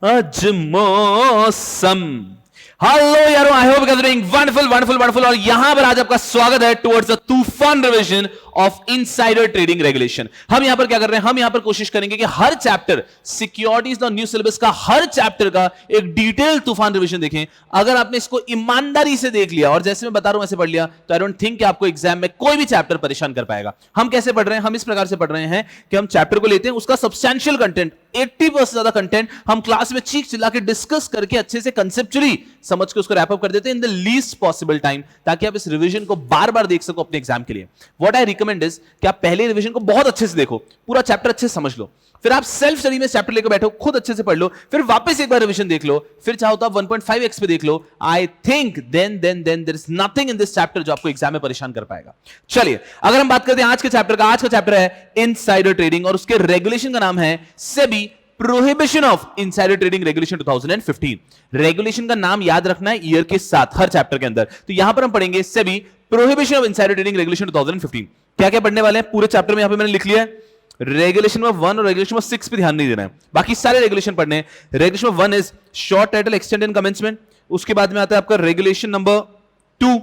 आज मौसम। हेलो यारो, I hope you are doing wonderful wonderful wonderful. और यहां पर आज आपका स्वागत है टुवर्ड्स द तूफान revision of insider trading regulation. हम यहां पर क्या कर रहे हैं, हम यहां पर कोशिश करेंगे कि हर chapter securities the new syllabus का हर चैप्टर का एक डिटेल तूफान रिवीजन देखें। अगर आपने इसको ईमानदारी से देख लिया और जैसे मैं बता रहा हूं वैसे पढ़ लिया, तो आई डोंट थिंक कि आपको एग्जाम में कोई भी चैप्टर परेशान कर पाएगा। हम कैसे पढ़ रहे हैं, हम इस प्रकार से पढ़ रहे हैं कि हम चैप्टर को लेते हैं, उसका सब्सटैंशियल कंटेंट 80% ज्यादा कंटेंट हम क्लास में चीख चिल्ला के डिस्कस करके अच्छे से कंसेप्चुअली समझ के उसको रैप अप कर देते हैं in the least possible time, ताकि आप इस रिवीजन को बार बार देख सको अपने एग्जाम के लिए। व्हाट आई रिकमेंड इज कि आप पहले रिवीजन को बहुत अच्छे से देखो, पूरा चैप्टर अच्छे से समझ लो, फिर आप सेल्फ स्टडी में चैप्टर लेकर बैठो, खुद अच्छे से पढ़ लो, फिर वापस एक बार रिवीजन देख लो, फिर चाहो तो आप 1.5x पे देख लो। I think then there is nothing in this chapter जो आपको एग्जाम में परेशान कर पाएगा। चलिए, अगर हम बात करते हैं आज के चैप्टर का, आज का चैप्टर है इनसाइडर ट्रेडिंग और उसके रेगुलेशन का नाम है SEBI prohibition of insider trading regulation 2015। Regulation का नाम याद रखना है ईयर के साथ हर चैप्टर के अंदर। तो यहां पर हम पढ़ेंगे SEBI prohibition of insider trading regulation 2015। क्या क्या पढ़ने वाले हैं पूरे चैप्टर में, यहां पे मैंने लिख लिया है। रेगुलेशन नंबर 1 और रेगुलेशन नंबर 6 पे ध्यान नहीं देना है, बाकी सारे रेगुलेशन पढ़ने हैं। Regulation number 1 is short title extend and commencement. उसके बाद में आता है आपका regulation number 2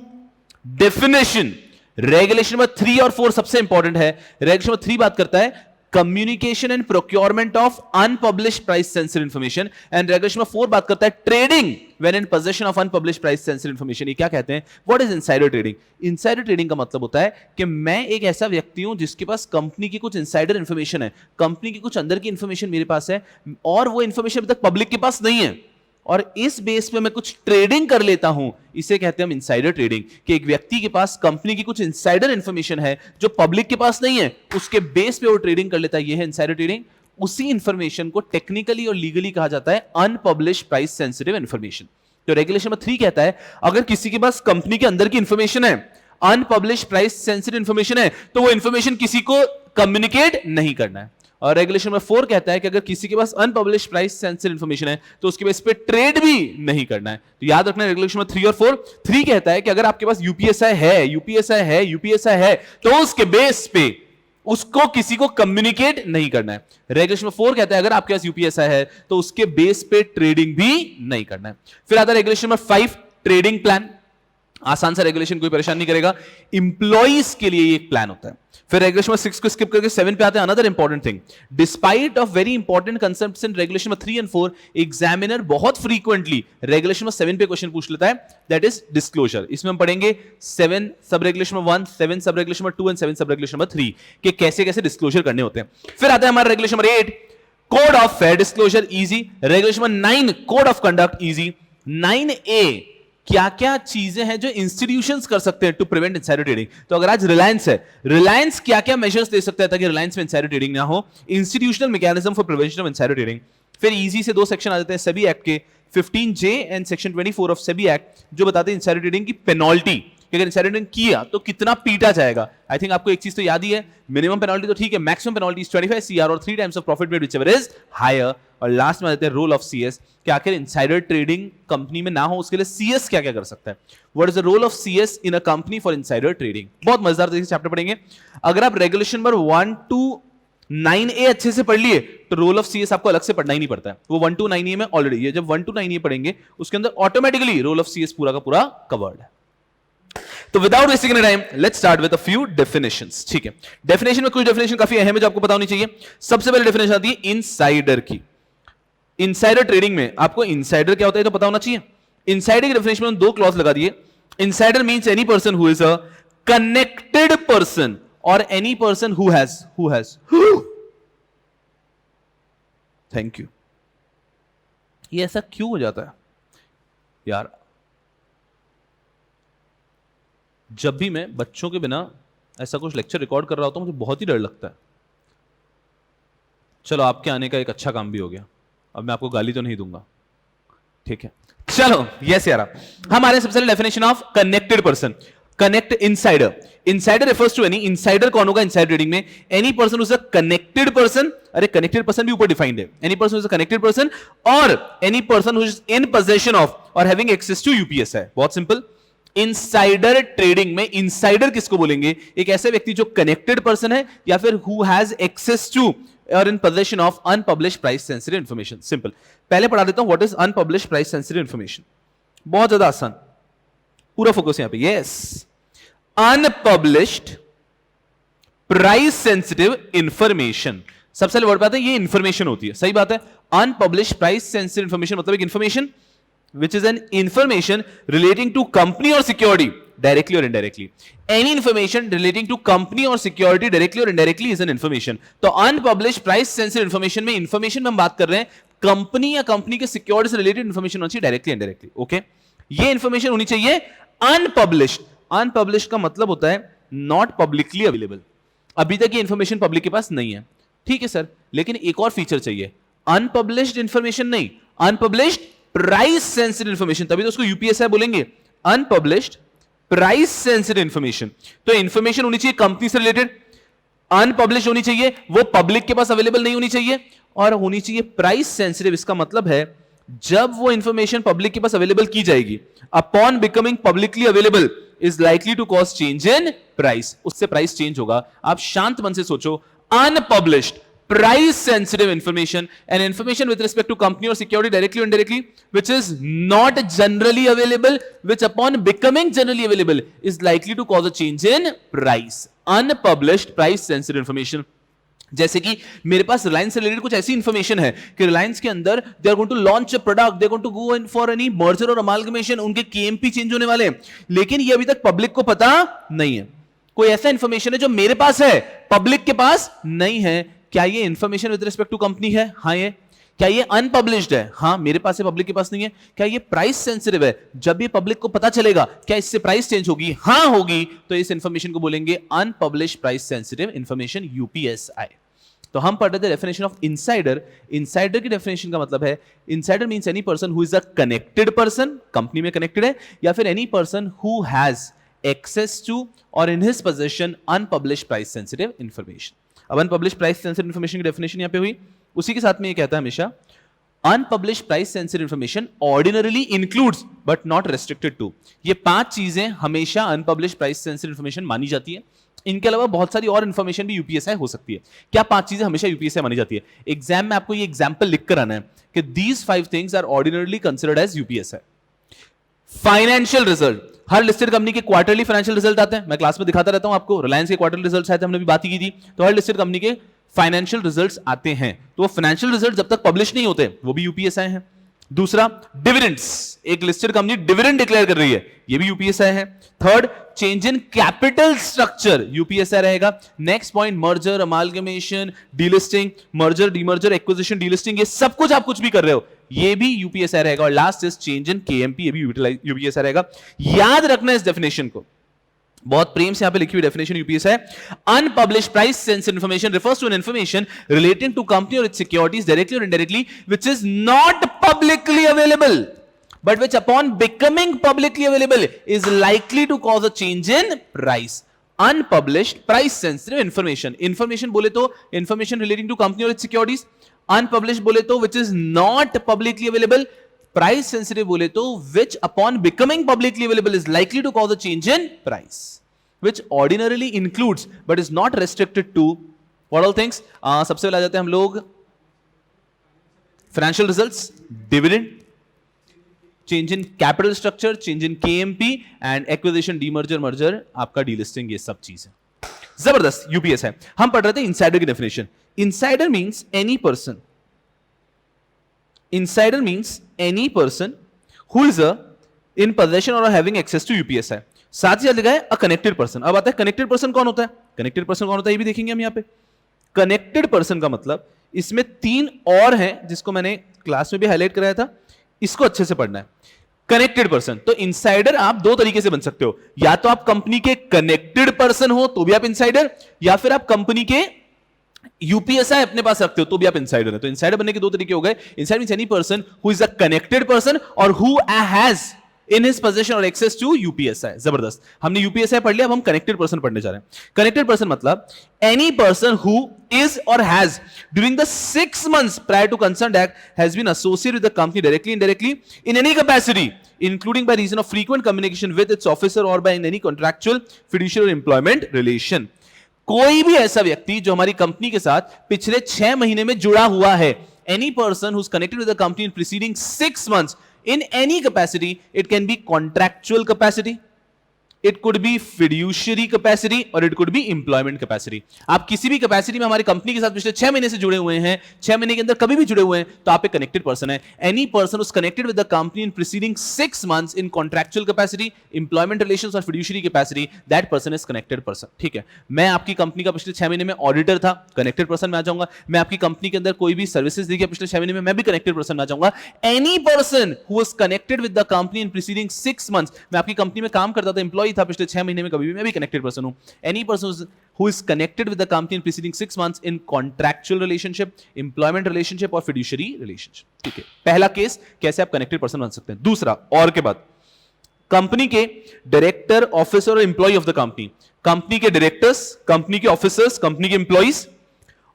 definition. Regulation number 3 और 4 सबसे इंपॉर्टेंट है। रेगुलेशन नंबर 3 बात करता है communication and procurement of unpublished price sensitive information, and regulation number 4 बात करता है trading when in position of unpublished price sensitive information. ये क्या कहते हैं, what is insider trading? Insider trading का मतलब होता है कि मैं एक ऐसा व्यक्ति हूं जिसके पास कंपनी की कुछ इनसाइडर इंफॉर्मेशन है, कंपनी की कुछ अंदर की इंफॉर्मेशन मेरे पास है और वो इंफॉर्मेशन अभी तक पब्लिक के पास नहीं है, और इस बेस पे मैं कुछ ट्रेडिंग कर लेता हूं। इसे कहते हैं हम इनसाइडर ट्रेडिंग, कि एक व्यक्ति के पास कंपनी की कुछ इनसाइडर इंफॉर्मेशन है जो पब्लिक के पास नहीं है, उसके बेस पे वो ट्रेडिंग कर लेता है। ये है इनसाइडर ट्रेडिंग। उसी इंफॉर्मेशन को टेक्निकली और लीगली कहा जाता है अनपब्लिश्ड प्राइस सेंसिटिव इंफॉर्मेशन। तो रेगुलेशन नंबर 3 कहता है अगर किसी के पास कंपनी के अंदर की इंफॉर्मेशन है, अनपब्लिश्ड प्राइस सेंसिटिव इंफॉर्मेशन है, तो वो इंफॉर्मेशन किसी को कम्युनिकेट नहीं करना है। और रेगुलेशन नंबर 4 कहता है कि अगर किसी के पास अनपब्लिश्ड प्राइस सेंसिटिव इंफॉर्मेशन है तो उसके बेस पे ट्रेड भी नहीं करना है। तो याद रखना रेगुलेशन नंबर 3 और 4। 3 कहता है कि अगर आपके पास यूपीएसआई है तो उसके बेस पे उसको किसी को कम्युनिकेट नहीं करना है। रेगुलेशन नंबर 4 कहता है अगर आपके पास यूपीएसआई है तो उसके बेस पे ट्रेडिंग भी नहीं करना है। फिर आता है रेगुलेशन नंबर 5 ट्रेडिंग प्लान। आसान सा रेगुलेशन, कोई परेशान नहीं करेगा, इंप्लॉइज के लिए एक प्लान होता है। फिर रेगुलेशन नंबर 6 को स्किप करके 7 पे आते हैं। Another important thing, despite of very important concepts in regulation number 3 and 4, examiner बहुत फ्रीक्वेंटली रेगुलेशन नंबर 7 पे क्वेश्चन पूछ लेता है, दैट इज डिस्क्लोजर। इसमें हम पढ़ेंगे 7 sub regulation number 1, 7 sub regulation number 2 and 7 sub regulation number 3 के कैसे कैसे डिस्क्लोजर करने होते हैं। फिर आता है हमारा regulation number 8 code of fair disclosure, easy. Regulation number 9 code of conduct, easy. 9A क्या क्या चीजें हैं जो इंस्टीट्यूशंस कर सकते हैं टू प्रिवेंट इनसाइडर ट्रेडिंग। तो अगर आज रिलायंस है, रिलायंस क्या क्या मेजर्स ले सकता है ताकि रिलायंस में इनसाइडर ट्रेडिंग ना हो, institutional mechanism for prevention of insider trading. फिर इजी से 2 सेक्शन आ जाते हैं सेबी एक्ट के, 15J and section 24 of SEBI act, जो बताते हैं इनसाइडर ट्रेडिंग की पेनल्टी, अगर इनसाइडर ट्रेडिंग किया तो कितना पीटा जाएगा। आई थिंक आपको एक चीज तो याद ही है, मिनिमम पेनल्टी तो ठीक है, मैक्सिमम पेनल्टी इज 25 CR और 3 times of profit made whichever is higher. और लास्ट में आ जाते हैं रोल ऑफ CS, कि आखिर इनसाइडर ट्रेडिंग कंपनी में ना हो उसके लिए CS क्या क्या कर सकता है, what is the role of CS in a company for insider trading. बहुत मजेदार तरीके से चैप्टर पढ़ेंगे। अगर आप रेगुलेशन नंबर 1 to 9A अच्छे से पढ़ लिए तो रोल ऑफ CS आपको अलग से पढ़ना ही नहीं पड़ता है, वो 1 to 9A में ऑलरेडी है। जब 1 to 9A पढ़ेंगे उसके अंदर ऑटोमेटिकली रोल ऑफ CS पूरा का पूरा कवर्ड है। तो without wasting any time let's start with a few definitions. ठीक है, डेफिनेशन में कुछ डेफिनेशन काफी अहम है जो आपको पता होनी चाहिए। सबसे पहले डेफिनेशन आती है इनसाइडर की। इनसाइडर ट्रेडिंग में आपको इनसाइडर क्या होता है तो पता होना चाहिए। इनसाइडर की डेफिनेशन में 2 क्लॉज लगा दिए। Insider means any person who is a connected person और any person who has thank you. ये ऐसा क्यों हो जाता है यार? जब भी मैं बच्चों के बिना ऐसा कुछ लेक्चर रिकॉर्ड कर रहा होता हूं मुझे बहुत ही डर लगता है। चलो, आपके आने का एक अच्छा काम भी हो गया, अब मैं आपको गाली तो नहीं दूंगा, ठीक है? चलो, यस यार, हमारे सबसे पहले definition of connected person. Connect insider, insider refers to any, insider कौन होगा इनसाइडर ट्रेडिंग में? Any person is a connected person. अरे कनेक्टेड पर्सन भी ऊपर डिफाइंड है, any person is a connected person और any person who is in position of और having access to UPSI. बहुत सिंपल। इनसाइडर ट्रेडिंग में insider किसको बोलेंगे? एक ऐसे व्यक्ति जो कनेक्टेड पर्सन है या फिर हु हैज एक्सेस टू और in possession of unpublished price sensitive information. Simple, पहले पढ़ा देता हूं what is unpublished price sensitive information. बहुत ज्यादा आसान, पूरा फोकस यहां पे। Yes, unpublished price sensitive information, सबसे पहले वर्ड पे आता है, ये इंफॉर्मेशन होती है, सही बात है। अनपब्लिश्ड प्राइस सेंसिटिव इंफॉर्मेशन मतलब एक information which is an information relating to company or security directly or indirectly. Any information relating to company or security directly or indirectly is an information. तो unpublished price sensitive information में information में हम बात कर रहे हैं company या company के सिक्योरिटी से रिलेटेड इंफॉर्मेशन होनी चाहिए डायरेक्टली इनडायरेक्टली। ओके, ये इंफॉर्मेशन होनी चाहिए अनपब्लिश्ड। अनपब्लिश्ड का मतलब होता है नॉट पब्लिकली अवेलेबल। अभी तक ये इंफॉर्मेशन पब्लिक के पास नहीं है, ठीक है सर, लेकिन एक और फीचर चाहिए, अनपब्लिश्ड इंफॉर्मेशन नहीं, अनपब्लिश्ड प्राइस सेंसिटिव इंफॉर्मेशन, तभी तो उसको यूपीएसआई बोलेंगे, अनपब्लिश्ड प्राइस सेंसिटिव इंफॉर्मेशन। तो इंफॉर्मेशन होनी चाहिए कंपनी से रिलेटेड, अनपब्लिश्ड होनी चाहिए, वो पब्लिक के पास अवेलेबल नहीं होनी चाहिए, और होनी चाहिए प्राइस सेंसिटिव। इसका मतलब है जब वो इंफॉर्मेशन पब्लिक के पास अवेलेबल की जाएगी, upon becoming publicly available is likely to cause change in price, उससे प्राइस चेंज होगा। आप शांत मन से सोचो, unpublished price sensitive information and information with respect to company or security directly or indirectly which is not generally available, which upon becoming generally available is likely to cause a change in price. Unpublished price sensitive information, जैसे कि मेरे पास रिलायंस से related कुछ ऐसी information है कि रिलायंस के अंदर they are going to launch a product, they are going to go in for any merger और अमालगमेशन, उनके केएमपी चेंज होने वाले हैं, लेकिन ये अभी तक पब्लिक को पता नहीं है। कोई ऐसा इंफॉर्मेशन है जो मेरे पास है, पब्लिक के पास नहीं है, क्या ये information with respect to company है? हाँ ये। क्या ये अनपब्लिश्ड है? हाँ मेरे पास है, पब्लिक के पास नहीं है। क्या ये प्राइस सेंसिटिव है? जब ये पब्लिक को पता चलेगा क्या इससे प्राइस चेंज होगी? हाँ होगी, तो इस इंफॉर्मेशन को बोलेंगे unpublished price sensitive information, UPSI. तो हम पढ़ रहे थे डेफिनेशन ऑफ इनसाइडर। इनसाइडर की डेफिनेशन का मतलब है, insider means any person who is a connected person, company में कनेक्टेड है, या फिर any person who has access to और in his position unpublished price sensitive information. अब अनपब्लिश्ड प्राइस सेंसिटिव इंफॉर्मेशन की डेफिनेशन यहां पे हुई, उसी के साथ में ये कहता है हमेशा unpublished price sensitive information ordinarily includes but not restricted to. ये 5 चीजें हमेशा अनपब्लिश्ड प्राइस सेंसिटिव इंफॉर्मेशन मानी जाती है। इनके अलावा बहुत सारी और इंफॉर्मेशन भी यूपीएसआई हो सकती है। क्या 5 चीजें हमेशा यूपीएसआई मानी जाती है? एग्जाम में आपको ये एग्जांपल लिखकर आना है कि these 5 things are ordinarily considered as UPSI. Financial result, हर लिस्टेड कंपनी के क्वार्टरली फाइनेंशियल रिजल्ट आते हैं, मैं क्लास में दिखाता रहता हूं आपको। रिलायंस के क्वार्टरली रिजल्ट्स आए थे, हमने भी बात की थी, तो हर लिस्टेड कंपनी के फाइनेंशियल रिजल्ट्स आते हैं। तो वो फाइनेंशियल रिजल्ट जब तक पब्लिश नहीं होते वो भी यूपीएसआई हैं। दूसरा, डिविडेंड्स, एक लिस्टेड कंपनी डिविडेंड डिक्लेयर कर रही है, ये भी यूपीएसआई है। Third, change in capital structure, UPSI रहेगा। Next point, merger, amalgamation, delisting, merger, demerger, acquisition, delisting, ये सब कुछ आप कुछ भी कर रहे हो, ये भी यूपीएसआई रहेगा। और last is change in KMP, ये भी यूपीएसआई रहेगा। याद रखना इस डेफिनेशन को, बहुत प्रेम से यहां पे लिखी हुई डेफिनेशन यूपीएसआई है। Unpublished price sensitive information refers to an information relating to company or its securities directly or indirectly which is not publicly available but which upon becoming publicly available is likely to cause a change in price. Unpublished price sensitive information, information बोले तो information relating to company or its securities, unpublished बोले तो which is not publicly available, price sensitive बोले तो which upon becoming publicly available is likely to cause a change in price, which ordinarily includes but is not restricted to what all things? सबसे पहले आ जाते हैं हम लोग financial results, dividend, change in capital structure, change in KMP and acquisition, demerger, merger, आपका delisting, ये सब चीजें जबरदस्त यूपीएस है। हम पढ़ रहे थे इनसाइडर की definition. Insider means any person, insider means any person who is in possession or having access to UPSI। साथ ही लिखा है a connected person। अब आता है connected person कौन होता है? connected person कौन होता है ये भी देखेंगे हम यहाँ पे। connected person का मतलब इसमें 3 और हैं जिसको मैंने क्लास में भी हाईलाइट कराया था, इसको अच्छे से पढ़ना है। कनेक्टेड पर्सन, तो इनसाइडर आप 2 तरीके से बन सकते हो, या तो आप कंपनी के कनेक्टेड पर्सन हो तो भी आप इनसाइडर, या फिर आप कंपनी के यूपीएसआई अपने पास रखते हो तो भी आप इनसाइडर है। तो इनसाइडर बनने के 2 तरीके हो गए। Insider means any person who is a connected person और who has in his position और एक्सेस टू यूपीएसआई। जबरदस्त, हमने यूपीएसआई पढ़ लिया, अब हम कनेक्टेड पर्सन पढ़ने जा रहे हैं। कनेक्टेड पर्सन मतलब एनी पर्सन हु इज और has during the 6 months prior to concerned act has been associated with the company directly, indirectly, in any capacity, including by reason of frequent communication with its officer or by in any contractual, fiduciary or employment relation। कोई भी ऐसा व्यक्ति जो हमारी company के साथ पिछले 6 महीने में जुड़ा हुआ है, any person who's connected with the company in preceding 6 months in any capacity, it can be contractual capacity, it could be fiduciary capacity और it could be employment capacity. आप किसी भी कैपेसिटी में हमारी कंपनी के साथ पिछले 6 महीने से जुड़े हुए हैं, 6 महीने के अंदर कभी भी जुड़े हुए हैं, तो आप एक कनेक्टेड पर्सन है. Any person who's connected with the company in preceding 6 months in contractual capacity, employment relations और fiduciary capacity, that person is connected person. ठीक है, मैं आपकी कंपनी का पिछले 6 महीने में ऑडिटर था, कनेक्टेड पर्सन में आ जाऊंगा. मैं आपकी कंपनी के अंदर कोई भी सर्विसेज दी गई पिछले 6 महीने में, मैं भी कनेक्टेड पर्सन में आ जाऊंगा. Any person who was connected with the company in preceding 6 months, मैं आपकी कंपनी में काम करता था, एम्प्लॉय था पिछले 6 महीने में, कभी भी मैं भी कनेक्टेड पर्सन हूं. Any person who is connected with the company in preceding 6 months in contractual relationship, employment relationship और fiduciary relationship. ठीक है, पहला केस कैसे आप कनेक्टेड पर्सन बन सकते हैं. दूसरा, और के बाद कंपनी के डायरेक्टर, ऑफिसर और employee of the company, company के डायरेक्टर्स, कंपनी के ऑफिसर्स, कंपनी के employees,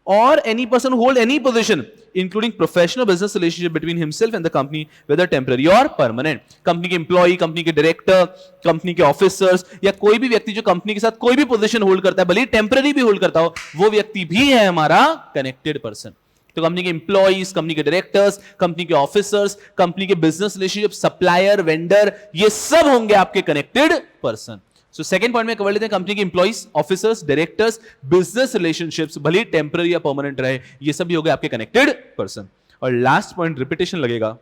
or any person who hold any position including professional business relationship between himself and the company whether temporary or permanent. Company के employ, company के director, company के officers या कोई भी व्यक्ति जो कंपनी के साथ कोई भी पोजीशन होल्ड करता है, भले ही टेम्पररी भी होल्ड करता हो, वो व्यक्ति भी है हमारा कनेक्टेड पर्सन. तो कंपनी के एम्प्लॉइज, कंपनी के डायरेक्टर्स, कंपनी के ऑफिसर्स, कंपनी के बिजनेस रिलेशनशिप, सप्लायर, वेंडर, ये सब होंगे आपके connected person. So second point में कवर लेते हैं कंपनी के employees, officers, directors, business relationships, भले टेम्पररी या परमानेंट रहे, ये सब भी हो गए आपके कनेक्टेड पर्सन. और लास्ट पॉइंट रिपीटेशन लगेगा,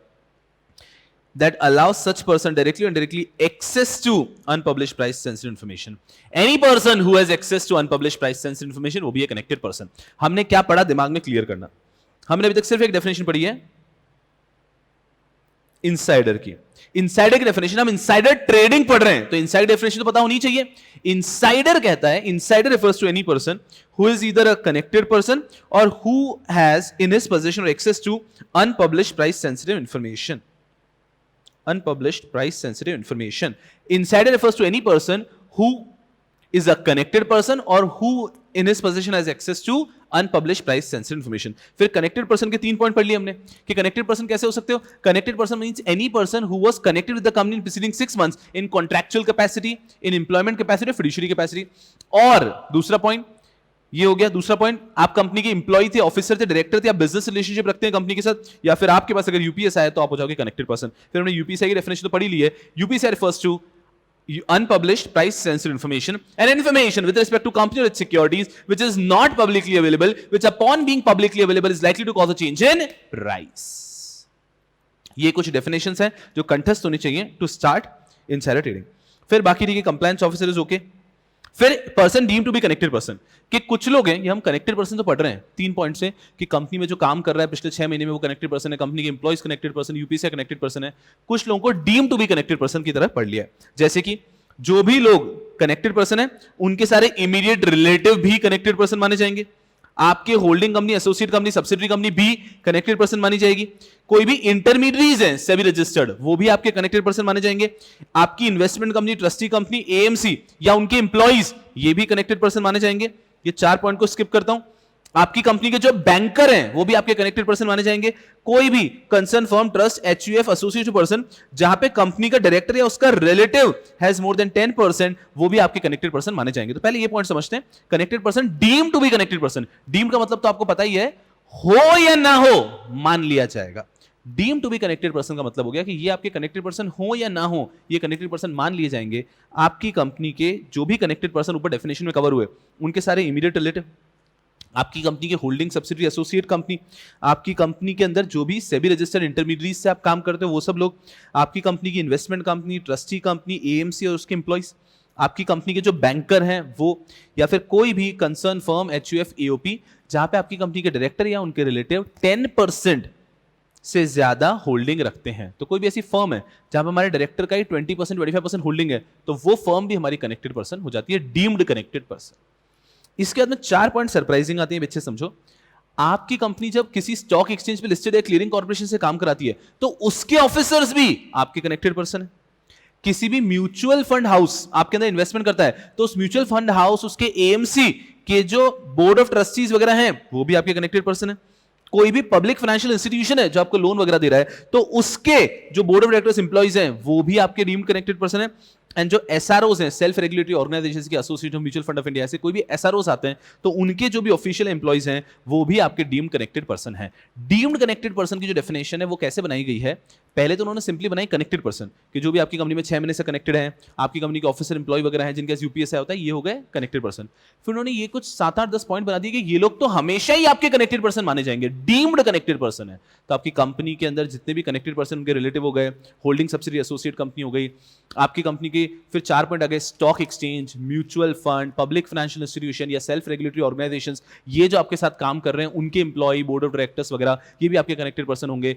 that allows such person directly or indirectly access to unpublished price sensitive information. Any person who has access to unpublished price sensitive information वो भी एक connected person. हमने क्या पढ़ा, दिमाग में क्लियर करना. हमने अभी तक सिर्फ एक डेफिनेशन पढ़ी है इनसाइडर की. इनसाइडर की डेफिनेशन, हम इनसाइडर ट्रेडिंग पढ़ रहे हैं, तो इनसाइडर डेफिनेशन तो पता होनी चाहिए. इनसाइडर कहता है, insider refers to any person who is either a connected person और who has in his position और access to unpublished price sensitive information. Unpublished price sensitive information. Insider refers to any person who is a connected person or who in his possession has access to unpublished price sensitive information. फिर connected person के 3 point पढ़ लिए हमने कि connected person कैसे हो सकते हो. Connected person means any person who was connected with the company in preceding 6 months in contractual capacity, in employment capacity, fiduciary capacity. और दूसरा पॉइंट ये हो गया. दूसरा पॉइंट, आप कंपनी के एम्प्लॉय थे, ऑफिसर थे, डायरेक्टर थे, आप बिजनेस रिलेशनशिप रखते हैं कंपनी के साथ, या फिर आपके पास अगर यूपीएसआई है तो आप हो जाओगे कनेक्टेड पर्सन. फिर हमने यूपीएसआई की डेफिनेशन तो पढ़ी ली है. UPSI refers to unpublished price sensitive information and information with respect to company or its securities which is not publicly available, which upon being publicly available is likely to cause a change in price. ये कुछ definitions हैं जो कंठस्थ होनी चाहिए to start insider trading. फिर बाकी देखिए, कंप्लायंस ऑफिसर इज ओके. फिर person deem to be connected person, कि कुछ लोग हैं, ये हम कनेक्टेड पर्सन तो पढ़ रहे हैं 3 पॉइंट से, कि कंपनी में जो काम कर रहा है पिछले 6 महीने में वो कनेक्टेड पर्सन है, कंपनी के employees connected person, UPSI connected person है. कुछ लोगों को deem to be connected person की तरह पढ़ लिया है. जैसे कि जो भी लोग कनेक्टेड पर्सन है उनके सारे इमीडिएट रिलेटिव भी कनेक्टेड पर्सन माने जाएंगे. आपके holding company, associate company, subsidiary company भी कनेक्टेड पर्सन मानी जाएगी. कोई भी इंटरमीडिएरीज हैं सेबी रजिस्टर्ड, वो भी आपके कनेक्टेड पर्सन माने जाएंगे. आपकी investment company, trustee company, AMC या उनके एम्प्लॉइज, ये भी कनेक्टेड पर्सन माने जाएंगे. ये 4 पॉइंट को स्किप करता हूं. आपकी कंपनी के जो बैंकर हैं वो भी आपके कनेक्टेड पर्सन माने जाएंगे. कोई भी concern firm, trust, HUF, associated person जहां पे कंपनी का डायरेक्टर या उसका रिलेटिव हैज मोर देन 10%, वो भी आपके कनेक्टेड पर्सन माने जाएंगे. तो पहले ये पॉइंट समझते हैं. Connected person, deem to be connected person. Deem का मतलब तो आपको पता ही है, हो या ना हो मान लिया जाएगा. Deem to be connected person का मतलब हो गया कि ये आपके कनेक्टेड पर्सन हो या ना हो, ये कनेक्टेड पर्सन मान लिए जाएंगे. आपकी कंपनी के जो भी कनेक्टेड पर्सन ऊपर डेफिनेशन में कवर हुए, उनके सारे इमीडिएट रिलेटिव, आपकी कंपनी के होल्डिंग सब्सिडरी, एसोसिएट कंपनी, आपकी कंपनी के अंदर जो भी सेबी रजिस्टर्ड इंटरमीडिएरीज से आप काम करते हो वो सब लोग, आपकी कंपनी की investment company, trustee company, AMC और उसके एम्प्लॉइज, आपकी कंपनी के जो बैंकर हैं वो, या फिर कोई भी कंसर्न फर्म, एचयूएफ, एओपी जहां पे आपकी कंपनी के डायरेक्टर या उनके रिलेटिव 10% से ज्यादा होल्डिंग रखते हैं. तो कोई भी ऐसी फर्म है जहां पे हमारे डायरेक्टर का ही 20%, 25% होल्डिंग है, तो वो फर्म भी हमारी कनेक्टेड पर्सन हो जाती है, डीम्ड कनेक्टेड पर्सन. इसके बाद में 4 पॉइंट सरप्राइजिंग आते हैं, बच्चे समझो. आपकी कंपनी जब किसी स्टॉक एक्सचेंज पे लिस्टेड है, क्लियरिंग कॉर्पोरेशन से काम कराती है, तो उसके ऑफिसर्स भी आपके कनेक्टेड पर्सन है. किसी भी म्यूचुअल फंड हाउस आपके अंदर इन्वेस्टमेंट करता है, तो उस म्यूचुअल फंड हाउस, उसके एएमसी के जो बोर्ड ऑफ ट्रस्टीज वगैरह हैं, वो भी आपके कनेक्टेड पर्सन है. कोई भी पब्लिक फाइनेंशियल इंस्टीट्यूशन है जो आपको लोन वगैरह दे रहा है, तो उसके जो बोर्ड ऑफ डायरेक्टर्स, एम्प्लॉइज हैं, वो भी आपके डीम्ड कनेक्टेड पर्सन है. एंड जो एसआरओज हैं, सेल्फ रेगुलेटरी ऑर्गेनाइजेशंस की, association of mutual fund of India, ऐसे कोई भी एसआरओज आते हैं तो उनके जो भी ऑफिशियल एम्प्लॉइज हैं वो भी आपके डीम्ड कनेक्टेड पर्सन हैं। डीम्ड कनेक्टेड पर्सन की जो डेफिनेशन है वो कैसे बनाई गई है, पहले तो उन्होंने सिंपली बनाई कनेक्टेड पर्सन कि जो भी आपकी कंपनी में 6 महीने से कनेक्टेड है, आपकी कंपनी के ऑफिसर एम्प्लॉय वगैरह हैं जिनके यूपीएसआई होता है, ये हो गए कनेक्टेड पर्सन। फिर उन्होंने ये कुछ 7-8-10 पॉइंट बना दिए कि ये लोग तो हमेशा ही आपके कनेक्टेड पर्सन माने जाएंगे, डीम्ड कनेक्टेड पर्सन है। तो आपकी कंपनी के अंदर जितने भी कनेक्टेड पर्सन उनके रिलेटिव हो गए, होल्डिंग सब्सिडी एसोसिएट कंपनी हो गई आपकी कंपनी की, फिर 4 पॉइंट आ गए stock exchange, mutual fund, public financial institution या सेल्फ रेगुलेटरी ऑर्गेनाइजेशंस, ये जो आपके साथ काम कर रहे हैं उनके एम्प्लॉय, बोर्ड ऑफ डायरेक्टर्स वगैरह, ये भी आपके कनेक्टेड पर्सन होंगे।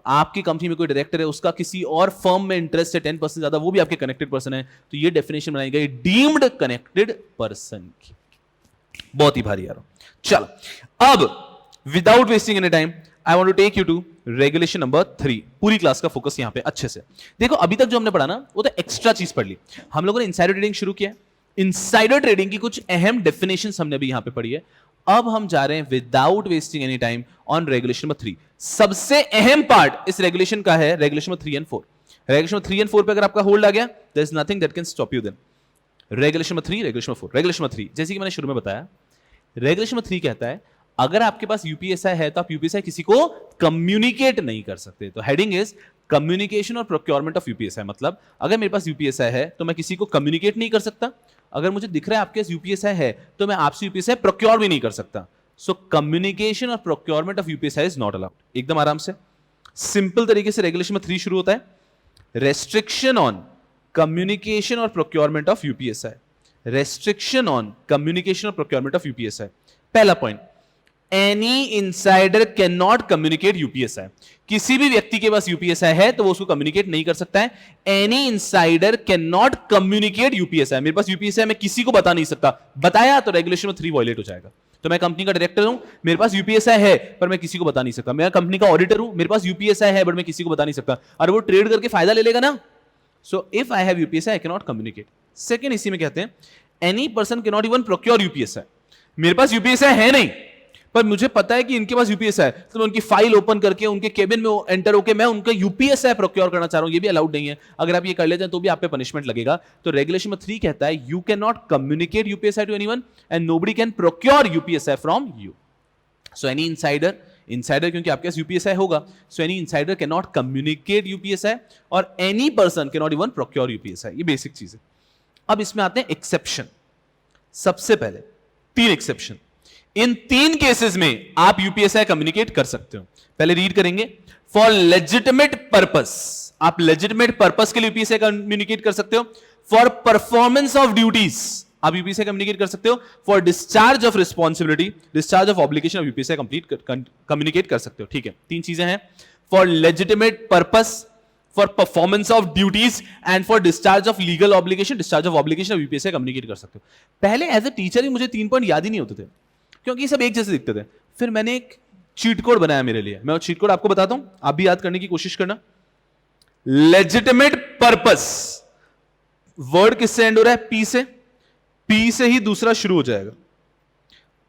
आपकी कंपनी में कोई डायरेक्टर है, उसका किसी और फर्म में इंटरेस्ट है 10% ज्यादा, वो भी आपके कनेक्टेड पर्सन है। तो ये डेफिनेशन बनाई गई डीम्ड कनेक्टेड पर्सन की। बहुत ही भारी यार। चलो अब without wasting any time I want to take you to regulation number 3। पूरी क्लास का फोकस यहां पे अच्छे से देखो। अभी तक जो हमने पढ़ा ना वो तो एक्स्ट्रा चीज पढ़ ली। हम लोगों ने इनसाइडर ट्रेडिंग शुरू किया, इनसाइडर ट्रेडिंग की कुछ अहम डेफिनेशंस हमने भी यहां पे पढ़ी है। अब हम जा रहे हैं without wasting any time on regulation number 3। सबसे अहम पार्ट इस रेगुलेशन का है regulation number 3 and 4। Regulation number 3 and 4 पे अगर आपका होल्ड आ गया, there is nothing that can stop you then. Regulation number 3, regulation number 4। Regulation number 3 जैसे कि मैंने शुरू में बताया, रेगुलेशन नंबर 3 कहता है अगर आपके पास यूपीएसआई है तो आप यूपीएसआई किसी को कम्युनिकेट नहीं कर सकते। तो हेडिंग इज कम्युनिकेशन और प्रोक्योरमेंट ऑफ यूपीएसआई। मतलब अगर मेरे पास यूपीएसआई है तो मैं किसी को कम्युनिकेट नहीं कर सकता। अगर मुझे दिख रहा है आपके पास यूपीएसआई है तो मैं आपसे यूपीएसआई प्रोक्योर भी नहीं कर सकता। सो कम्युनिकेशन और procurement of UPSI is not allowed. एकदम आराम से सिंपल तरीके से रेगुलेशन में 3 शुरू होता है। रेस्ट्रिक्शन ऑन कम्युनिकेशन और procurement of UPSI. Restriction on communication और प्रोक्योरमेंट ऑफ यूपीएसआई। पहला point, any insider can not communicate UPSI. किसी भी व्यक्ति के पास यूपीएसआई है तो वो उसको कम्युनिकेट नहीं कर सकता है। Any insider can not communicate UPSI. मेरे पास यूपीएसआई मैं किसी को बता नहीं सकता, बताया तो रेगुलेशन में 3 वायलेट हो जाएगा। तो मैं कंपनी का डायरेक्टर हूं, मेरे पास यूपीएसआई है पर मैं किसी को बता नहीं सकता। मैं कंपनी का ऑडिटर हूं, मेरे पास यूपीएसआई है बट मैं किसी को बता नहीं सकता, और वो ट्रेड करके फायदा ले लेगा ना। So if I have UPSI I can not communicate. Second इसी में कहते हैं any person can not even procure UPSI. मेरे पास यूपीएसआई है नहीं पर मुझे पता है कि इनके पास यूपीएसआई है, तो मैं उनकी फाइल ओपन करके उनके केबिन में एंटर होकर मैं उनका यूपीएसआई प्रोक्योर करना चाह रहा हूं, ये भी अलाउड नहीं है। अगर आप ये कर लेते हैं तो भी आप पे पनिशमेंट लगेगा। तो रेगुलेशन में 3 कहता है you can not communicate UPSI to anyone and nobody can procure UPSI from you. So any insider क्योंकि आपके पास यूपीएसआई होगा, so any insider can not communicate UPSI और any person can not even procure UPSI. ये basic चीज है। अब इसमें आते हैं एक्सेप्शन। सबसे पहले 3 एक्सेप्शन। इन 3 केसेस में आप यूपीएसआई कम्युनिकेट कर सकते हो। पहले रीड करेंगे। फॉर लेजिटिमेट पर्पस, आप लेजिटिमेट पर्पस के लिए यूपीएसआई कम्युनिकेट कर सकते हो। फॉर परफॉर्मेंस ऑफ ड्यूटीज आप यूपीएसआई कम्युनिकेट कर सकते हो। For discharge of responsibility, discharge of obligation of UPSI communicate कर सकते हो। ठीक है, 3 चीजें हैं। For legitimate purpose, for performance of duties and for discharge of legal obligation, discharge of obligation of UPSI communicate कर सकते हो। पहले एज ए टीचर ही मुझे 3 पॉइंट याद ही नहीं होते थे क्योंकि सब एक जैसे दिखते थे। फिर मैंने एक चीट कोड बनाया मेरे लिए, मैं वो चीट कोड आपको बताता हूं, आप भी याद करने की कोशिश करना। लेजिटिमेट पर्पस, वर्ड किससे एंड हो रहा है? पी से। पी से ही दूसरा शुरू हो जाएगा।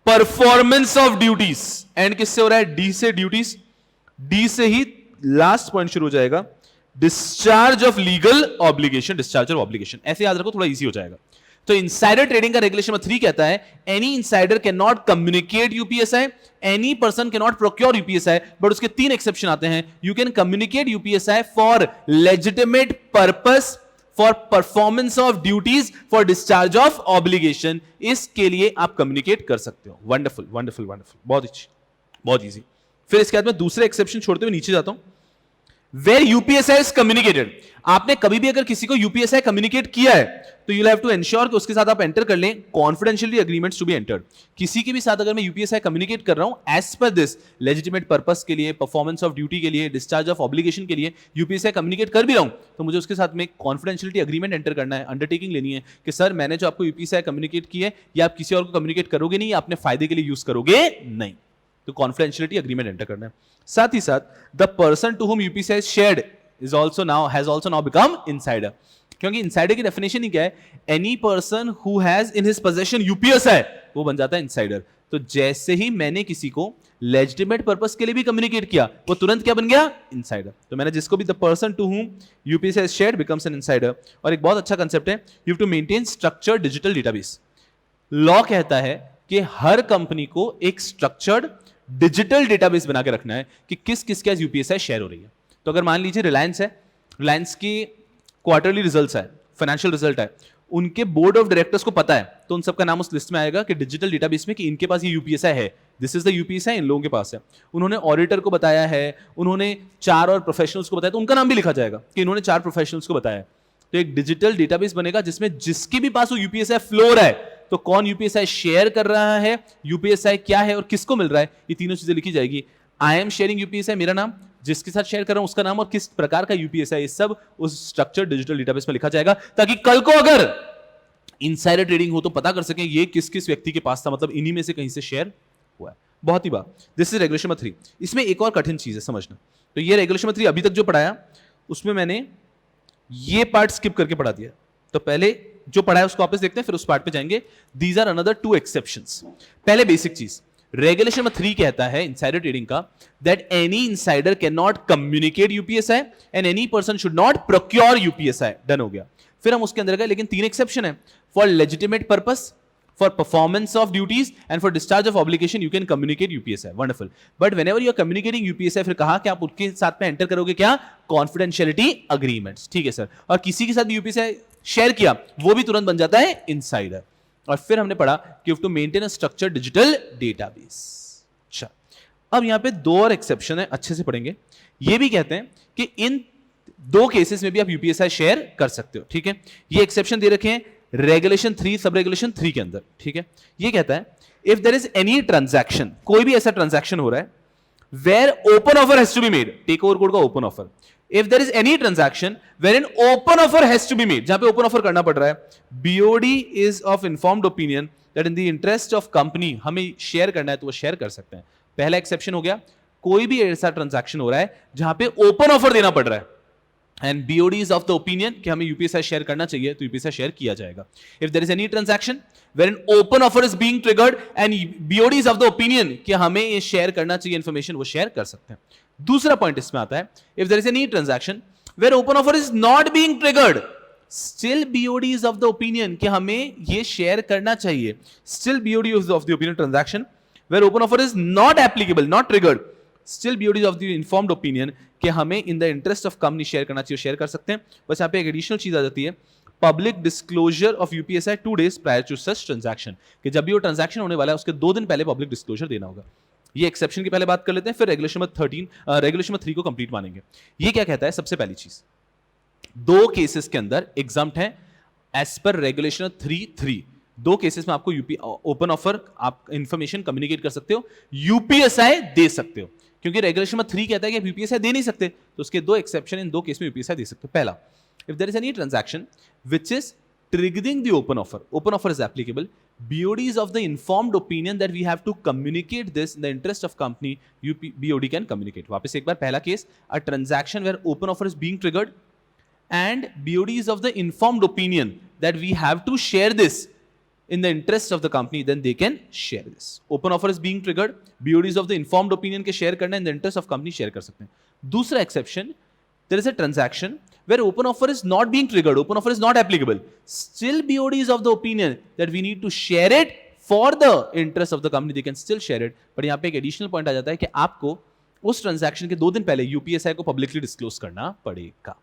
परफॉर्मेंस ऑफ ड्यूटीज एंड किससे हो रहा है? डी से। ड्यूटीज, डी से ही लास्ट पॉइंट शुरू हो जाएगा। Discharge of legal obligation, discharge of obligation. ऐसे याद रखो, थोड़ा इजी हो जाएगा। तो इनसाइडर ट्रेडिंग का रेगुलेशन नंबर 3 कहता है any insider can not communicate UPSI, any person can not procure UPSI, but उसके 3 एक्सेप्शन आते हैं। You can communicate UPSI for legitimate purpose, for performance of duties, for discharge of obligation. इसके लिए आप communicate कर सकते हो। वंडरफुल वंडरफुल वंडरफुल, बहुत अच्छी, बहुत इजी। फिर इसके बाद में दूसरे एक्सेप्शन छोड़ते हुए नीचे जाता हूं। वेयर यूपीएसआई इज कम्युनिकेटेड, आपने कभी भी अगर किसी को यूपीएसआई कम्युनिकेट किया है तो यू हैव टू एंश्योर कि उसके साथ आप एंटर कर लें confidentially agreements to be entered. किसी के भी साथ अगर मैं यूपीएसआई कम्युनिकेट कर रहा हूं as per this legitimate purpose के लिए, परफॉर्मेंस ऑफ ड्यूटी के लिए, डिस्चार्ज ऑफ ऑब्लिगेशन के लिए यूपीएसआई कम्युनिकेट कर भी रहा हूं, तो मुझे उसके साथ में कॉन्फिडेंशियलिटी एग्रीमेंट एंटर करना है, अंडरटेकिंग लेनी है कि सर मैंने जो आपको यूपीएसआई कम्युनिकेट की है या आप किसी और को कम्युनिकेट करोगे नहीं, या अपने फायदे के लिए यूज करोगे नहीं। तो कॉन्फिडेंशियलिटी एग्रीमेंट एंटर करना है। साथ ही साथ the person to whom UPSI is shared has also now become insider। क्योंकि इनसाइडर की डेफिनेशन ही क्या है, any person who has in his possession UPSI है वो बन जाता है इनसाइडर। तो जैसे ही मैंने किसी को लेजिटिमेट पर्पस के लिए भी कम्युनिकेट किया वो तुरंत क्या बन गया, इनसाइडर। तो मैंने जिसको भी the person to whom UPSI has shared becomes an insider. और एक बहुत अच्छा कंसेप्ट है, you have to maintain structured digital database. Law कहता है कि हर कंपनी को एक स्ट्रक्चर्ड डिजिटल डेटाबेस बना के रखना है कि किस किस के यूपीएस शेयर हो रही है। तो अगर मान लीजिए रिलायंस है, रिलायंस की क्वार्टरली रिजल्ट्स है, फाइनेंशियल रिजल्ट है, उनके बोर्ड ऑफ डायरेक्टर्स को पता है तो उन सबका नाम उस लिस्ट में आएगा कि डिजिटल डेटाबेस में कि इनके पास ये यूपीएसआई है, दिस इज द यूपीएसआई इन लोगों के पास है। उन्होंने ऑडिटर को बताया है, उन्होंने 4 और प्रोफेशनल्स को बताया तो उनका नाम भी लिखा जाएगा कि इन्होंने 4 प्रोफेशनल्स को बताया। तो एक डिजिटल डेटाबेस बनेगा जिसमें जिसके भी पास वो यूपीएसआई फ्लो रहा है, तो कौन यूपीएसआई शेयर कर रहा है, यूपीएसआई क्या है और किसको मिल रहा है, ये तीनों चीजें लिखी जाएगी। आई एम शेयरिंग यूपीएसआई, मेरा नाम, जिसके साथ शेयर कर रहा हूं उसका नाम और किस प्रकार का यूपीएसआई, ये सब उस स्ट्रक्चर्ड डिजिटल डेटाबेस में लिखा जाएगा ताकि कल को अगर इनसाइडर ट्रेडिंग हो तो पता कर सकें ये किस किस व्यक्ति के पास था, मतलब इन्हीं में से कहीं से शेयर हुआ है। बहुत ही बात, दिस इज रेगुलेशन नंबर 3। इसमें एक और कठिन चीज है समझना। तो ये रेगुलेशन नंबर 3 अभी तक जो पढ़ाया उसमें मैंने ये पार्ट स्किप करके पढ़ा दिया। तो पहले जो पढ़ा है उसको वापस देखते हैं, फिर उस पार्ट पे जाएंगे। These are another 2 exceptions. पहले बेसिक चीज, रेगुलेशन नंबर 3 कहता है इनसाइडर ट्रेडिंग का that any insider can not communicate UPSI and any person should not procure UPSI. Done हो गया। फिर हम उसके अंदर गए, लेकिन 3 एक्सेप्शन है। For legitimate purpose, for performance of duties and for discharge of obligation you can communicate UPSI. Wonderful. But whenever you are communicating UPSI, फिर कहा कि आप उनके साथ में एंटर करोगे क्या, confidentiality agreements। ठीक है सर। और किसी के साथ भी UPSI शेयर किया वो भी तुरंत बन जाता है इनसाइडर। और फिर हमने पढ़ा कि you have to maintain a structured digital database। अच्छा, अब यहां पे 2 और एक्सेप्शन है, अच्छे से पढ़ेंगे। ये भी कहते हैं कि इन 2 केसेस में भी आप UPSI शेयर कर सकते हो। ठीक है, ये एक्सेप्शन दे रखे हैं रेगुलेशन 3 सब रेगुलेशन 3 के अंदर। ठीक है, ये कहता है if there is any transaction, कोई भी ऐसा ट्रांजैक्शन हो रहा है where open offer has to be made, take over code का open offer, if there is any transaction where an open offer has to be made, जहां पे open offer करना पड़ रहा है, BOD is of informed opinion that in the interest of company, हमें share करना है तो वो शेयर कर सकते हैं। पहला एक्सेप्शन हो गया, कोई भी ऐसा ट्रांजैक्शन हो रहा है जहां पे ओपन ऑफर देना पड़ रहा है and BOD is of the opinion कि हमें UPSI शेयर करना चाहिए तो UPSI शेयर किया जाएगा। If there is any transaction where an open offer is being triggered and BOD is of the opinion कि हमें ये शेयर करना चाहिए information, वो शेयर कर सकते हैं। दूसरा पॉइंट इसमें आता है, if there is any transaction where open offer is not being triggered, still BOD is of the opinion कि हमें ये शेयर करना चाहिए, still BOD is of the opinion transaction where open offer is not applicable, not triggered, still BOD of the informed opinion कि हमें इन the interest of company share करना चाहिए, share कर सकते हैं। बस यहाँ पे एक एडिशनल चीज आ जाती है, public disclosure of UPSI 2 days prior to such transaction, कि जब भी वो ट्रांजैक्शन होने वाला है उसके 2 दिन पहले पब्लिक डिस्क्लोजर देना होगा। ये एक्सेप्शन की पहले बात कर लेते हैं, फिर रेगुलेशन नंबर 3 को कंप्लीट मानेंगे। ये क्या कहता है, सबसे पहली चीज 2 केसेस के अंदर एग्जम्प्ट है एज पर रेगुलेशन 3 2 केसेस में आपको ओपन ऑफर आप इंफॉर्मेशन कम्युनिकेट कर सकते हो, यूपीएसआई दे सकते हो, क्योंकि रेगुलेशन नंबर 3 कहता है कि आप यूपीएसआई दे नहीं सकते, तो उसके 2 एक्सेप्शन, इन 2 केस में यूपीएसआई दे सकते हो। पहला, if there is any transaction which is triggering the open offer is applicable, BOD is of the informed opinion that we have to communicate this in the interest of company, BOD can communicate। वापस एक बार, पहला case, a transaction where open offer is being triggered and BOD is of the informed opinion that we have to share this in the interest of the company, then they can share this। open offer is being triggered, BOD is of the informed opinion के share करना in the interest of company, share कर सकते हैं। दूसरा exception, there is a transaction where open offer is not being triggered, open offer is not applicable, still BOD is of the opinion that we need to share it for the interest of the company, they can still share it। but यहाँ पे एक additional point आ जाता है कि आपको उस transaction के 2 दिन पहले UPSI को publicly disclose करना पड़ेगा।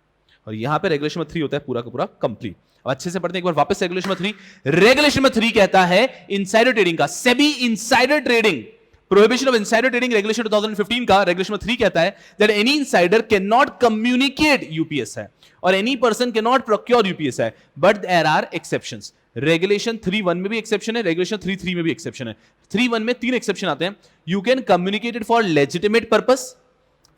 और यहां पे रेगुलेशन नंबर 3 होता है पूरा का पूरा कंप्लीट। अब अच्छे से पढ़ते हैं एक बार वापस रेगुलेशन नंबर 3। रेगुलेशन नंबर 3 कहता है इनसाइडर ट्रेडिंग का, SEBI insider trading, prohibition of insider trading regulation 2015 का रेगुलेशन नंबर 3 कहता है that any insider can not communicate UPSI और any person can not procure UPSI, but there are exceptions. Regulation 3(1) में भी exception है, रेगुलेशन 3(3) में भी एक्सेप्शन है। 3(1) में 3 एक्सेप्शन आते हैं, you can communicate it for legitimate purpose,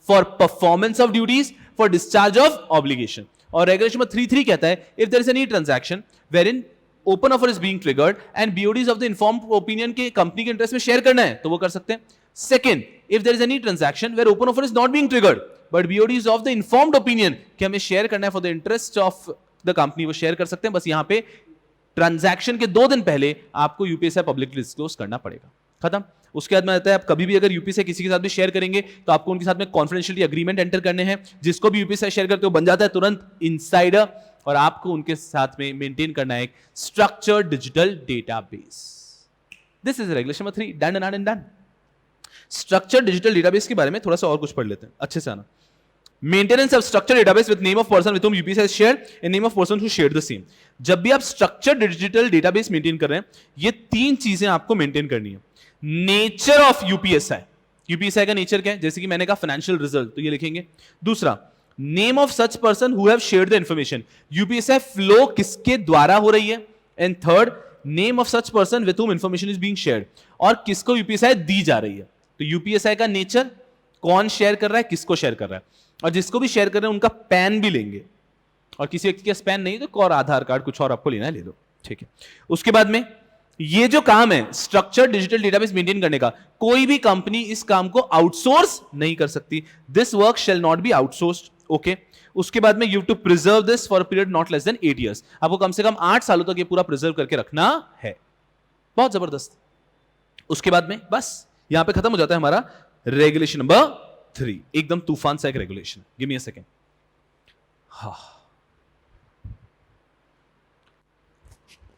for performance of duties, for discharge of obligation. और रेगुलेशन नंबर 3(3) कहता है if there is any transaction wherein open offer is being triggered and BOD is of the informed opinion के company के interest में share करना है तो वो कर सकते हैं। Second, if there is any transaction where open offer is not being triggered but BOD is of the informed opinion कि हमें शेयर करना है for the interest of the company वो शेयर कर सकते हैं, बस यहां पे ट्रांजैक्शन के 2 दिन पहले आपको यूपीएसआई पब्लिकली डिस्क्लोज करना पड़ेगा। खत्म। उसके बाद में आता है आप कभी भी अगर यूपीएसआई किसी के साथ भी शेयर करेंगे तो आपको उनके साथ में कॉन्फिडेंशियलिटी एग्रीमेंट एंटर करने हैं, जिसको भी यूपीएसआई शेयर करते हो बन जाता है तुरंत इनसाइडर, और आपको उनके साथ में मेंटेन करना है एक structured digital database. This is regulation number 3, done and done. Structured digital database के बारे में थोड़ा सा और कुछ पढ़ लेते हैं, अच्छे से आना। Maintenance of structured database with name of person with whom UPSI share and name of person who shared the same. जब भी आप स्ट्रक्चर्ड डिजिटल डेटाबेस मेंटेन कर रहे हैं, ये 3 चीजें आपको मेंटेन करनी है। नेचर ऑफ यूपीएसआई, यूपीएसआई का नेचर क्या है, जैसे कि मैंने कहा फाइनेंशियल रिजल्ट, तो ये लिखेंगे। दूसरा, name of such person who have shared the information, UPSI flow किसके द्वारा हो रही है। And third, name of such person with whom information is being shared, और किसको यूपीएसआई दी जा रही है। तो यूपीएसआई का नेचर, कौन शेयर कर रहा है, किसको शेयर कर रहा है, और जिसको भी शेयर कर रहे हैं उनका पैन भी लेंगे, और किसी व्यक्ति का पैन नहीं तो और आधार कार्ड कुछ और आपको लेना है ले लो, ठीक है। उसके बाद में ये जो काम है स्ट्रक्चर्ड डिजिटल डेटाबेस मेंटेन करने का, कोई भी कंपनी इस काम को आउटसोर्स नहीं कर सकती। This work shall not be outsourced, okay. उसके बाद में you to preserve this for a period not less than 8 years, आपको कम से कम 8 सालों तक ये पूरा प्रिजर्व करके रखना है। बहुत जबरदस्त। उसके बाद में बस यहां पे खत्म हो जाता है हमारा रेगुलेशन नंबर 3, एकदम तूफान सा एक regulation. Give me a second.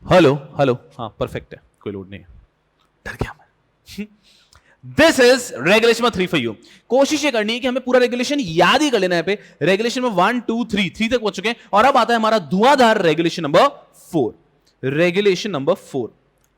Hello हाँ परफेक्ट है, कोई लोड नहीं है, डर गया मैं। This is regulation number 3 for you. कोशिश ये करनी है कि हमें पूरा रेगुलेशन याद ही कर लेना है। पे रेगुलेशन नंबर 1 2 3 तक पहुंच चुके हैं, और अब आता है हमारा धुआंधार रेगुलेशन नंबर 4। रेगुलेशन नंबर 4,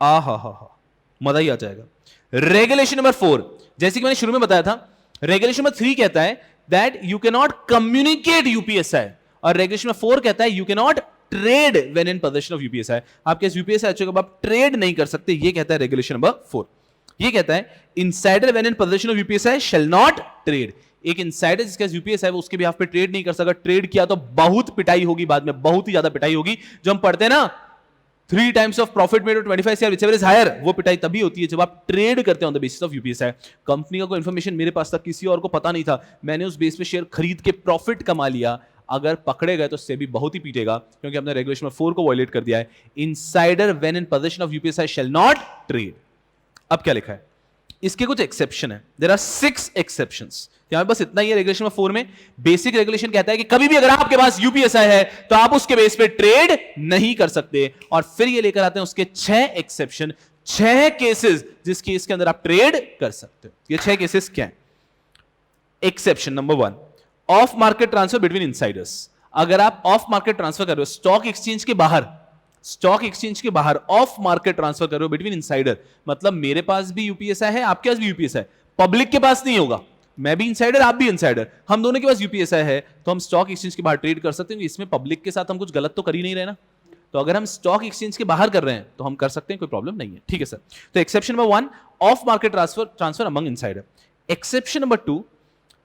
हा मजा ही आ जाएगा। रेगुलेशन नंबर 4, जैसे कि मैंने शुरू में बताया था, रेगुलेशन नंबर 3 कहता है that you can not communicate UPSI, और रेगुलेशन नंबर 4 कहता है you can not trade when in position of UPSI. आपके यूपीएसआई अच्छे को आप ट्रेड नहीं कर सकते, ये कहता है रेगुलेशन नंबर 4। ये कहता है insider when in position of UPSI shall not trade. एक इनसाइडर जिसका यूपीएसआई है उसके भी पे ट्रेड नहीं कर सकता। ट्रेड किया तो बहुत पिटाई होगी, बाद में बहुत ही ज्यादा पिटाई होगी। जो हम पढ़ते हैं ना 3 times of profit made 25 CR whichever is higher, वो पिटाई तभी होती है जब आप ट्रेड करते हैं on the basis of UPSI. Company का कोई इंफॉर्मेशन मेरे पास था, किसी और को पता नहीं था, मैंने उस बेस पे शेयर खरीद के प्रॉफिट कमा लिया, अगर पकड़े गए तो उससे भी बहुत ही पीटेगा, क्योंकि हमने रेगुलेशन नंबर 4 को वायलेट कर दिया है। Insider when in position of UPSI shall not trade. अब क्या लिखा है, इसके कुछ एक्सेप्शन है। There are 6 exceptions. यहां बस इतना ही है रेगुलेशन नंबर 4 में। बेसिक रेगुलेशन कहता है कि कभी भी अगर आपके पास यूपीएसआई है तो आप उसके बेस पे ट्रेड नहीं कर सकते। और फिर ये लेकर आते हैं उसके 6 एक्सेप्शन, 6 केसेस जिस केस के अंदर आप ट्रेड कर सकते हो। ये 6 केसेस क्या है? Exception number 1, of market transfer between Insiders. अगर आप ऑफ मार्केट ट्रांसफर कर रहे हो, स्टॉक एक्सचेंज के बाहर ऑफ मार्केट ट्रांसफर कर रहे हो बिटवीन इनसाइडर, मतलब मेरे पास भी यूपीएसआई है, आपके पास भी यूपीएसआई, पब्लिक के पास नहीं होगा। मैं भी इनसाइडर, आप भी इनसाइडर, हम दोनों के पास यूपीएसआई है, तो हम स्टॉक एक्सचेंज के बाहर ट्रेड कर सकते हैं। इसमें पब्लिक के साथ हम कुछ गलत तो कर ही नहीं रहे ना। तो अगर हम स्टॉक एक्सचेंज के बाहर कर रहे हैं तो हम कर सकते हैं, कोई प्रॉब्लम नहीं है, ठीक है सर। तो exception number 1, of market transfer among insider. Exception number 2,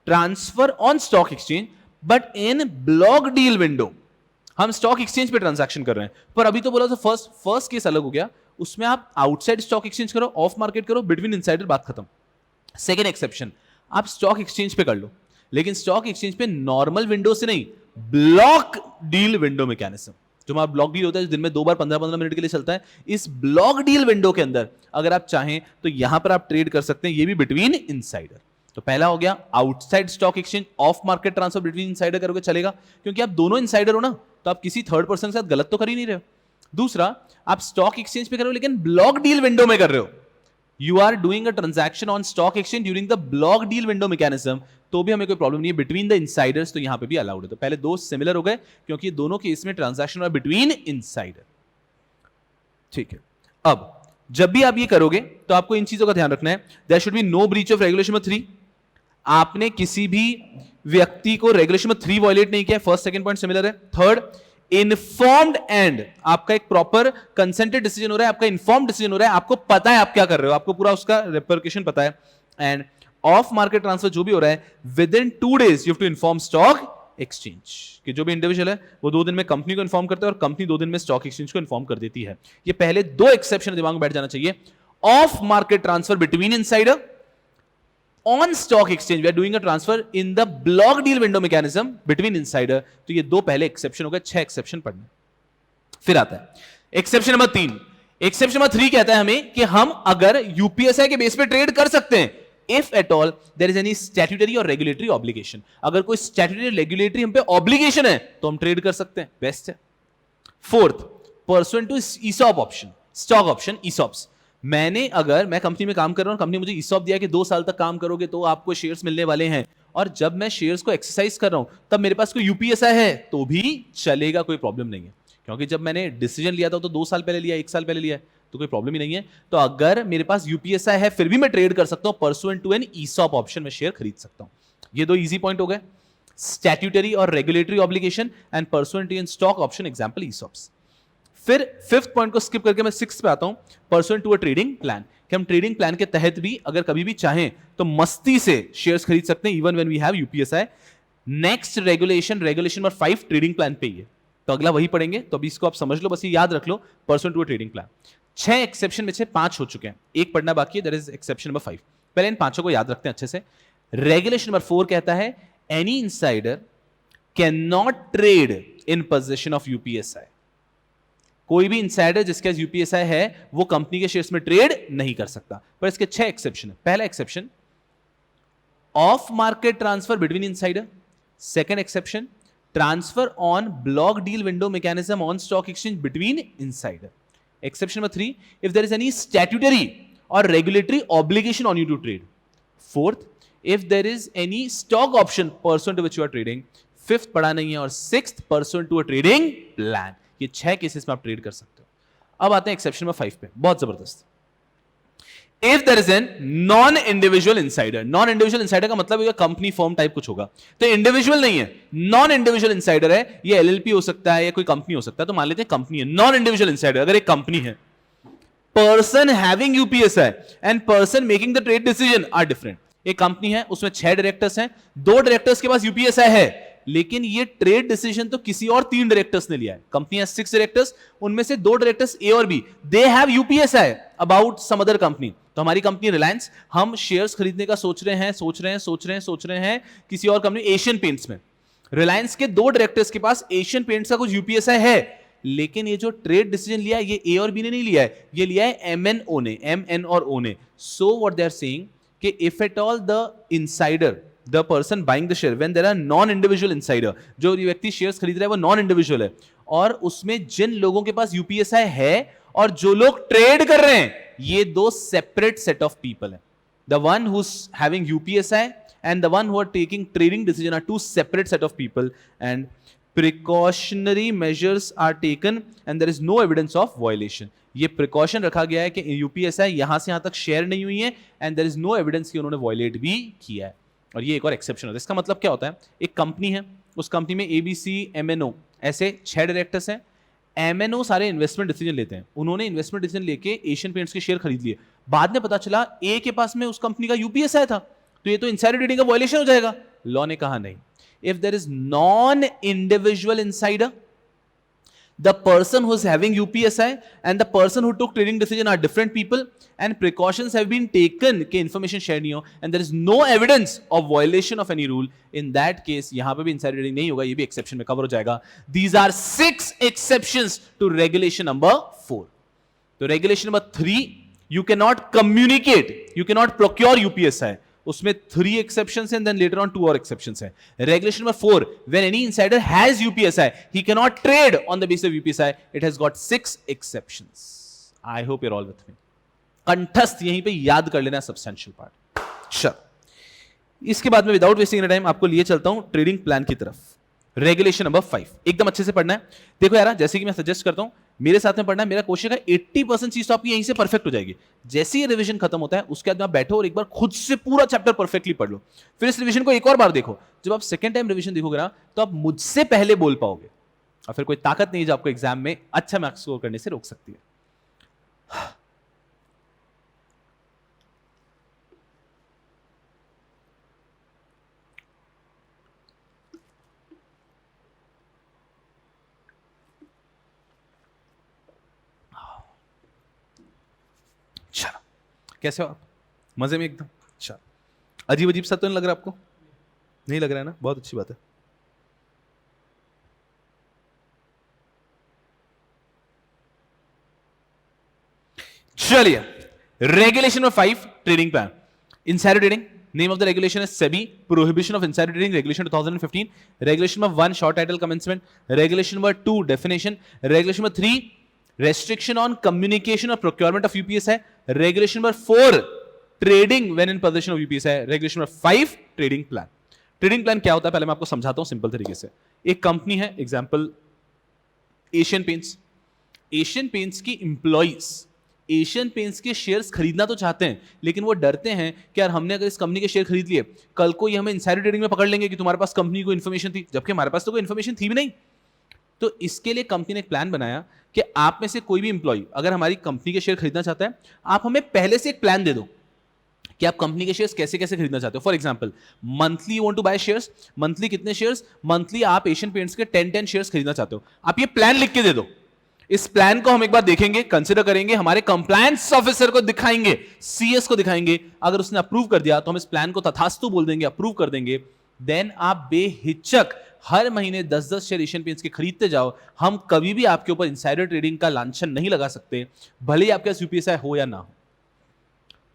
transfer on stock exchange but in block deal window. हम स्टॉक एक्सचेंज पे ट्रांजैक्शन कर रहे हैं, पर अभी तो बोला था फर्स्ट केस अलग हो गया, उसमें आप आउटसाइड स्टॉक एक्सचेंज करो, ऑफ मार्केट करो, बिटवीन इनसाइडर, बात खत्म। सेकेंड एक्सेप्शन, आप स्टॉक एक्सचेंज पे कर लो, लेकिन स्टॉक एक्सचेंज पे नॉर्मल विंडो से नहीं, ब्लॉक डील विंडो मैकेनिज्म। जो हमारा ब्लॉक डील होता है दिन में 2 बार 15-15 मिनट के लिए चलता है, इस ब्लॉक डील विंडो के अंदर अगर आप चाहें तो यहां पर आप ट्रेड कर सकते हैं, ये भी बिटवीन इनसाइडर। तो पहला हो गया outside stock exchange, of market transfer between insider करोगे चलेगा, क्योंकि आप दोनों इनसाइडर हो ना, तो आप किसी थर्ड पर्सन के साथ गलत तो कर ही नहीं रहे हो। दूसरा, आप स्टॉक एक्सचेंज पे कर रहे हो लेकिन ब्लॉक डील विंडो में कर रहे हो, you are doing a transaction on stock exchange during the block deal window mechanism, तो भी हमें कोई प्रॉब्लम नहीं है, बिटवीन द इनसाइडर्स, तो यहां पे भी अलाउड है। तो पहले 2 सिमिलर हो गए, क्योंकि दोनों केस में ट्रांजैक्शन हुआ बिटवीन इनसाइडर, ठीक है। अब जब भी आप ये करोगे तो आपको इन चीजों का ध्यान रखना है। There should be no breach of regulation number 3। आपने किसी भी व्यक्ति को रेगुलेशन नंबर 3 वायलेट नहीं किया, फर्स्ट सेकंड पॉइंट सिमिलर है। थर्ड, इन्फॉर्म्ड एंड, आपका एक प्रॉपर कंसेंटेड डिसीजन हो रहा है, आपका इन्फॉर्म्ड डिसीजन हो रहा है, आपको पता है आप क्या कर रहे हो, आपको पूरा उसका रिपरकशन पता है। एंड ऑफ मार्केट ट्रांसफर जो भी हो रहा है, within 2 days you have to inform stock exchange, कि जो भी इंडिविजुअल है वो 2 दिन में कंपनी को इन्फॉर्म करता है और कंपनी 2 दिन में स्टॉक एक्सचेंज को इन्फॉर्म कर देती है। ये पहले 2 एक्सेप्शन दिमाग में बैठ जाना चाहिए। Off market transfer between insider, on stock exchange we are doing a transfer in the block deal window mechanism between insider. तो ये 2 पहले एक्सेप्शन हो गए, 6 एक्सेप्शन पढ़ने। फिर आता है एक्सेप्शन नंबर 3। एक्सेप्शन नंबर 3 कहता है हमें कि हम अगर यूपीएसआई के बेस पे ट्रेड कर सकते हैं if at all there is any statutory और रेगुलेटरी ऑब्लिगेशन। अगर कोई स्टैट्यूटरी रेगुलेटरी हम पे ऑब्लिगेशन है तो हम ट्रेड कर सकते हैं, बेस्ट है। Fourth, pursuant to ESOP option, stock option, ESOPs. मैं कंपनी में काम कर रहा हूं, कंपनी मुझे ईसॉप दिया कि 2 साल तक काम करोगे तो आपको शेयर्स मिलने वाले हैं, और जब मैं शेयर्स को एक्सरसाइज कर रहा हूं तब मेरे पास कोई यूपीएसआई है तो भी चलेगा, कोई प्रॉब्लम नहीं है, क्योंकि जब मैंने डिसीजन लिया था तो 2 साल पहले लिया, 1 साल पहले लिया है, तो कोई प्रॉब्लम ही नहीं है। तो अगर मेरे पास यूपीएसआई है फिर भी मैं ट्रेड कर सकता हूं, pursuant to N ESOP option में शेयर खरीद सकता हूं। ये 2 इजी पॉइंट हो गए, स्टैट्यूटरी और regulatory obligation and pursuant to an stock option, example ESOPs. फिर 5th पॉइंट को स्किप करके मैं 6th पे आता हूं, pursuant to a trading plan, कि हम ट्रेडिंग प्लान के तहत भी अगर कभी भी चाहें तो मस्ती से शेयर्स खरीद सकते हैं even when we have UPSI. Next regulation number 5 trading plan पे ही है, तो अगला वही पढ़ेंगे, तो अभी इसको आप समझ लो, बस ये याद रख लो, pursuant to a trading plan. 6 exception में से 5 हो चुके हैं, एक पढ़ना बाकी है, दैट इज एक्सेप्शन नंबर 5। पहले इन 5 को याद रखते हैं अच्छे से। रेगुलेशन नंबर 4 कहता है any insider can not trade in position of UPSI. कोई भी इनसाइडर जिसके पास यूपीएसआई है वो कंपनी के शेयर्स में ट्रेड नहीं कर सकता। पर इसके 6 एक्सेप्शन है। पहला exception, of market transfer between insider. Second exception, transfer on block deal window mechanism on stock exchange between insider. Exception number 3, if there is any statutory or regulatory obligation on you to trade. Fourth, if there is any stock option pursuant to which you are trading. Fifth पढ़ा नहीं है, और 6th pursuant to a trading plan. ये 6 cases में आप trade कर सकते हो। अब आते हैं एक्सेप्शन नंबर 5 पे, बहुत जबरदस्त। If there is an non-individual insider, non-individual insider का मतलब कंपनी फर्म टाइप कुछ होगा, तो इंडिविजुअल नहीं है, नॉन इंडिविजुअल इंसाइडर है, ये एलएलपी हो सकता है या कोई कंपनी हो सकता है, तो मान लेते हैं कंपनी है। नॉन इंडिविजुअल इंसाइडर अगर एक कंपनी है, person having UPSI and person making the trade decision are different. एक कंपनी है, उसमें 6 डायरेक्टर्स हैं, 2 डायरेक्टर्स के पास यूपीएसआई है, लेकिन ये ट्रेड डिसीजन तो किसी और 3 डायरेक्टर्स ने लिया है। कंपनी है 6 डायरेक्टर्स, उनमें से 2 डायरेक्टर्स ए और B, they have UPSI about some other company. तो हमारी कंपनी रिलायंस, हम शेयर्स खरीदने का सोच रहे हैं किसी और कंपनी, एशियन पेंट्स में। रिलायंस के 2 डायरेक्टर्स के पास एशियन पेंट्स का कुछ यूपीएसआई है, लेकिन ये जो ट्रेड डिसीजन लिया है ये ए और बी ने नहीं लिया है, ये लिया है एमएनओ ने, एमएन और ओ ने। So what they are saying कि if at all the insider, the person buying the share, when there are non individual insider, जो व्यक्ति शेयर्स खरीद रहा है वो नॉन इंडिविजुअल है, और उसमें जिन लोगों के पास यूपीएसआई है और जो लोग ट्रेड कर रहे हैं, ये 2 सेपरेट सेट ऑफ पीपल हैं। The one who is having UPSI and the one who are taking trading decision are 2 separate set of people, and precautionary measures are taken and there is no evidence of violation. ये precaution रखा गया है कि UPSI यहां से यहां तक share नहीं हुई है, and there is no evidence कि उन्होंने वायलेट भी किया है। और ये एक और एक्सेप्शन होता है। इसका मतलब क्या होता है, एक कंपनी है, उस कंपनी में एबीसी एमएनओ ऐसे 6 डायरेक्टर्स हैं, एमएनओ सारे इन्वेस्टमेंट डिसीजन लेते हैं, उन्होंने इन्वेस्टमेंट डिसीजन लेके एशियन पेंट्स के शेयर खरीद लिए, बाद में पता चला ए के पास में उस कंपनी का यूपीएसआई था, तो ये तो इनसाइडर ट्रेडिंग का वायलेशन हो जाएगा। लॉ ने कहा नहीं, if there is non individual insider, the person who's having UPSI and the person who took trading decision are different people, and precautions have been taken कि information share नहीं हो, and there is no evidence of violation of any rule, in that case यहां पे भी insider trading नहीं होगा, ये भी exception में cover हो जाएगा। These are 6 exceptions to regulation number 4। तो regulation number 3, you cannot communicate, you cannot procure UPSI, उसमें 3 exceptions हैं, then later on 2 और exceptions हैं। Regulation number 4, when any insider has UPSI, he cannot trade on the basis of UPSI, it has got 6 exceptions। I hope you're all with me। कंठस्थ यहीं पे याद कर लेना सब्सटेंशियल पार्ट। चल, इसके बाद में विदाउट वेस्टिंग टाइम आपको लिए चलता हूं ट्रेडिंग प्लान की तरफ। रेगुलेशन नंबर 5 एकदम अच्छे से पढ़ना है। देखो यार, जैसे कि मैं सजेस्ट करता हूं मेरे साथ में पढ़ना है, मेरा क्वेश्चन का 80% चीज तो आपकी यहीं से परफेक्ट हो जाएगी। जैसे ही रिवीजन खत्म होता है उसके बाद आप बैठो और एक बार खुद से पूरा चैप्टर परफेक्टली पढ़ लो, फिर इस रिवीजन को एक और बार देखो। जब आप सेकंड टाइम रिवीजन देखोगे ना तो आप मुझसे पहले बोल पाओगे, और फिर कोई ताकत नहीं है जो आपको एग्जाम में अच्छा मार्क्स स्कोर करने से रोक सकती है। चलो, कैसे हो आप? मजे में एकदम? अच्छा, अजीब अजीब सा तो नहीं लग रहा आपको? नहीं लग रहा है ना? बहुत अच्छी बात है। चलिए, regulation number 5, trading plan, insider trading. Name of the regulation is SEBI, Prohibition of Insider Trading Regulation 2015. Regulation number 1, short title commencement. Regulation number 2, definition. Regulation number 3, restriction on communication or procurement of UPS है. Regulation number 4, trading when in possession of UPS है. Regulation number 5, trading plan. Trading plan क्या होता है पहले मैं आपको समझाता हूं सिंपल तरीके से. एक कंपनी है, example Asian paints. Asian paints की इंप्लॉइज एशियन पेंट्स के शेयर्स खरीदना तो चाहते हैं, लेकिन वो डरते हैं कि यार हमने अगर इस कंपनी के शेयर खरीद लिए, कल को ये हमें इनसाइडर ट्रेडिंग में पकड़ लेंगे कि तुम्हारे पास कंपनी को इन्फॉर्मेशन थी, जबकि हमारे पास तो कोई इन्फॉर्मेशन थी भी नहीं. तो इसके लिए कंपनी ने एक प्लान बनाया कि आप में से कोई भी इंप्लॉय अगर हमारी कंपनी के शेयर खरीदना चाहता है, आप हमें पहले से एक प्लान दे दो कि आप कंपनी के शेयर्स कैसे कैसे खरीदना चाहते हो. For example, monthly you want to buy shares, monthly कितने शेयर्स, मंथली आप एशियन पेंट्स के 10 शेयर्स खरीदना चाहते हो, आप ये प्लान लिख के दे दो. इस प्लान को हम एक बार देखेंगे, कंसीडर करेंगे, हमारे कंप्लायंस ऑफिसर को दिखाएंगे, सीएस को दिखाएंगे. अगर उसने अप्रूव कर दिया तो हम इस प्लान को तथास्तु बोल देंगे, अप्रूव कर देंगे. देन आप बेहिचक हर महीने 10-10 शेयर एशियन पेंट्स के खरीदते जाओ. हम कभी भी आपके ऊपर इनसाइडर ट्रेडिंग का लांछन नहीं लगा सकते, भले ही आपके पास यूपीएसआई हो या ना हो.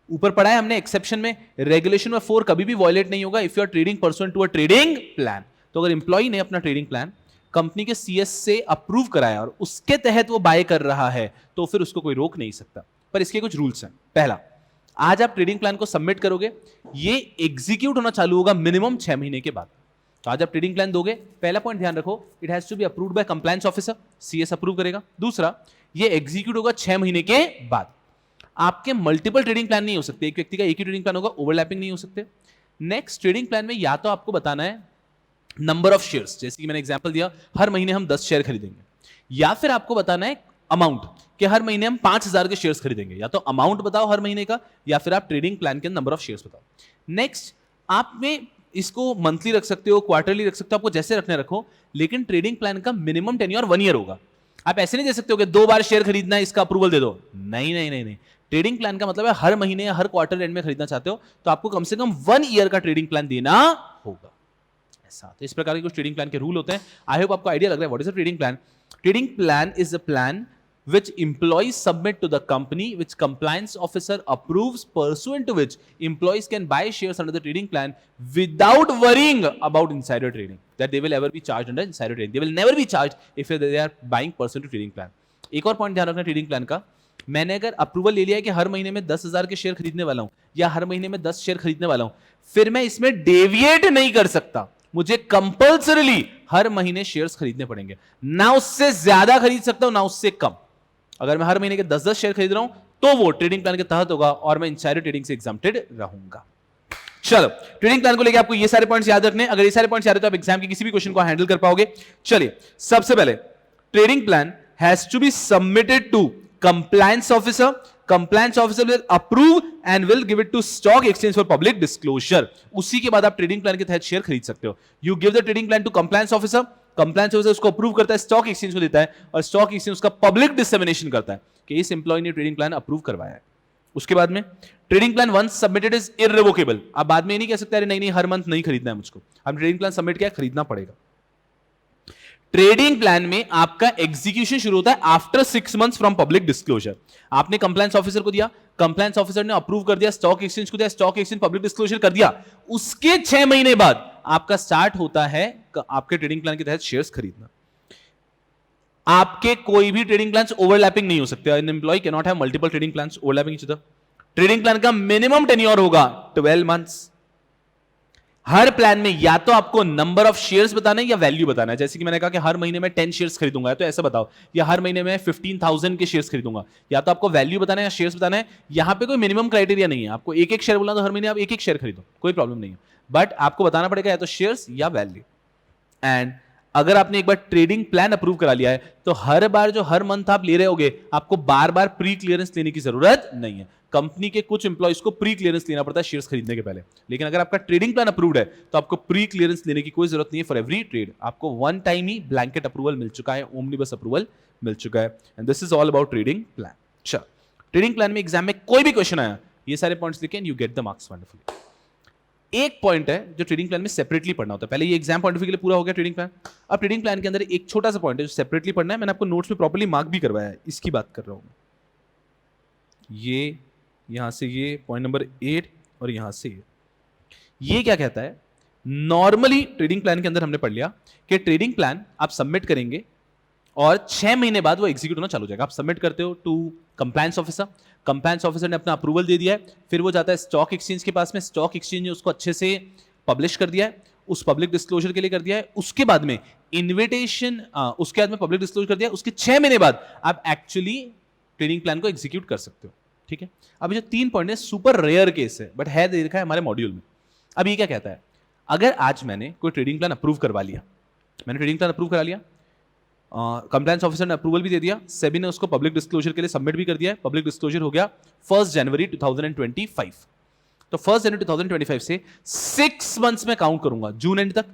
ऊपर पढ़ा है हमने एक्सेप्शन में, रेगुलेशन में 4 कभी भी वॉयलेट नहीं होगा if you are trading pursuant to a trading plan. तो अगर इंप्लॉय ने अपना ट्रेडिंग प्लान कंपनी के सीएस से अप्रूव कराया और उसके तहत वो बाय कर रहा है, तो फिर उसको कोई रोक नहीं सकता. पर इसके कुछ रूल्स हैं. पहला, आज आप ट्रेडिंग प्लान को सबमिट करोगे, ये एग्जीक्यूट होना चालू होगा मिनिमम 6 महीने के बाद. तो आज आप ट्रेडिंग प्लान दोगे, पहला पॉइंट ध्यान रखो, it has to be approved by compliance officer, CS approve करेगा. दूसरा, ये एग्जीक्यूट होगा 6 महीने के बाद. आपके मल्टीपल ट्रेडिंग प्लान नहीं हो सकते, एक व्यक्ति का एक ही ट्रेडिंग प्लान होगा, ओवरलैपिंग नहीं हो सकते. नेक्स्ट, ट्रेडिंग प्लान में या तो आपको बताना है नंबर ऑफ शेयर्स, जैसे कि मैंने एग्जांपल दिया, हर महीने हम 10 शेयर खरीदेंगे, या फिर आपको बताना है अमाउंट कि हर महीने हम 5000 के शेयर्स खरीदेंगे. या तो अमाउंट बताओ हर महीने का, या फिर आप ट्रेडिंग प्लान के नंबर ऑफ शेयर्स बताओ. नेक्स्ट, आप में इसको मंथली रख सकते हो, क्वार्टरली रख सकते हो, आपको जैसे रखने रखो, लेकिन ट्रेडिंग प्लान का मिनिमम टेन्योर 1 ईयर होगा. आप ऐसे नहीं दे सकते हो कि 2 बार शेयर खरीदना है, इसका अप्रूवल दे दो. नहीं नहीं नहीं नहीं, ट्रेडिंग प्लान का मतलब है हर महीने या हर क्वार्टर एंड में खरीदना चाहते हो, तो आपको कम से कम 1 ईयर का ट्रेडिंग प्लान देना होगा. तो इस प्रकार के कुछ ट्रेडिंग प्लान के रूल होते हैं. आई होप आपको आइडिया लग रहा है what is a trading plan. Trading plan is a plan which employees submit to the company, which compliance officer approves, pursuant to which employees can buy shares under the trading plan without worrying about insider trading, that they will ever be charged under insider trading. They will never be charged if they are buying pursuant to trading plan. एक और point ध्यान रखना trading plan का, मैंने अगर approval ले लिया है कि हर महीने में 10,000 के शेयर खरीदने वाला हूं, या हर महीने में 10 शेयर खरीदने वाला हूं, फिर मैं इसमें डेविएट नहीं कर सकता. मुझे कंपल्सरीली हर महीने शेयर्स खरीदने पड़ेंगे. ना उससे ज्यादा खरीद सकता हूं, ना उससे कम. अगर मैं हर महीने के 10-10 शेयर खरीद रहा हूं, तो वो ट्रेडिंग प्लान के तहत होगा और मैं इनसाइडर ट्रेडिंग से एग्जम्प्टेड रहूंगा. चलो, ट्रेडिंग प्लान को लेकर आपको ये सारे पॉइंट्स याद रखने. अगर ये सारे पॉइंट्स याद है तो आप एग्जाम के किसी भी क्वेश्चन को हैंडल कर पाओगे. चलिए, सबसे पहले trading plan has to be submitted to compliance officer. Compliance officer will approve and will give it to stock exchange for public disclosure. उसी के बाद आप ट्रेडिंग प्लान के तहत शेयर खरीद सकते हो. You give the trading plan to compliance officer. Compliance officer उसको अप्रूव करता है, स्टॉक एक्सचेंज को देता है, और स्टॉक एक्सचेंज उसका पब्लिक डिसेमिनेशन करता है कि इस एम्प्लॉय ने ट्रेडिंग प्लान अप्रूव करवाया है. उसके बाद में trading plan once submitted is irrevocable. आप बाद में ये नहीं कह सकते अरे नहीं नहीं हर मंथ नहीं खरीदना है मुझको. हम ट्रेडिंग प्लान सबमिट किया, खरीदना पड़ेगा. ट्रेडिंग प्लान में आपका एग्जीक्यूशन शुरू होता है after 6 months from public disclosure. आपने कंप्लायंस ऑफिसर को दिया, कंप्लायंस ऑफिसर ने अप्रूव कर दिया, स्टॉक एक्सचेंज को दिया, स्टॉक एक्सचेंज पब्लिक डिस्क्लोजर कर दिया. उसके 6 महीने बाद आपका स्टार्ट होता है आपके ट्रेडिंग प्लान के तहत शेयर्स खरीदना. आपके कोई भी ट्रेडिंग प्लान्स ओवरलैपिंग नहीं हो सकते. An employee can not have multiple trading plans overlapping each other. Trading plan का मिनिमम टेन्योर होगा 12 मंथ्स. हर प्लान में या तो आपको नंबर ऑफ शेयर्स बताना है या वैल्यू बताना है. जैसे कि मैंने कहा कि हर महीने में 10 शेयर्स खरीदूंगा, तो ऐसा बताओ, या हर महीने में 15,000 के शेयर्स खरीदूंगा. या तो आपको वैल्यू बताना है या शेयर्स बताना है. यहां पे कोई मिनिमम क्राइटेरिया नहीं है. आपको एक एक शेयर बोलना तो हर महीने आप एक एक शेयर खरीदो, कोई प्रॉब्लम नहीं है. बट आपको बताना पड़ेगा या तो शेयर्स या वैल्यू. एंड अगर आपने एक बार ट्रेडिंग प्लान अप्रूव करा लिया है, तो हर बार जो हर मंथ आप ले रहे होगे, आपको बार बार प्री क्लियरेंस लेने की जरूरत नहीं है. कंपनी के कुछ एम्प्लॉइज को प्री क्लियरेंस लेना पड़ता है शेयर्स खरीदने के पहले, लेकिन अगर आपका ट्रेडिंग प्लान अप्रूव्ड है तो आपको प्री क्लियरेंस लेने की कोई जरूरत नहीं है. फॉर एवरी ट्रेड आपको वन टाइम ही ब्लैंकेट अप्रूवल मिल चुका है, ओमनिबस अप्रूवल मिल चुका है. And this is all about trading plan. चलो, ट्रेडिंग प्लान में एग्जाम में कोई भी क्वेश्चन आया, ये सारे पॉइंट्स लिखे and you get the marks wonderfully. एक पॉइंट है जो ट्रेडिंग प्लान में सेपरेटली पढ़ना होता है. पहले ये एग्जाम पॉइंट ऑफ व्यू के लिए पूरा हो गया ट्रेडिंग प्लान. अब ट्रेडिंग प्लान के अंदर एक छोटा सा पॉइंट है जो सेपरेटली पढ़ना है. मैंने आपको नोट्स में प्रॉपर्ली मार्क भी करवाया है, इसकी बात कर रहा हूं. ये, यहां से ये, पॉइंट नंबर 8 और यहां से ये क्या कहता है? नॉर्मली ट्रेडिंग प्लान के अंदर हमने पढ़ लिया कि ट्रेडिंग प्लान आप सबमिट करेंगे और 6 महीने बाद वो एग्जीक्यूट होना चालू हो जाएगा। आप सबमिट करते हो to compliance officer, compliance officer ने अपना अप्रूवल दे दिया है, फिर वो जाता है स्टॉक एक्सचेंज के पास में, स्टॉक एक्सचेंज ने उसको अच्छे से पब्लिश कर दिया है, उस पब्लिक डिस्क्लोजर के लिए कर दिया है, उसके बाद में इन्विटेशन, उसके बाद में पब्लिक डिस्क्लोजर कर दिया, उसके 6 महीने बाद आप एक्चुअली ट्रेडिंग प्लान को एग्जीक्यूट कर सकते हो। ठीक है, अब जो 3 पॉइंट है सुपर रेयर केस है, बट है देखा है हमारे मॉड्यूल में। अब ये क्या कहता है? अगर आज मैंने कोई ट्रेडिंग प्लान अप्रूव करवा लिया, मैंने ट्रेडिंग प्लान अप्रूव करा लिया, कंप्लायंस ऑफिसर ने अप्रूवल भी दे दिया, सेबी ने उसको पब्लिक डिस्क्लोजर के लिए सबमिट भी कर दिया है, पब्लिक डिस्क्लोजर हो गया 1 जनवरी 2025। तो 1 जनवरी 2025 से 6 मंथ्स में काउंट करूंगा जून एंड तक।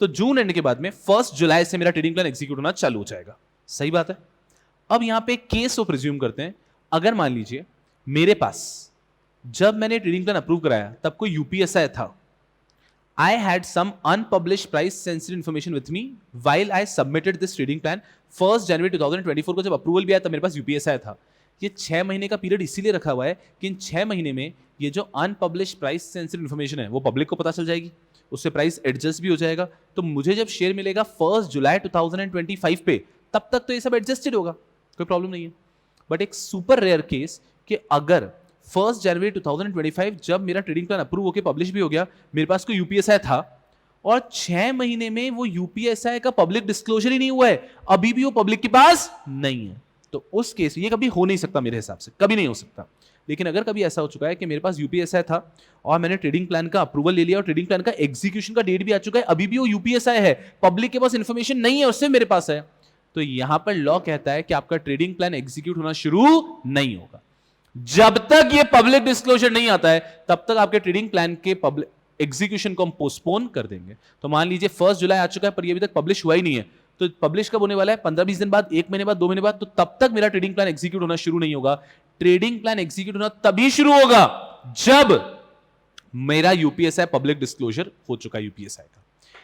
तो जून एंड के बाद में 1 जुलाई से मेरा ट्रेडिंग प्लान एग्जीक्यूट होना चालू हो जाएगा। सही बात है। अब यहां पे केस को प्रिज्यूम करते हैं, अगर मान लीजिए मेरे पास जब मैंने ट्रेडिंग प्लान अप्रूव कराया तब कोई यूपीएसआई था, I had some unpublished price sensitive information with me while I submitted this trading plan 1 जनवरी 2024 को जब अप्रूवल भी आया तब मेरे पास यूपीएसआई था। ये 6 महीने का पीरियड इसीलिए रखा हुआ है कि इन 6 महीने में ये जो अनपब्लिश्ड प्राइस सेंसिटिव इन्फॉर्मेशन है वो पब्लिक को पता चल जाएगी, उससे प्राइस एडजस्ट भी हो जाएगा। तो मुझे जब शेयर मिलेगा 1 जुलाई 2025 पे, तब तक तो ये सब एडजस्टेड होगा, कोई प्रॉब्लम नहीं है। बट एक सुपर रेयर केस कि अगर 1 जनवरी 2025 जब मेरा ट्रेडिंग प्लान अप्रूव होकर पब्लिश भी हो गया, मेरे पास कोई यूपीएसआई था और 6 महीने में वो यूपीएसआई का पब्लिक डिस्क्लोजर ही नहीं हुआ है, अभी भी वो पब्लिक के पास नहीं है, तो उस केस ये कभी हो नहीं सकता, मेरे हिसाब से कभी नहीं हो सकता। लेकिन अगर कभी ऐसा हो चुका है कि मेरे पास यूपीएसआई था और मैंने ट्रेडिंग प्लान का अप्रूवल ले लिया और ट्रेडिंग प्लान का एग्जीक्यूशन का डेट भी आ चुका है, अभी भी वो यूपीएसआई है, पब्लिक के पास इंफॉर्मेशन नहीं है, उससे मेरे पास है, तो यहां पर लॉ कहता है कि आपका ट्रेडिंग प्लान एग्जीक्यूट होना शुरू नहीं होगा। जब तक ये पब्लिक डिस्क्लोजर नहीं आता है तब तक आपके ट्रेडिंग प्लान के पब्लिक एग्जीक्यूशन को हम पोस्टपोन कर देंगे। तो मान लीजिए 1 जुलाई आ चुका है पर ये अभी तक पब्लिश हुआ ही नहीं है, तो पब्लिश कब होने वाला है? 15-20 दिन बाद, 1 महीने बाद, 2 महीने बाद, तो तब तक मेरा ट्रेडिंग प्लान एग्जीक्यूट होना शुरू नहीं होगा। ट्रेडिंग प्लान एग्जीक्यूट होना तभी शुरू होगा जब मेरा यूपीएसआई पब्लिक डिस्क्लोजर हो चुका है यूपीएसआई का।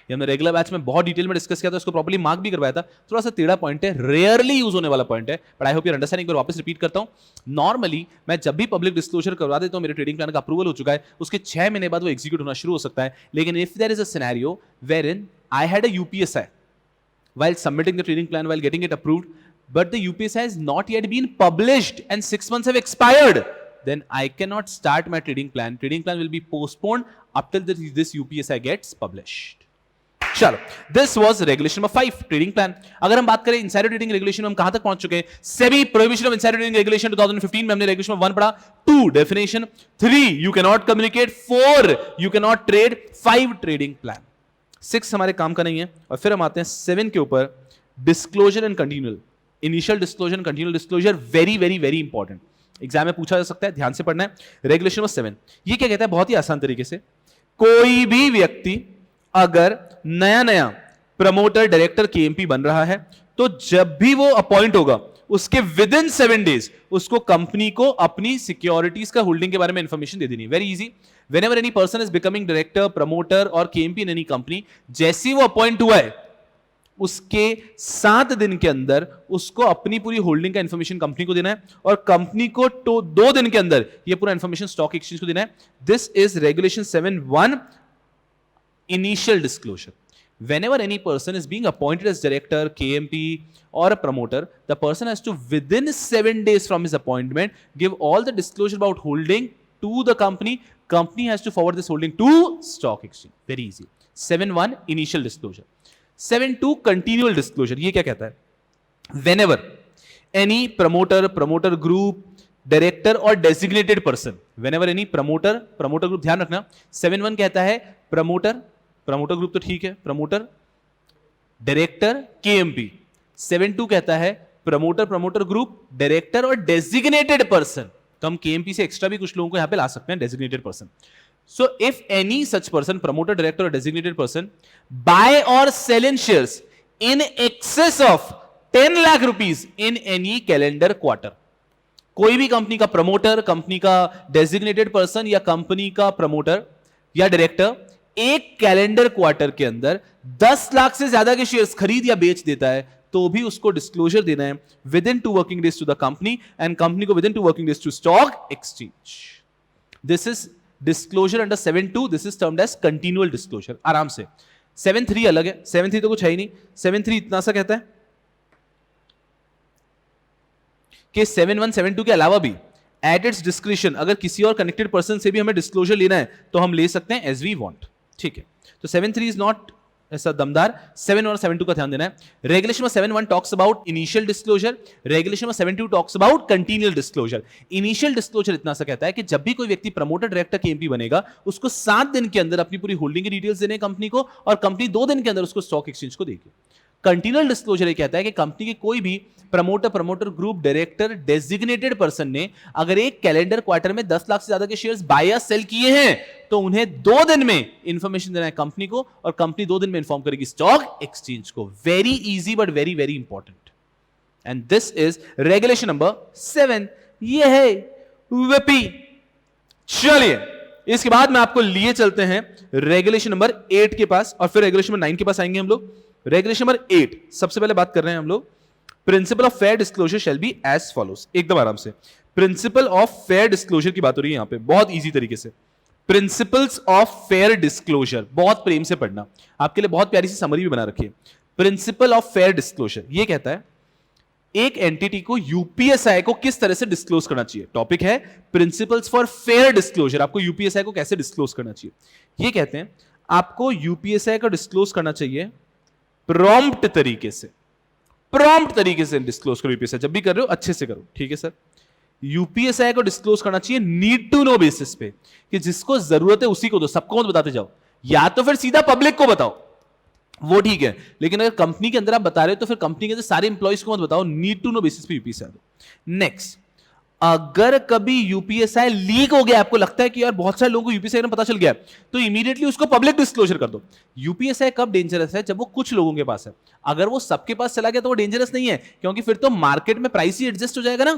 ये हमने रेगुलर बैच में बहुत डिटेल में डिस्कस किया था, उसको प्रॉपर्ली मार्क भी करवाया था। थोड़ा सा टेढ़ा पॉइंट है, रेयरली यूज होने वाला पॉइंट है, but I hope you understand. एक बार वापस रिपीट करता हूं, नॉर्मली मैं जब भी पब्लिक डिस्क्लोजर करवा देता हूं, मेरे ट्रेडिंग प्लान का अप्रूवल हो चुका है, उसके 6 महीने बाद वो एग्जीक्यूट होना शुरू हो सकता है। लेकिन if there is a scenario wherein I had a UPSI while submitting the trading plan, while getting it approved, but the UPSI has not yet been published and 6 months have expired, then I cannot start my trading plan. Trading plan will be postponed up till this UPSI gets published. चलो, this was regulation number 5, trading plan. अगर हम बात करें insider trading regulation में हम कहां तक पहुंच चुके हैं? SEBI prohibition of insider trading regulation 2015 में हमने regulation number 1 पढ़ा, 2 definition, 3 you cannot communicate, 4 you cannot trade, 5 trading plan. 6 हमारे काम का नहीं है। और फिर हम आते हैं 7 के ऊपर, disclosure and continual, initial disclosure and continual disclosure, very very very important, exam में पूछा जा सकता है, ध्यान से पढ़ना है। रेगुलेशन नंबर 7 ये क्या कहता है? बहुत ही आसान तरीके से, कोई भी व्यक्ति अगर नया नया प्रमोटर डायरेक्टर केएमपी बन रहा है तो जब भी वो अपॉइंट होगा उसके विद इन 7 डेज उसको कंपनी को अपनी सिक्योरिटीज का होल्डिंग के बारे में इंफॉर्मेशन दे देनी है। Very easy, whenever any person is becoming director, promoter और KMP in any company, जैसे वो अपॉइंट हुआ है उसके 7 दिन के अंदर उसको अपनी पूरी होल्डिंग का इंफॉर्मेशन कंपनी को देना है और कंपनी को 2 दिन के अंदर ये पूरा इंफॉर्मेशन स्टॉक एक्सचेंज को देना है। This is regulation 7(1) initial disclosure. Whenever any person is being appointed as director, KMP or a promoter, the person has to within 7 days from his appointment give all the disclosure about holding to the company. Company has to forward this holding to stock exchange. Very easy. 7(1) initial disclosure. 7(2) continual disclosure. ये क्या कहता है? Whenever any promoter group, director or designated person, whenever any promoter group, ध्यान रखना 7(1) कहता है promoter group तो ठीक है, प्रमोटर डायरेक्टर केएमपी। 7(2) कहता है प्रमोटर ग्रुप, डायरेक्टर और डेजिग्नेटेड पर्सन। तो हम केएमपी से एक्स्ट्रा भी कुछ लोगों को यहां पे ला सकते हैं, designated person. So if any such person, promoter, director और डेजिग्नेटेड पर्सन, बाय और sell in shares in excess of 10 lakh rupees in any calendar quarter, कोई भी कंपनी का प्रमोटर, कंपनी का डेजिग्नेटेड पर्सन या कंपनी का प्रमोटर या डायरेक्टर एक कैलेंडर क्वार्टर के अंदर 10 लाख से ज्यादा के शेयर्स खरीद या बेच देता है तो भी उसको डिस्क्लोजर देना है within 2 working days to the company and company को within 2 working days to stock exchange. This is disclosure under 7(2). This is termed as continual disclosure. आराम से 7(3) अलग है. 7(3) तो कुछ है ही नहीं. 7(3) इतना सा कहता है कि 7(1), 7(2) के अलावा भी एट इट्स डिस्क्रिशन अगर किसी और कनेक्टेड पर्सन से भी हमें डिस्क्लोजर लेना है तो हम ले सकते हैं एज वी वांट. ठीक है, तो 7(3) इज नॉट ऐसा दमदार. 7 और 7(2) का ध्यान देना है. रेगुलेशन में 7(1) talks about initial disclosure. Regulation में 7(2) talks about continual disclosure. Initial disclosure इतना सा कहता है कि जब भी कोई व्यक्ति प्रमोटर डायरेक्टर केएमपी बनेगा उसको 7 दिन के अंदर अपनी पूरी होल्डिंग की डिटेल्स देने कंपनी को और कंपनी 2 दिन के अंदर उसको स्टॉक एक्सचेंज को देगी. कंटिन्यूअल डिस्क्लोजर ये कहता है कि कंपनी के कोई भी promoter group director designated person ने अगर एक कैलेंडर क्वार्टर में 10 लाख से ज्यादा के शेयर्स बाय या सेल किए हैं तो उन्हें 2 दिन में इंफॉर्मेशन देना है कंपनी को और कंपनी 2 दिन में इंफॉर्म करेगी स्टॉक एक्सचेंज को. Very easy but very very important. And this is regulation number 7. ये है विपी. चलिए इसके बाद में आपको लिए चलते हैं रेगुलेशन नंबर 8 के पास और फिर रेगुलेशन नंबर 9 के पास आएंगे हम लोग. रेगुलेशन नंबर 8 सबसे पहले बात कर रहे हैं हम लोग. Principle of fair disclosure shall be as follows. एकदम आराम से प्रिंसिपल ऑफ फेयर डिस्क्लोजर की बात हो रही है यहां पे बहुत इजी तरीके से. प्रिंसिपल्स ऑफ फेयर डिस्क्लोजर बहुत प्रेम से पढ़ना. आपके लिए बहुत प्यारी सी समरी भी बना रखी है. प्रिंसिपल ऑफ फेयर डिस्क्लोजर ये कहता है एक एंटिटी को यूपीएसआई को किस तरह से डिस्क्लोज करना चाहिए. टॉपिक है प्रिंसिपल्स फॉर फेयर डिस्क्लोजर. आपको यूपीएसआई को कैसे डिस्क्लोज करना चाहिए. ये कहते हैं आपको यूपीएसआई को डिस्क्लोज करना चाहिए प्रॉम्प्ट तरीके से. प्रॉम्प्ट तरीके से डिस्क्लोज करो यूपीएसआई. जब भी कर रहे हो अच्छे से करो. ठीक है सर. यूपीएसआई को डिस्क्लोज करना चाहिए नीड टू नो बेसिस पे कि जिसको जरूरत है उसी को दो. सबको मत बताते जाओ. या तो फिर सीधा पब्लिक को बताओ वो ठीक है, लेकिन अगर कंपनी के अंदर आप बता रहे हो तो फिर कंपनी के अंदर सारे इंप्लॉइज को मत बताओ. नीड टू नो बेसिस पे यूपीएसआई दो. नेक्स्ट, अगर कभी यूपीएसआई लीक हो गया, आपको लगता है कि यार बहुत सारे लोगों को यूपीएसआई में पता चल गया, तो इमीडिएटली उसको पब्लिक डिस्क्लोजर कर दो. यूपीएसआई कब डेंजरस है? जब वो कुछ लोगों के पास है. अगर वो सबके पास चला गया तो वो डेंजरस नहीं है, क्योंकि फिर तो मार्केट में प्राइस ही एडजस्ट हो जाएगा ना.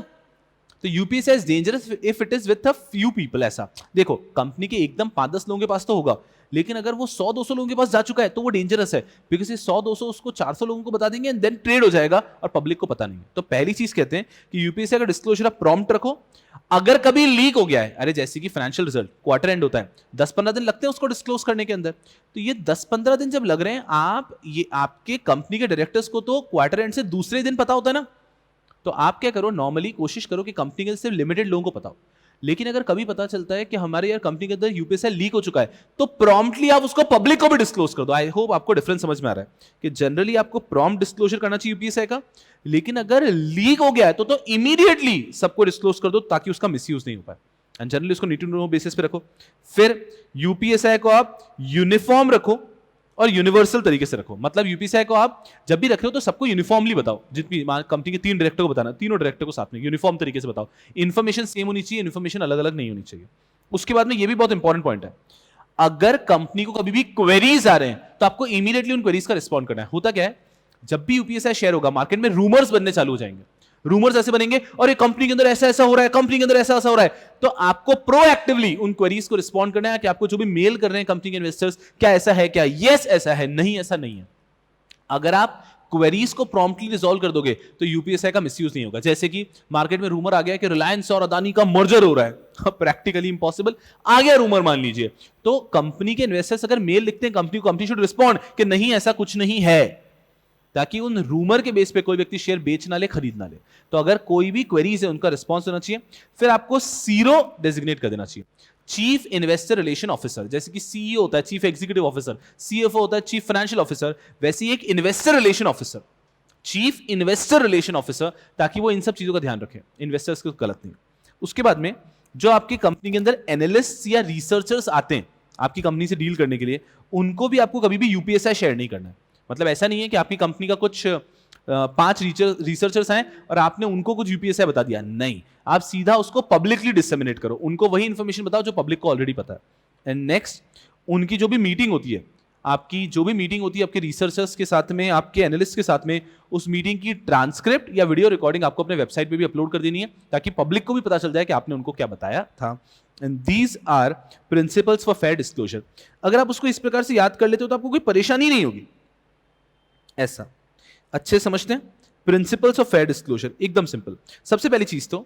तो UPSI is dangerous if it is with a few people. ऐसा देखो, कंपनी के एकदम 5-10 लोगों के पास तो होगा, लेकिन अगर वो 100-200 लोगों के पास जा चुका है तो वो डेंजरस है, बिकॉज ये 100-200 उसको 400 लोगों को बता देंगे एंड देन ट्रेड हो जाएगा और पब्लिक को पता नहीं. तो पहली चीज कहते हैं कि यूपीएसआई का डिस्क्लोजर आप प्रॉम्प्ट रखो. अगर कभी लीक हो गया है, अरे जैसे कि फाइनेंशियल रिजल्ट क्वार्टर एंड होता है, 10-15 दिन लगते हैं उसको डिस्क्लोज करने के अंदर. तो ये 10-15 दिन जब लग रहे हैं, आपके कंपनी के डायरेक्टर्स को तो क्वार्टर एंड से दूसरे दिन पता होता है ना. तो आप क्या करो, नॉर्मली कोशिश करो कि कंपनी के सिर्फ लिमिटेड लोगों को पता हो. लेकिन अगर कभी पता चलता है कि हमारे यार कंपनी के अंदर यूपीएसआई लीक हो चुका है, तो प्रॉम्प्टली आप उसको पब्लिक को भी डिस्क्लोज कर दो. आई होप आपको डिफरेंस समझ में आ रहा है कि जनरली आपको प्रॉम्प्ट डिस्क्लोजर करना चाहिए यूपीएसआई का, लेकिन अगर लीक हो गया है तो इमीडिएटली सबको डिस्क्लोज कर दो ताकि उसका मिसयूज नहीं हो पाए. एंड जनरली उसको नीड टू नो बेसिस पे रखो. फिर यूपीएसआई को आप यूनिफॉर्म रखो और यूनिवर्सल तरीके से रखो. मतलब यूपीएसआई को आप जब भी रख रहे हो तो सबको यूनिफॉर्मली बताओ. जितनी कंपनी के 3 डायरेक्टर को बताना, तीनों डायरेक्टर को साथ में यूनिफॉर्म तरीके से बताओ. इन्फॉर्मेशन सेम होनी चाहिए, इन्फॉर्मेशन अलग अलग नहीं होनी चाहिए. उसके बाद में ये भी बहुत इंपॉर्टेंट पॉइंट है, अगर कंपनी को कभी भी क्वेरीज आ रहे हैं तो आपको इमीडिएटली उन क्वेरीज का रिस्पॉन्ड करना है. होता क्या है, जब भी यूपीएसआई शेयर होगा मार्केट में रूमर्स बनने चालू हो जाएंगे. रूमर्स ऐसे बनेंगे और ये कंपनी के अंदर ऐसा ऐसा हो रहा है, कंपनी के अंदर ऐसा ऐसा हो रहा है. तो आपको प्रोएक्टिवली उन क्वेरीज को रिस्पॉन्ड करना है कि आपको जो भी मेल कर रहे हैं कंपनी के इन्वेस्टर्स, क्या ऐसा है, क्या यस ऐसा है, नहीं ऐसा नहीं है. अगर आप क्वेरीज को प्रॉम्प्टली रिजॉल्व कर दोगे तो यूपीएसआई का मिसयूज नहीं होगा. जैसे कि मार्केट में रूमर आ गया कि रिलायंस और अदानी का मर्जर हो रहा है, प्रैक्टिकली इंपॉसिबल आ गया रूमर मान लीजिए, तो कंपनी के इन्वेस्टर्स अगर मेल लिखते हैं कंपनी को, कंपनी शुड रिस्पॉन्ड कि नहीं ऐसा कुछ नहीं है, ताकि उन रूमर के बेस पे कोई व्यक्ति शेयर बेच ना ले, खरीद ना ले. तो अगर कोई भी क्वेरीज है उनका रिस्पॉन्स होना चाहिए. फिर आपको सीरो डेजिग्नेट कर देना चाहिए. चीफ इन्वेस्टर रिलेशन ऑफिसर, जैसे कि सीईओ होता है चीफ एग्जीक्यूटिव ऑफिसर, सीएफओ होता है चीफ फाइनेंशियल ऑफिसर, वैसे ही एक investor relation officer, chief investor relation officer, ताकि वो इन सब चीजों का ध्यान रखे, इन्वेस्टर्स को गलत नहीं. उसके बाद में जो आपकी कंपनी के अंदर एनालिस्ट या रिसर्चर्स आते हैं आपकी कंपनी से डील करने के लिए, उनको भी आपको कभी भी यूपीएसआई शेयर नहीं करना है. मतलब ऐसा नहीं है कि आपकी कंपनी का कुछ 5 रिसर्चर्स हैं और आपने उनको कुछ यूपीएसआई बता दिया. नहीं, आप सीधा उसको पब्लिकली डिसेमिनेट करो, उनको वही इंफॉर्मेशन बताओ जो पब्लिक को ऑलरेडी पता है. एंड नेक्स्ट, उनकी जो भी मीटिंग होती है, आपकी जो भी मीटिंग होती है आपके रिसर्चर्स के साथ में, आपके एनालिस्ट के साथ में, उस मीटिंग की ट्रांसक्रिप्ट या वीडियो रिकॉर्डिंग आपको अपने वेबसाइट पे भी अपलोड कर देनी है, ताकि पब्लिक को भी पता चल जाए कि आपने उनको क्या बताया था. And these are principles for fair disclosure. अगर आप उसको इस प्रकार से याद कर लेते हो तो आपको कोई परेशानी नहीं होगी. ऐसा अच्छे समझते हैं। प्रिंसिपल्स ऑफ फेयर डिस्क्लोजर एकदम सिंपल। सबसे पहली चीज तो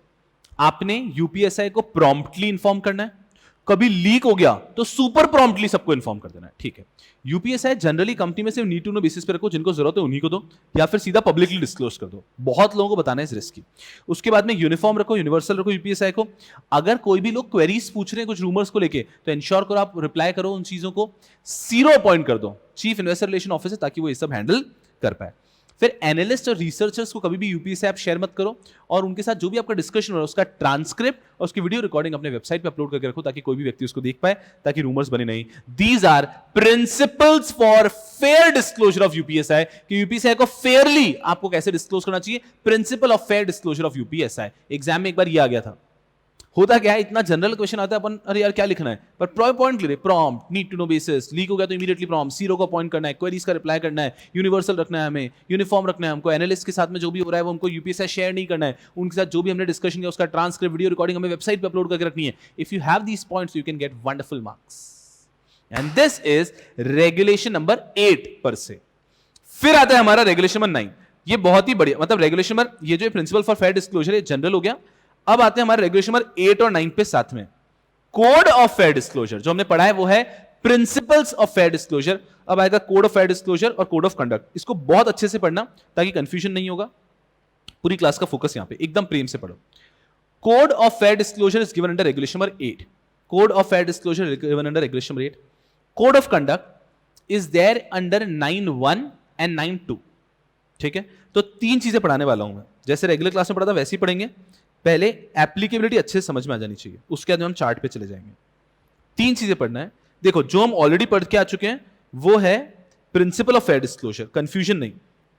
आपने यूपीएसआई को प्रॉम्प्टली इन्फॉर्म करना है। कभी लीक हो गया तो सुपर प्रॉम्प्टली सबको इन्फॉर्म कर देना है, ठीक है। यूपीएसआई जनरली कंपनी में सिर्फ नीड टू नो बेसिस पे रखो, जिनको जरूरत है उन्हीं को दो, या फिर सीधा पब्लिकली डिस्क्लोज कर दो। बहुत लोगों को बताना है इस रिस्क की। उसके बाद में यूनिफॉर्म रखो, यूनिवर्सल रखो यूपीएसआई को। अगर कोई भी लोग क्वेरीज पूछ रहे हैं कुछ रूमर्स को लेके, तो इंश्योर करो आप रिप्लाई करो उन चीजों को। 0 अपॉइंट कर दो चीफ इन्वेस्टर रिलेशन ऑफिसर, ताकि वो ये सब हैंडल कर पाए। फिर एनालिस्ट और रिसर्चर्स को कभी भी यूपीएसआई ऐप शेयर मत करो, और उनके साथ जो भी आपका डिस्कशन हो रहा है उसका ट्रांसक्रिप्ट और उसकी वीडियो रिकॉर्डिंग अपने वेबसाइट पे अपलोड करके रखो, ताकि कोई भी व्यक्ति उसको देख पाए, ताकि रूमर्स बने नहीं। These are principles for fair disclosure of UPSI, कि यूपीएसआई को फेयरली आपको कैसे डिस्क्लोज करना चाहिए। Principle of fair disclosure of UPSI. Exam में एक बार ये आ गया था। होता क्या है, इतना जनरल क्वेश्चन आता है, अपन अरे यार क्या लिखना है, पर पॉइंट ले रहे, prompt, need to know basis, leak हो गया तो इमीडिएटली प्रॉम्प्ट, 0 को पॉइंट करना है, क्वेरीज का रिप्लाई करना है, यूनिवर्सल रखना है हमें, यूनिफॉर्म रखना है हमको, एनालिस्ट के साथ में जो भी हो रहा है वो हमको यूपीएसआई शेयर नहीं करना है, उनके साथ जो भी हमने डिस्कशन किया उसका ट्रांसक्रिप्ट वीडियो रिकॉर्डिंग हमें वेबसाइट पे अपलोड करके रखनी है। If you have these points you can get wonderful marks, and this is regulation number 8 पर से। फिर आता है हमारा रेगुलेशन नंबर 9। ये बहुत ही बढ़िया, मतलब रेगुलेशन नंबर, ये जो प्रिंसिपल फॉर फेयर डिस्क्लोजर है जनरल हो गया। अब आते हैं हमारे रेगुलेशन नंबर 8 और 9 पे साथ में। कोड ऑफ फेयर डिस्क्लोजर जो हमने पढ़ा है वो है प्रिंसिपल्स ऑफ फेयर डिस्क्लोजर। अब आएगा कोड ऑफ फेयर डिस्क्लोजर और कोड ऑफ कंडक्ट। इसको बहुत अच्छे से पढ़ना ताकि कंफ्यूजन नहीं होगा। पूरी क्लास का फोकस यहां पे एकदम प्रेम से पढ़ो। Code of fair disclosure is given under regulation number 8। Code of fair disclosure given under regulation number 8। Code of conduct is there under 9(1) and 9(2). ठीक है, तो 3 चीजें पढ़ाने वाला हूं मैं, जैसे रेगुलर क्लास में पढ़ा था वैसे ही पढ़ेंगे। पहले एप्लीकेबिलिटी अच्छे से समझ में आ जानी चाहिए, उसके बाद हम चार्ट पे चले जाएंगे। 3 चीजें पढ़ना है। देखो, जो हम ऑलरेडी पढ़ के आ चुके हैं वो है principal of fair disclosure, confusion नहीं,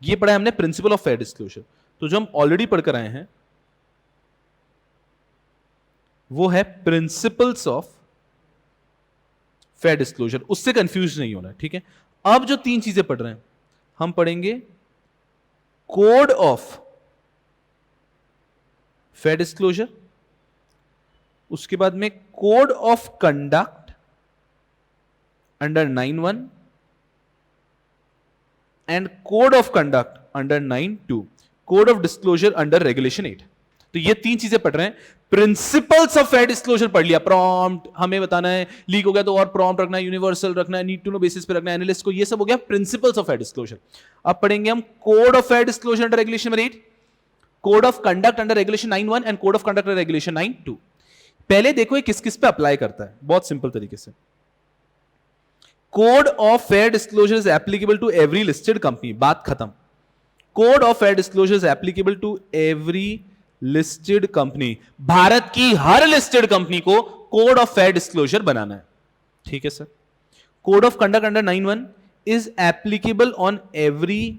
ये पढ़ा है हमने प्रिंसिपल ऑफ फेयर डिस्क्लोजर। तो जो हम ऑलरेडी पढ़कर आए हैं वो है प्रिंसिपल्स ऑफ फेयर डिस्क्लोजर, उससे कंफ्यूज नहीं होना है, ठीक है। अब जो 3 चीजें पढ़ रहे हैं हम पढ़ेंगे कोड ऑफ फेयर डिस्क्लोजर, उसके बाद में code of conduct under 9(1) and code of conduct under 9(2), code of disclosure under regulation 8। तो ये 3 चीजें पढ़ रहे हैं। प्रिंसिपल्स ऑफ फेयर डिस्क्लोजर पढ़ लिया, प्रॉम्प्ट हमें बताना है, लीक हो गया तो और प्रॉम्प्ट रखना है, यूनिवर्सल रखना है, नीड टू नो बेसिस पे रखना है, एनालिस्ट को, ये सब हो गया प्रिंसिपल्स ऑफ फेयर डिस्क्लोजर। अब पढ़ेंगे हम code of fair disclosure under regulation number 8, code of conduct under regulation 9(1) and code of conduct under regulation 9(2). पहले देखो ये किस किस पे अप्लाई करता है, बहुत सिंपल तरीके से। Code of fair disclosure is applicable to every listed company, बात खत्म। Code of fair disclosure is applicable to every listed company, Bharat की हर लिस्टेड कंपनी को कोड ऑफ फेयर डिस्क्लोजर बनाना है, ठीक है sir. Code of conduct under 9(1) is applicable on every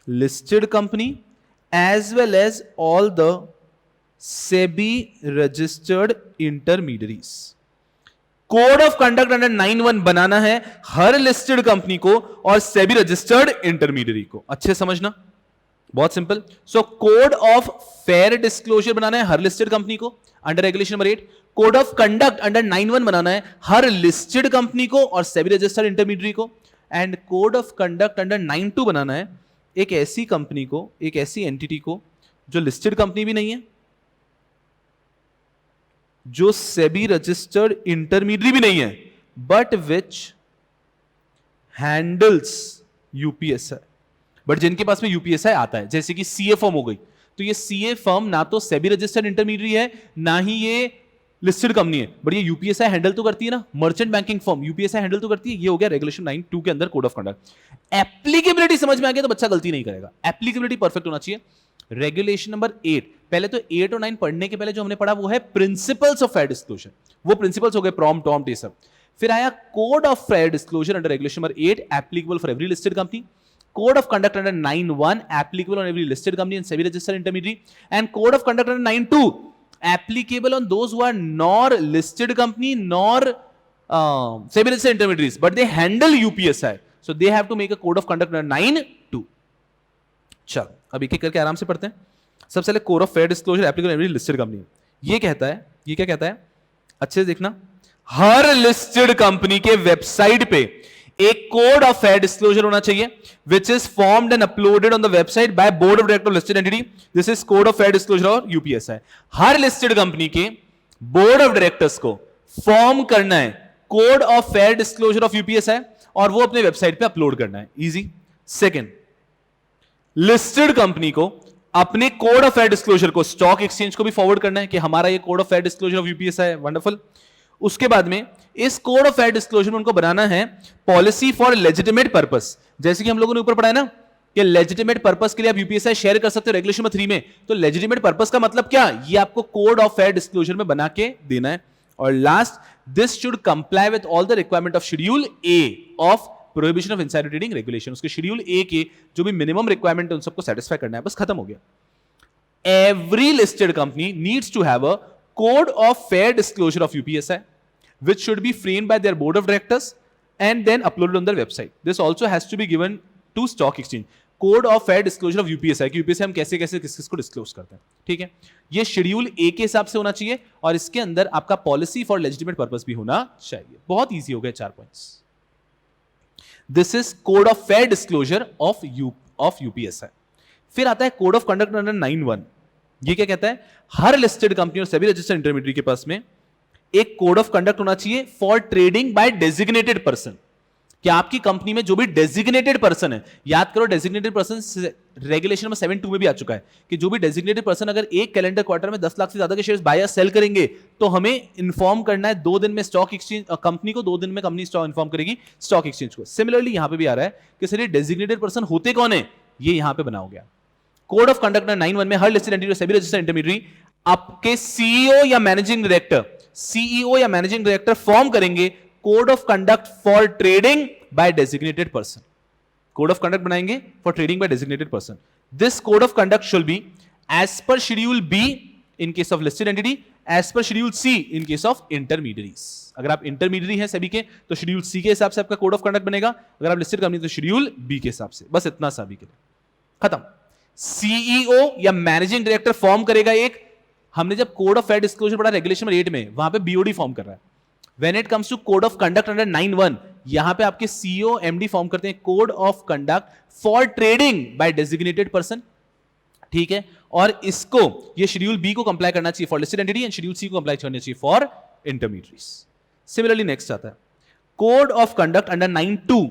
listed company as well as all the SEBI registered intermediaries। Code of conduct under 9(1) बनाना है हर लिस्टेड कंपनी को और SEBI रजिस्टर्ड इंटरमीडियरी को, अच्छे समझना, बहुत सिंपल। So code of fair disclosure बनाना है हर लिस्टेड कंपनी को under regulation number 8। Code of conduct under 9(1) बनाना है हर लिस्टेड कंपनी को और SEBI रजिस्टर्ड इंटरमीडियरी को। And code of conduct under 9(2) बनाना है एक ऐसी कंपनी को, एक ऐसी एंटिटी को जो लिस्टेड कंपनी भी नहीं है, जो सेबी रजिस्टर्ड इंटरमीडियरी भी नहीं है, but which handles UPSI, but जिनके पास में यूपीएसआई आता है, जैसे कि सीए फर्म हो गई। तो ये सीए फर्म ना तो सेबी रजिस्टर्ड इंटरमीडियरी है, ना ही ये लिस्टेड कंपनी है, बट ये यूपीएसआई हैंडल तो करती है ना, merchant banking firm UPSI handle तो करती है। ये हो गया रेगुलेशन 9(2) के अंदर कोड ऑफ कंडक्ट। एप्लीकेबिलिटी समझ में आ गया तो बच्चा गलती नहीं करेगा, एप्लीकेबिलिटी परफेक्ट होना चाहिए। रेगुलेशन नंबर 8, पहले तो 8 और 9 पढ़ने के पहले जो हमने पढ़ा वो है प्रिंसिपल्स ऑफ फेयर डिस्क्लोजर, वो प्रिंसिपल्स हो गए प्रॉम्प्ट, टॉम्प्ट, ये सब। फिर आया code of fair disclosure under regulation number 8, applicable for every listed company. Code of conduct under 9(1) applicable on every listed company and SEBI registered intermediary, and code of conduct under 9(2) applicable on those who are nor listed company nor SEBI registered intermediaries, but they handle UPSI, so they have to make a code of conduct under 9(2). चलो अब एक एक करके आराम से पढ़ते हैं। सबसे पहले code of fair disclosure applicable every listed company, ये कहता है, ये क्या कहता है, अच्छे से देखना, हर लिस्टेड कंपनी के वेबसाइट पे एक कोड ऑफ फेयर डिस्क्लोजर होना चाहिए which is formed and uploaded on the website by board of directors of listed entity. This is code of fair disclosure और यूपीएसआई. हर लिस्टेड कंपनी के board of directors को form करना है code of fair disclosure of UPSI और वो अपने website पे upload करना है. इजी. सेकंड, लिस्टेड कंपनी को अपने कोड ऑफ फेयर डिस्क्लोजर को स्टॉक एक्सचेंज को भी फॉरवर्ड करना है कि हमारा ये code of fair disclosure of UPSI है. वंडरफुल. उसके बाद में इस कोड ऑफ फेयर डिस्क्लोजर में उनको बनाना है पॉलिसी फॉर लेजिटिमेट पर्पस. जैसे कि हम लोगों ने ऊपर पढ़ा है ना कि लेजिटिमेट पर्पस के लिए आप यूपीएसआई शेयर कर सकते हो रेगुलेशन नंबर 3 में. तो लेजिटिमेट पर्पस का मतलब क्या, ये आपको कोड ऑफ फेयर डिस्क्लोजर में बना के देना है. और last, this should comply with all the requirement of schedule A of prohibition of insider trading regulation. उसके शेड्यूल ए के जो भी मिनिमम रिक्वायरमेंट है उन सबको सेटिस्फाई करना है. बस खत्म हो गया. Every listed company needs to have a code of fair disclosure of UPSI which should be framed by their board of directors and then uploaded on their website. This also has to be given to stock exchange. Code of fair disclosure of UPSI कि UPSI हम कैसे कैसे किस किस को disclose करते हैं. ठीक है, ये शेड्यूल ए के हिसाब से होना चाहिए और इसके अंदर आपका पॉलिसी फॉर लेजिटिमेट पर्पस भी होना चाहिए. बहुत इजी हो गया 4 points. This is code of fair disclosure of UPSI. फिर आता है कोड ऑफ कंडक्ट अंडर 9(1). ये क्या कहता है, हर लिस्टेड कंपनी और सभी रजिस्टर्ड इंटरमीडिएट के पास में एक कोड ऑफ कंडक्ट होना चाहिए for trading by designated person. कि आपकी कंपनी में जो भी डेजिग्नेटेड पर्सन है, याद करो डेजिग्नेटेड पर्सन रेगुलेशन नंबर 7(2) में भी आ चुका है कि जो भी डेजिग्नेटेड पर्सन अगर एक कैलेंडर क्वार्टर में 10 लाख से ज्यादा के शेयर्स बाय या सेल करेंगे तो हमें इंफॉर्म करना है 2 दिन में स्टॉक एक्सचेंज कंपनी को, 2 दिन में कंपनी स्टॉक इंफॉर्म करेगी स्टॉक एक्सचेंज को. सिमिलरली यहां पे भी आ रहा है कि सर ये डेजिग्नेटेड पर्सन होते कौन है, ये यहां पे बना हो गया. कोड ऑफ कंडक्ट 9(1) में हर लिस्टेड एंटिटी और सभी रजिस्टर्ड इंटरमीडिएट आपके सीईओ या मैनेजिंग डायरेक्टर फॉर्म करेंगे code of conduct for trading by designated person. Code of conduct बनाएंगे for trading by designated person. This code of conduct should be as per schedule B in case of listed entity, as per schedule C in case of intermediaries. अगर आप intermediary हैं सभी के तो schedule सी के हिसाब से आपका कोड ऑफ कंडक्ट बनेगा. अगर आप लिस्टेड कंपनी तो शेड्यूल बी के हिसाब से. बस इतना सा भी के लिए खत्म. सीईओ या मैनेजिंग डायरेक्टर फॉर्म करेगा एक. हमने जब कोड ऑफ फेयर डिस्क्लोजर पढ़ा रेगुलेशन नंबर 8 में, वहां पे बीओडी फॉर्म कर रहा है. When it comes to code of conduct under 9(1), यहां पे आपके सीईओ एमडी फॉर्म करते हैं code of conduct for trading by designated person. ठीक है, और इसको ये शेड्यूल बी को कंप्लाई करना चाहिए for listed entity and schedule C को कंप्लाई करना चाहिए फॉर इंटरमीडिएटरीज. सिमिलरली नेक्स्ट आता है code of conduct under 9(2).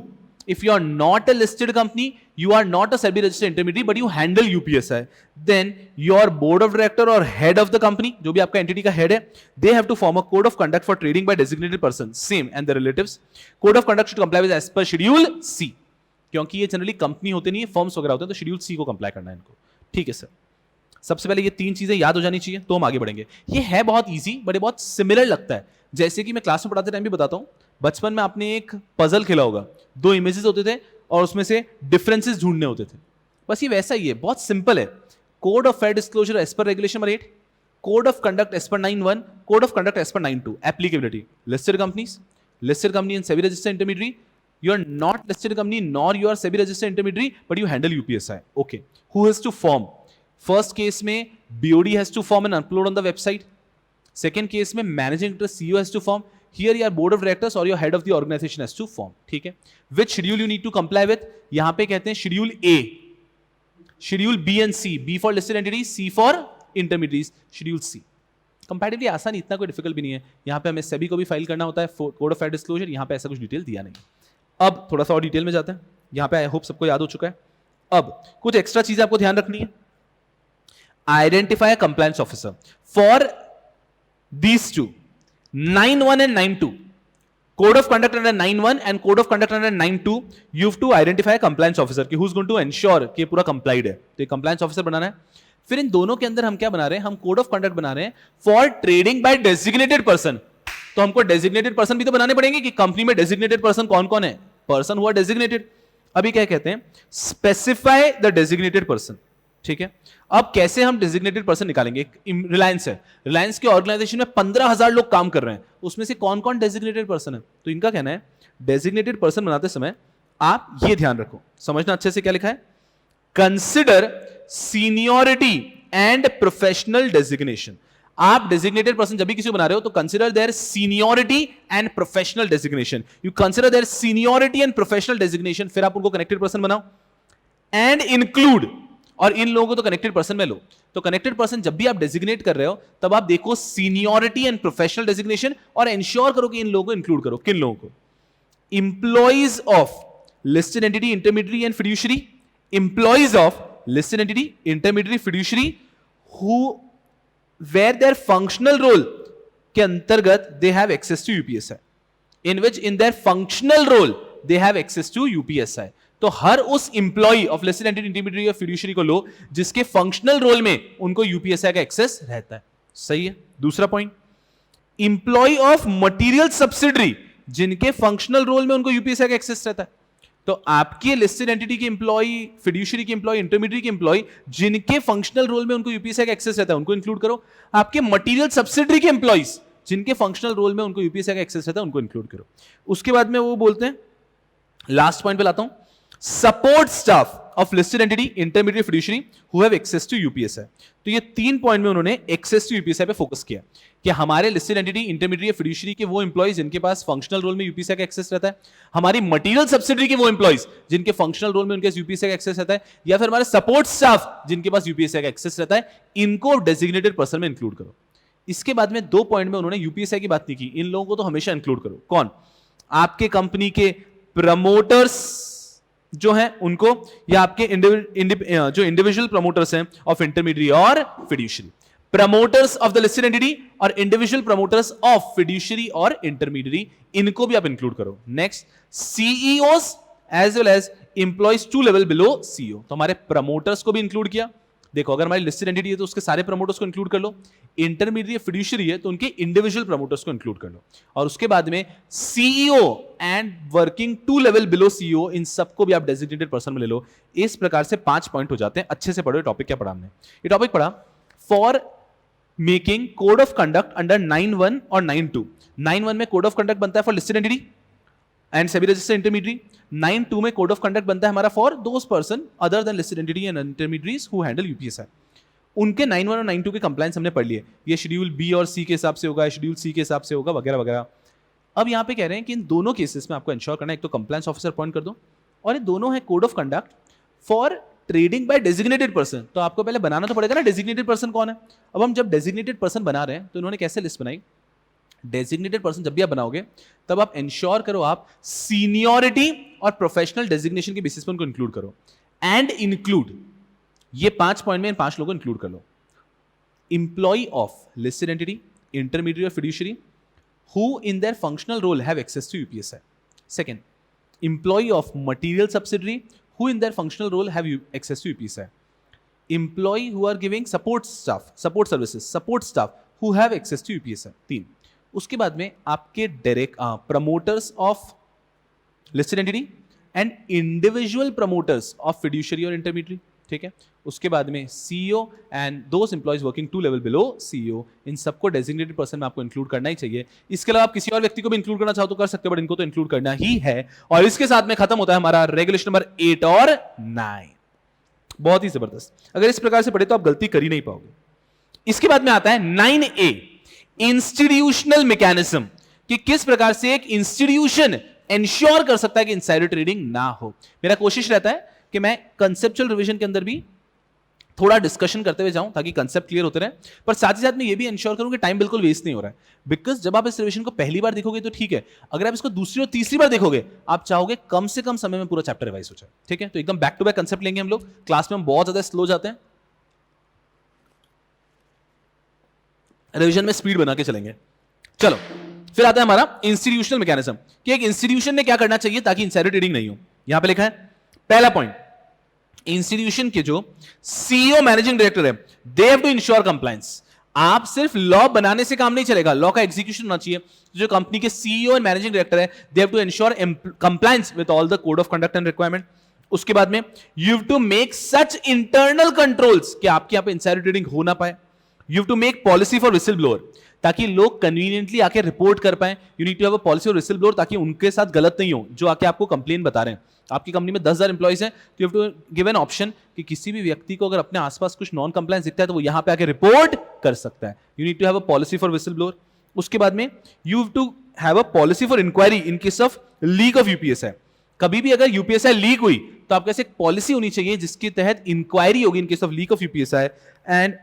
If you are not a listed company, you are not a SEBI registered intermediary, but you handle UPSI, then your board of director or head of the company, जो भी आपका entity का head है, they have to form a code of conduct for trading by designated person, same and their relatives. Code of conduct should comply with as per schedule C, क्योंकि ये generally company होते नहीं है, firms वगैरह होते हैं, तो शेड्यूल सी को कंप्लाई करना है इनको. ठीक है सर. सबसे पहले ये 3 चीजें याद हो जानी चाहिए तो हम आगे बढ़ेंगे. ये है बहुत ईजी बट ये बहुत सिमिलर लगता है. जैसे कि मैं क्लास में पढ़ाते टाइम भी बताता हूं, बचपन में आपने एक पजल खेला होगा, 2 इमेजेस होते थे और उसमें से डिफरेंसेस ढूंढने होते थे. बस ये वैसा ही है, बहुत सिंपल है. Code of fair disclosure as per regulation number 8, code of conduct as per 9(1), code of conduct as per 9(2). Applicability listed company and SEBI registered intermediary. You are not listed company nor you are SEBI registered intermediary, but you handle UPSI. Okay. Who has to form? First case में BOD has to form and upload on the website. Second case में managing director CEO has to form. Here your board of directors or your head of the organization has to form. ठीक है. Which schedule you need to comply with? यहाँ पे कहते हैं schedule A, schedule B and C. B for listed entities, C for intermediaries. Schedule C. Comparatively आसान, इतना कोई difficult भी नहीं है. यहाँ पे हमें सभी को भी फाइल करना होता है कोड ऑफ फेयर डिस्क्लोजर. यहाँ पे ऐसा कुछ डिटेल दिया नहीं. अब थोड़ा सा और डिटेल में जाते हैं. यहाँ पे आई होप सबको याद हो चुका है. अब कुछ एक्स्ट्रा चीजें आपको ध्यान रखनी है. Identify compliance officer for these two 9(1) and 9(2). Code of conduct under 9(1) and code of conduct under 9(2). You have to identify a compliance officer कि who's going to ensure कि पूरा complied है. तो ये compliance officer बनाना है. फिर इन दोनों के अंदर हम क्या बना रहे हैं, हम कोड ऑफ कंडक्ट बना रहे हैं for trading by designated person. तो हमको डेजिग्नेटेड पर्सन भी तो बनाने पड़ेंगे कि कंपनी में डेजिग्नेटेड पर्सन कौन कौन है. पर्सन हुआ डेजिग्नेटेड. अभी क्या कहते हैं, स्पेसिफाई द डेजिग्नेटेड पर्सन. ठीक है. अब कैसे हम डेजिग्नेटेड पर्सन निकालेंगे. रिलायंस है, रिलायंस के ऑर्गेनाइजेशन में 15,000 लोग काम कर रहे हैं, उसमें से कौन कौन डेजिग्नेटेड पर्सन है. तो इनका कहना है डेजिग्नेटेड पर्सन बनाते समय आप ये ध्यान रखो, समझना अच्छे से क्या लिखा है. Consider seniority and professional designation. आप डेजिग्नेटेड पर्सन जब भी किसी को बना रहे हो तो consider their seniority and professional designation, you consider their seniority and professional designation, फिर आप उनको कनेक्टेड पर्सन बनाओ एंड इंक्लूड, और इन लोगों को तो कनेक्टेड पर्सन में लो। तो कनेक्टेड पर्सन जब भी आप डेजिग्नेट कर रहे हो तब आप देखो सीनियरिटी एंड प्रोफेशनल डेजिग्नेशन और इंश्योर करो कि इन लोगों को इंक्लूड करो। किन लोगों को? Employees of listed entity, intermediary and fiduciary, employees of listed entity, intermediary, fiduciary who were their functional role के अंतर्गत they have access to UPSI, in which in their functional role they have access to UPSI. तो हर उस employee of listed entity, intermediary और fiduciary को लो जिसके functional role में उनको यूपीएसआई का एक्सेस रहता है। सही है। दूसरा point, employee of material subsidiary, जिनके फंक्शनल रोल में उनको यूपीएसआई का एक्सेस रहता है। तो आपके लिस्टेड एंटिटी के इंप्लॉय, फिड्यूशरी के इंप्लॉय, इंटरमीडियरी के इंप्लॉय जिनके फंक्शनल रोल में उनको यूपीएसआई का एक्सेस रहता है उनको इंक्लूड करो। आपके मटेरियल सब्सिडरी के इंप्लॉयज जिनके फंक्शनल रोल में उनको यूपीएसआई का एक्सेस रहता है उनको इंक्लूड करो। उसके बाद में वो बोलते हैं, लास्ट पॉइंट पे लाता हूं, support staff of listed entity, intermediate, fiduciary who have access to UPSI. तो ये 3 पॉइंट में उन्होंने एक्सेस टू यूपीएसआई पे फोकस किया कि हमारे लिस्टेड एंटिटी, इंटरमीडिएट, फिड्यूशरी के वो एम्प्लॉइज जिनके पास फंक्शनल रोल में यूपीएसआई का एक्सेस रहता है, हमारी मटेरियल सब्सिडरी के वो एम्प्लॉइज जिनके फंक्शनल रोल में उनके यूपीएसआई का एक्सेस रहता है, या फिर हमारे सपोर्ट स्टाफ जिनके पास यूपीएसआई का एक्सेस रहता है, इनको डेजिग्नेटेड पर्सन में इंक्लूड करो। इसके बाद में 2 पॉइंट में उन्होंने यूपीएसआई की बात नहीं की, इन लोगों को तो हमेशा इंक्लूड करो। कौन? आपके कंपनी के प्रमोटर्स जो हैं उनको, या आपके जो इंडिविजुअल प्रमोटर्स हैं ऑफ इंटरमीडिएट और fiduciary, promoters of the listed entity और इंडिविजुअल प्रमोटर्स ऑफ फिड्यूशरी और इंटरमीडिएट, इनको भी आप इंक्लूड करो। Next, CEOs as well as employees 2 level below CEO. तो हमारे प्रमोटर्स को भी इंक्लूड किया। देखो, अगर हमारी लिस्टेड एंटिटी है तो उसके सारे प्रमोटर्स को इंक्लूड कर लो, इंटरमीडिएट, फिड्यूशरी है तो उनके इंडिविजुअल प्रमोटर्स को इंक्लूड कर लो, और उसके बाद में CEO and working 2 level below CEO, इन सबको भी आप डेजिग्नेटेड पर्सन में ले लो। इस प्रकार से 5 पॉइंट हो जाते हैं। अच्छे से पढ़ो। टॉपिक क्या पढ़ा हमने? ये टॉपिक पढ़ा for making code of conduct under 9(1) और 9(2). 9(1) में कोड ऑफ कंडक्ट बनता है for listed entity and SEBI registered intermediate. 9(2) में कोड ऑफ कंडक्ट बनता है हमारा for those person other than listed entity and intermediates who handle UPSI. उनके 9(1) और 9(2) के कंप्लायंस हमने पढ़ लिए। ये शेड्यूल बी और सी के हिसाब से होगा, शेड्यूल सी के हिसाब से होगा, वगैरह वगैरह। अब यहाँ पे कह रहे हैं कि इन दोनों केसेस में आपको इंश्योर करना है, एक तो कंप्लायंस ऑफिसर अपॉइंट कर दो, और ये दोनों है code of conduct for trading by designated person. तो आपको पहले बनाना तो पड़ेगा ना डेजिग्नेटेड पर्सन कौन है। अब हम जब डेजिग्नेटेड पर्सन बना रहे हैं तो इन्होंने कैसे लिस्ट बनाई? डेजिग्नेटेड पर्सन जब भी आप बनाओगे तब आप इंश्योर करो आप सीनियरिटी और प्रोफेशनल डेजिग्नेशन के बेसिस पर उनको इंक्लूड करो एंड इंक्लूड। ये 5 पॉइंट में इन 5 लोगों को इंक्लूड कर लो। Employ of listed entity, intermediate, fiduciary who in their functional role have access to UPSI. Second, employee of material subsidiary who in their functional role have access to UPSI. Employee who are giving support staff, support services, support staff who have access to UPSI. 3. उसके बाद में आपके direct promoters of listed entity and individual promoters of fiduciary और intermediary. ठीक है। उसके बाद में CEO and those employees working 2 level below CEO, इन सबको डेजिग्नेटेड पर्सन में आपको इंक्लूड करना ही चाहिए। इसके अलावा आप किसी और व्यक्ति को भी इंक्लूड करना चाहो तो कर सकते हो, बट इनको तो इंक्लूड करना ही है। और इसके साथ में खत्म होता है हमारा रेगुलेशन नंबर 8 और 9। बहुत ही जबरदस्त। अगर इस प्रकार से पढ़े तो आप गलती कर ही नहीं पाओगे। इसके बाद में आता है 9A, इंस्टीट्यूशनल मैकेनिज्म, कि किस प्रकार से एक इंस्टीट्यूशन इंश्योर कर सकता है कि इनसाइडर ट्रेडिंग ना हो। मेरा कोशिश रहता है कि मैं कंसेप्चुअल रिवीजन के अंदर भी थोड़ा डिस्कशन करते हुए जाऊं ताकि कंसेप्ट क्लियर होते रहे, पर साथ ही साथ मैं ये भी इंश्योर करूं कि टाइम बिल्कुल वेस्ट नहीं हो रहा है। बिकॉज जब आप इस रिवीजन को पहली बार देखोगे तो ठीक है, अगर आप इसको दूसरी और तीसरी बार देखोगे आप चाहोगे कम से कम समय में पूरा चैप्टर रिवाइज हो जाए। ठीक है, तो एकदम बैक टू बैक कंसेप्ट लेंगे हम लोग। क्लास में हम बहुत ज्यादा स्लो जाते हैं, रिवीजन में स्पीड बना के चलेंगे। चलो फिर आता है हमारा इंस्टीट्यूशनल मैकेनिज्म, कि एक इंस्टीट्यूशन ने क्या करना चाहिए ताकि इनसाइडर ट्रेडिंग नहीं हो। यहां पे लिखा है पहला पॉइंट, इंस्टीट्यूशन के जो सीईओ मैनेजिंग डायरेक्टर है they have to ensure compliance. आप सिर्फ लॉ बनाने से काम नहीं चलेगा, लॉ का एग्जीक्यूशन होना चाहिए। जो कंपनी के सीईओ एंड मैनेजिंग डायरेक्टर है they have to ensure compliance with all the code of conduct and requirement. उसके बाद में you have to make such internal controls कि आपके यहां पे इनसाइडर ट्रेडिंग हो ना पाए। You have to make policy for whistle blower, ताकि लोग कन्वीनियंटली आके रिपोर्ट कर पाए। You need to have a policy for whistle blower, ताकि उनके साथ गलत नहीं हो जो आके आपको कंप्लेन बता रहे हैं। आपकी कंपनी में 10,000 एम्प्लॉइज हैं तो you have to give an option कि किसी भी व्यक्ति को अगर अपने आसपास कुछ नॉन कंप्लायंस दिखता है तो वो यहां पे आके रिपोर्ट कर सकता है. You need to have a policy for whistle blower. उसके बाद में you have to have a policy for inquiry in case of leak of UPSI. कभी भी अगर यूपीएसआई लीक हुई तो आपके पास एक पॉलिसी होनी चाहिए जिसके तहत इंक्वायरी होगी in case of leak of UPSI. And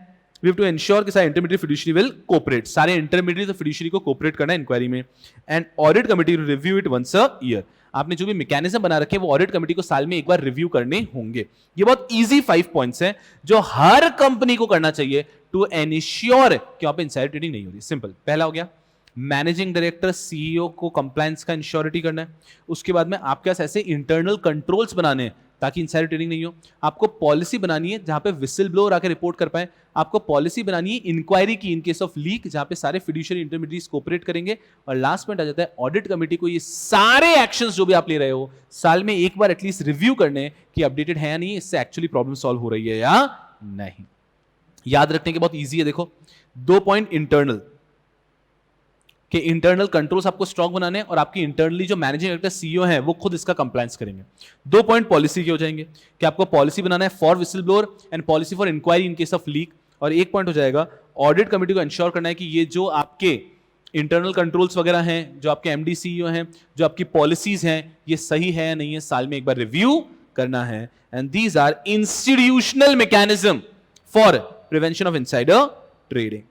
we have to ensure कि सारे इंटरमीडिएट फिड्यूशियरी विल कोऑपरेट. सारे इंटरमीडिएट तो फिड्यूशियरी को कोऑपरेट करना है इंक्वायरी में. And audit committee will review it once a year. आपने जो भी मैकेनिज्म बना रखे वो ऑडिट कमिटी को साल में एक बार रिव्यू करने होंगे. ये बहुत इजी 5 पॉइंट्स हैं जो हर कंपनी को करना चाहिए टू एंश्योर कि वहां पे इनसाइडर ट्रेडिंग नहीं हो रही. सिंपल. पहला हो गया मैनेजिंग डायरेक्टर सीईओ को कंप्लायंस का इंश्योरिटी करना है. उसके बाद में आपके पास ऐसे इंटरनल कंट्रोल्स बनाने हैं ताकि इनसाइडर ट्रेडिंग नहीं हो. आपको पॉलिसी बनानी है जहां पे विसल ब्लोअर आके रिपोर्ट कर पाए. आपको पॉलिसी बनानी है इंक्वायरी की इन केस ऑफ लीक जहां पे सारे फिड्यूशियरी इंटरमीडिएट्स कोऑपरेट करेंगे. और लास्ट पॉइंट आ जाता है ऑडिट कमेटी को ये सारे एक्शंस जो भी आप ले रहे हो साल में एक बार एटलीस्ट रिव्यू करने कि अपडेटेड है या नहीं, इससे एक्चुअली प्रॉब्लम सॉल्व हो रही है या नहीं. याद रखने के बहुत ईजी है. देखो 2 पॉइंट इंटरनल कि इंटरनल कंट्रोल्स आपको स्ट्रांग बनाने हैं और आपकी इंटरनली जो मैनेजिंग डायरेक्टर सीईओ हैं वो खुद इसका कंप्लायंस करेंगे. 2 पॉइंट पॉलिसी के हो जाएंगे कि आपको पॉलिसी बनाना है for whistle blower and policy for inquiry in case of leak. और 1 पॉइंट हो जाएगा ऑडिट कमेटी को इंश्योर करना है कि ये जो आपके इंटरनल कंट्रोल्स वगैरह हैं, जो आपके एमडी सीईओ हैं, जो आपकी पॉलिसीज हैं, ये सही है या नहीं है, साल में एक बार रिव्यू करना है. And these are institutional mechanism for prevention of insider trading.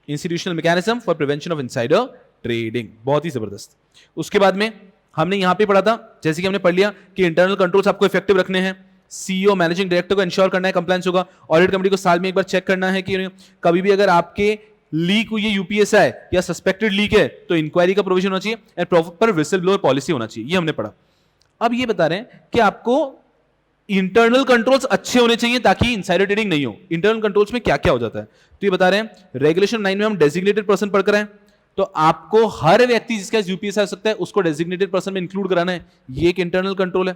Institutional mechanism for prevention of insider trading. बहुत ही जबरदस्त. उसके बाद में हमने यहां पे पढ़ा था, जैसे कि हमने पढ़ लिया कि इंटरनल कंट्रोल्स आपको इफेक्टिव रखने हैं. सीईओ मैनेजिंग डायरेक्टर को इंश्योर करना है कंप्लायंस होगा. ऑडिट कमेटी को साल में एक बार चेक करना है कि कभी भी अगर आपके लीक हुई है यूपीएसआई या सस्पेक्टेड लीक है तो इंक्वायरी का प्रोविजन होना चाहिए and proper whistle blower policy होना चाहिए. ये हमने पढ़ा. अब ये बता रहे हैं कि आपको इंटरनल कंट्रोल्स अच्छे होने चाहिए ताकि इनसाइडर ट्रेडिंग नहीं हो. इंटरनल कंट्रोल्स में क्या क्या हो जाता है तो ये बता रहे हैं. रेगुलेशन 9 में हम डेजिग्नेटेड पर्सन पढ़ कर आए तो आपको हर व्यक्ति जिसका यूपीएसआई हो सकता है उसको डेजिग्नेटेड पर्सन में इंक्लूड कराना है. ये एक इंटरनल कंट्रोल है.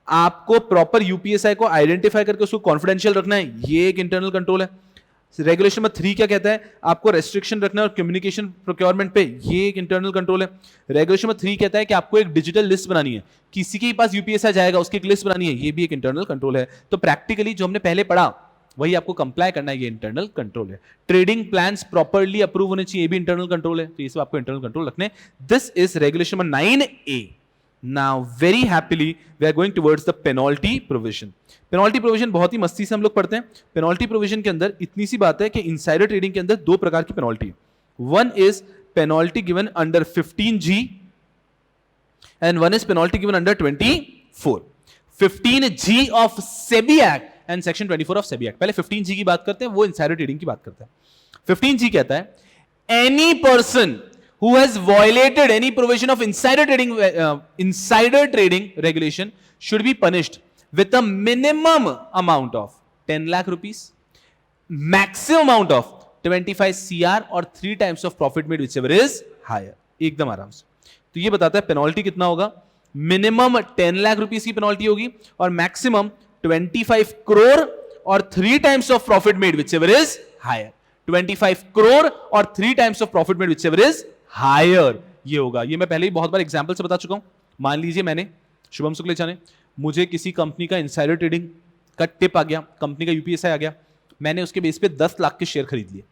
आपको प्रॉपर यूपीएसआई को आइडेंटिफाई करके उसको कॉन्फिडेंशियल रखना है. ये एक इंटरनल कंट्रोल है. रेगुलेशन नंबर 3 क्या कहता है, आपको रेस्ट्रिक्शन रखना है और कम्युनिकेशन प्रोक्योरमेंट पे. ये एक इंटरनल कंट्रोल है. रेगुलेशन नंबर 3 कहता है कि आपको एक डिजिटल लिस्ट बनानी है. किसी के पास यूपीएसआई जाएगा उसकी एक लिस्ट बनानी है. ये भी एक इंटरनल कंट्रोल है. तो प्रैक्टिकली जो हमने पहले पढ़ा वही आपको कंप्लाई करना है. ये इंटरनल कंट्रोल है. ट्रेडिंग प्लान्स प्रॉपर्ली अप्रूव होने चाहिए. ये भी इंटरनल कंट्रोल है. तो ये सब आपको इंटरनल कंट्रोल रखने. This is regulation number 9A. Now very happily we are going towards the penalty provision. Penalty provision बहुत ही मस्ती से हम लोग पढ़ते हैं. Penalty provision के अंदर इतनी सी बात है कि insider trading के अंदर 2 प्रकार की penalty है. One is penalty given under 15G and one is penalty given under 24. 15G of SEBI Act and Section 24 of SEBI Act. पहले 15G की बात करते हैं, वो insider trading की बात करते हैं. 15G कहता है any person who has violated any provision of insider trading regulation should be punished with a minimum amount of 10 lakh rupees, maximum amount of 25 CR or 3 times of profit made whichever is higher. एकदम आराम से. तो ये बताता है penalty कितना होगा. Minimum 10 lakh rupees की पेनल्टी होगी और मैक्सिमम 25 करोड़ और 3 times of profit made whichever is higher. 25 crore और 3 times of profit made whichever is higher. ये होगा. ये मैं पहले ही बहुत बार एग्जांपल से बता चुका हूं. मान लीजिए मैंने शुभम सुखलेचा ने मुझे किसी कंपनी का इनसाइडर ट्रेडिंग का टिप आ गया, कंपनी का यूपीएसआई आ गया, मैंने उसके बेस पे 10 लाख के शेयर खरीद लिए.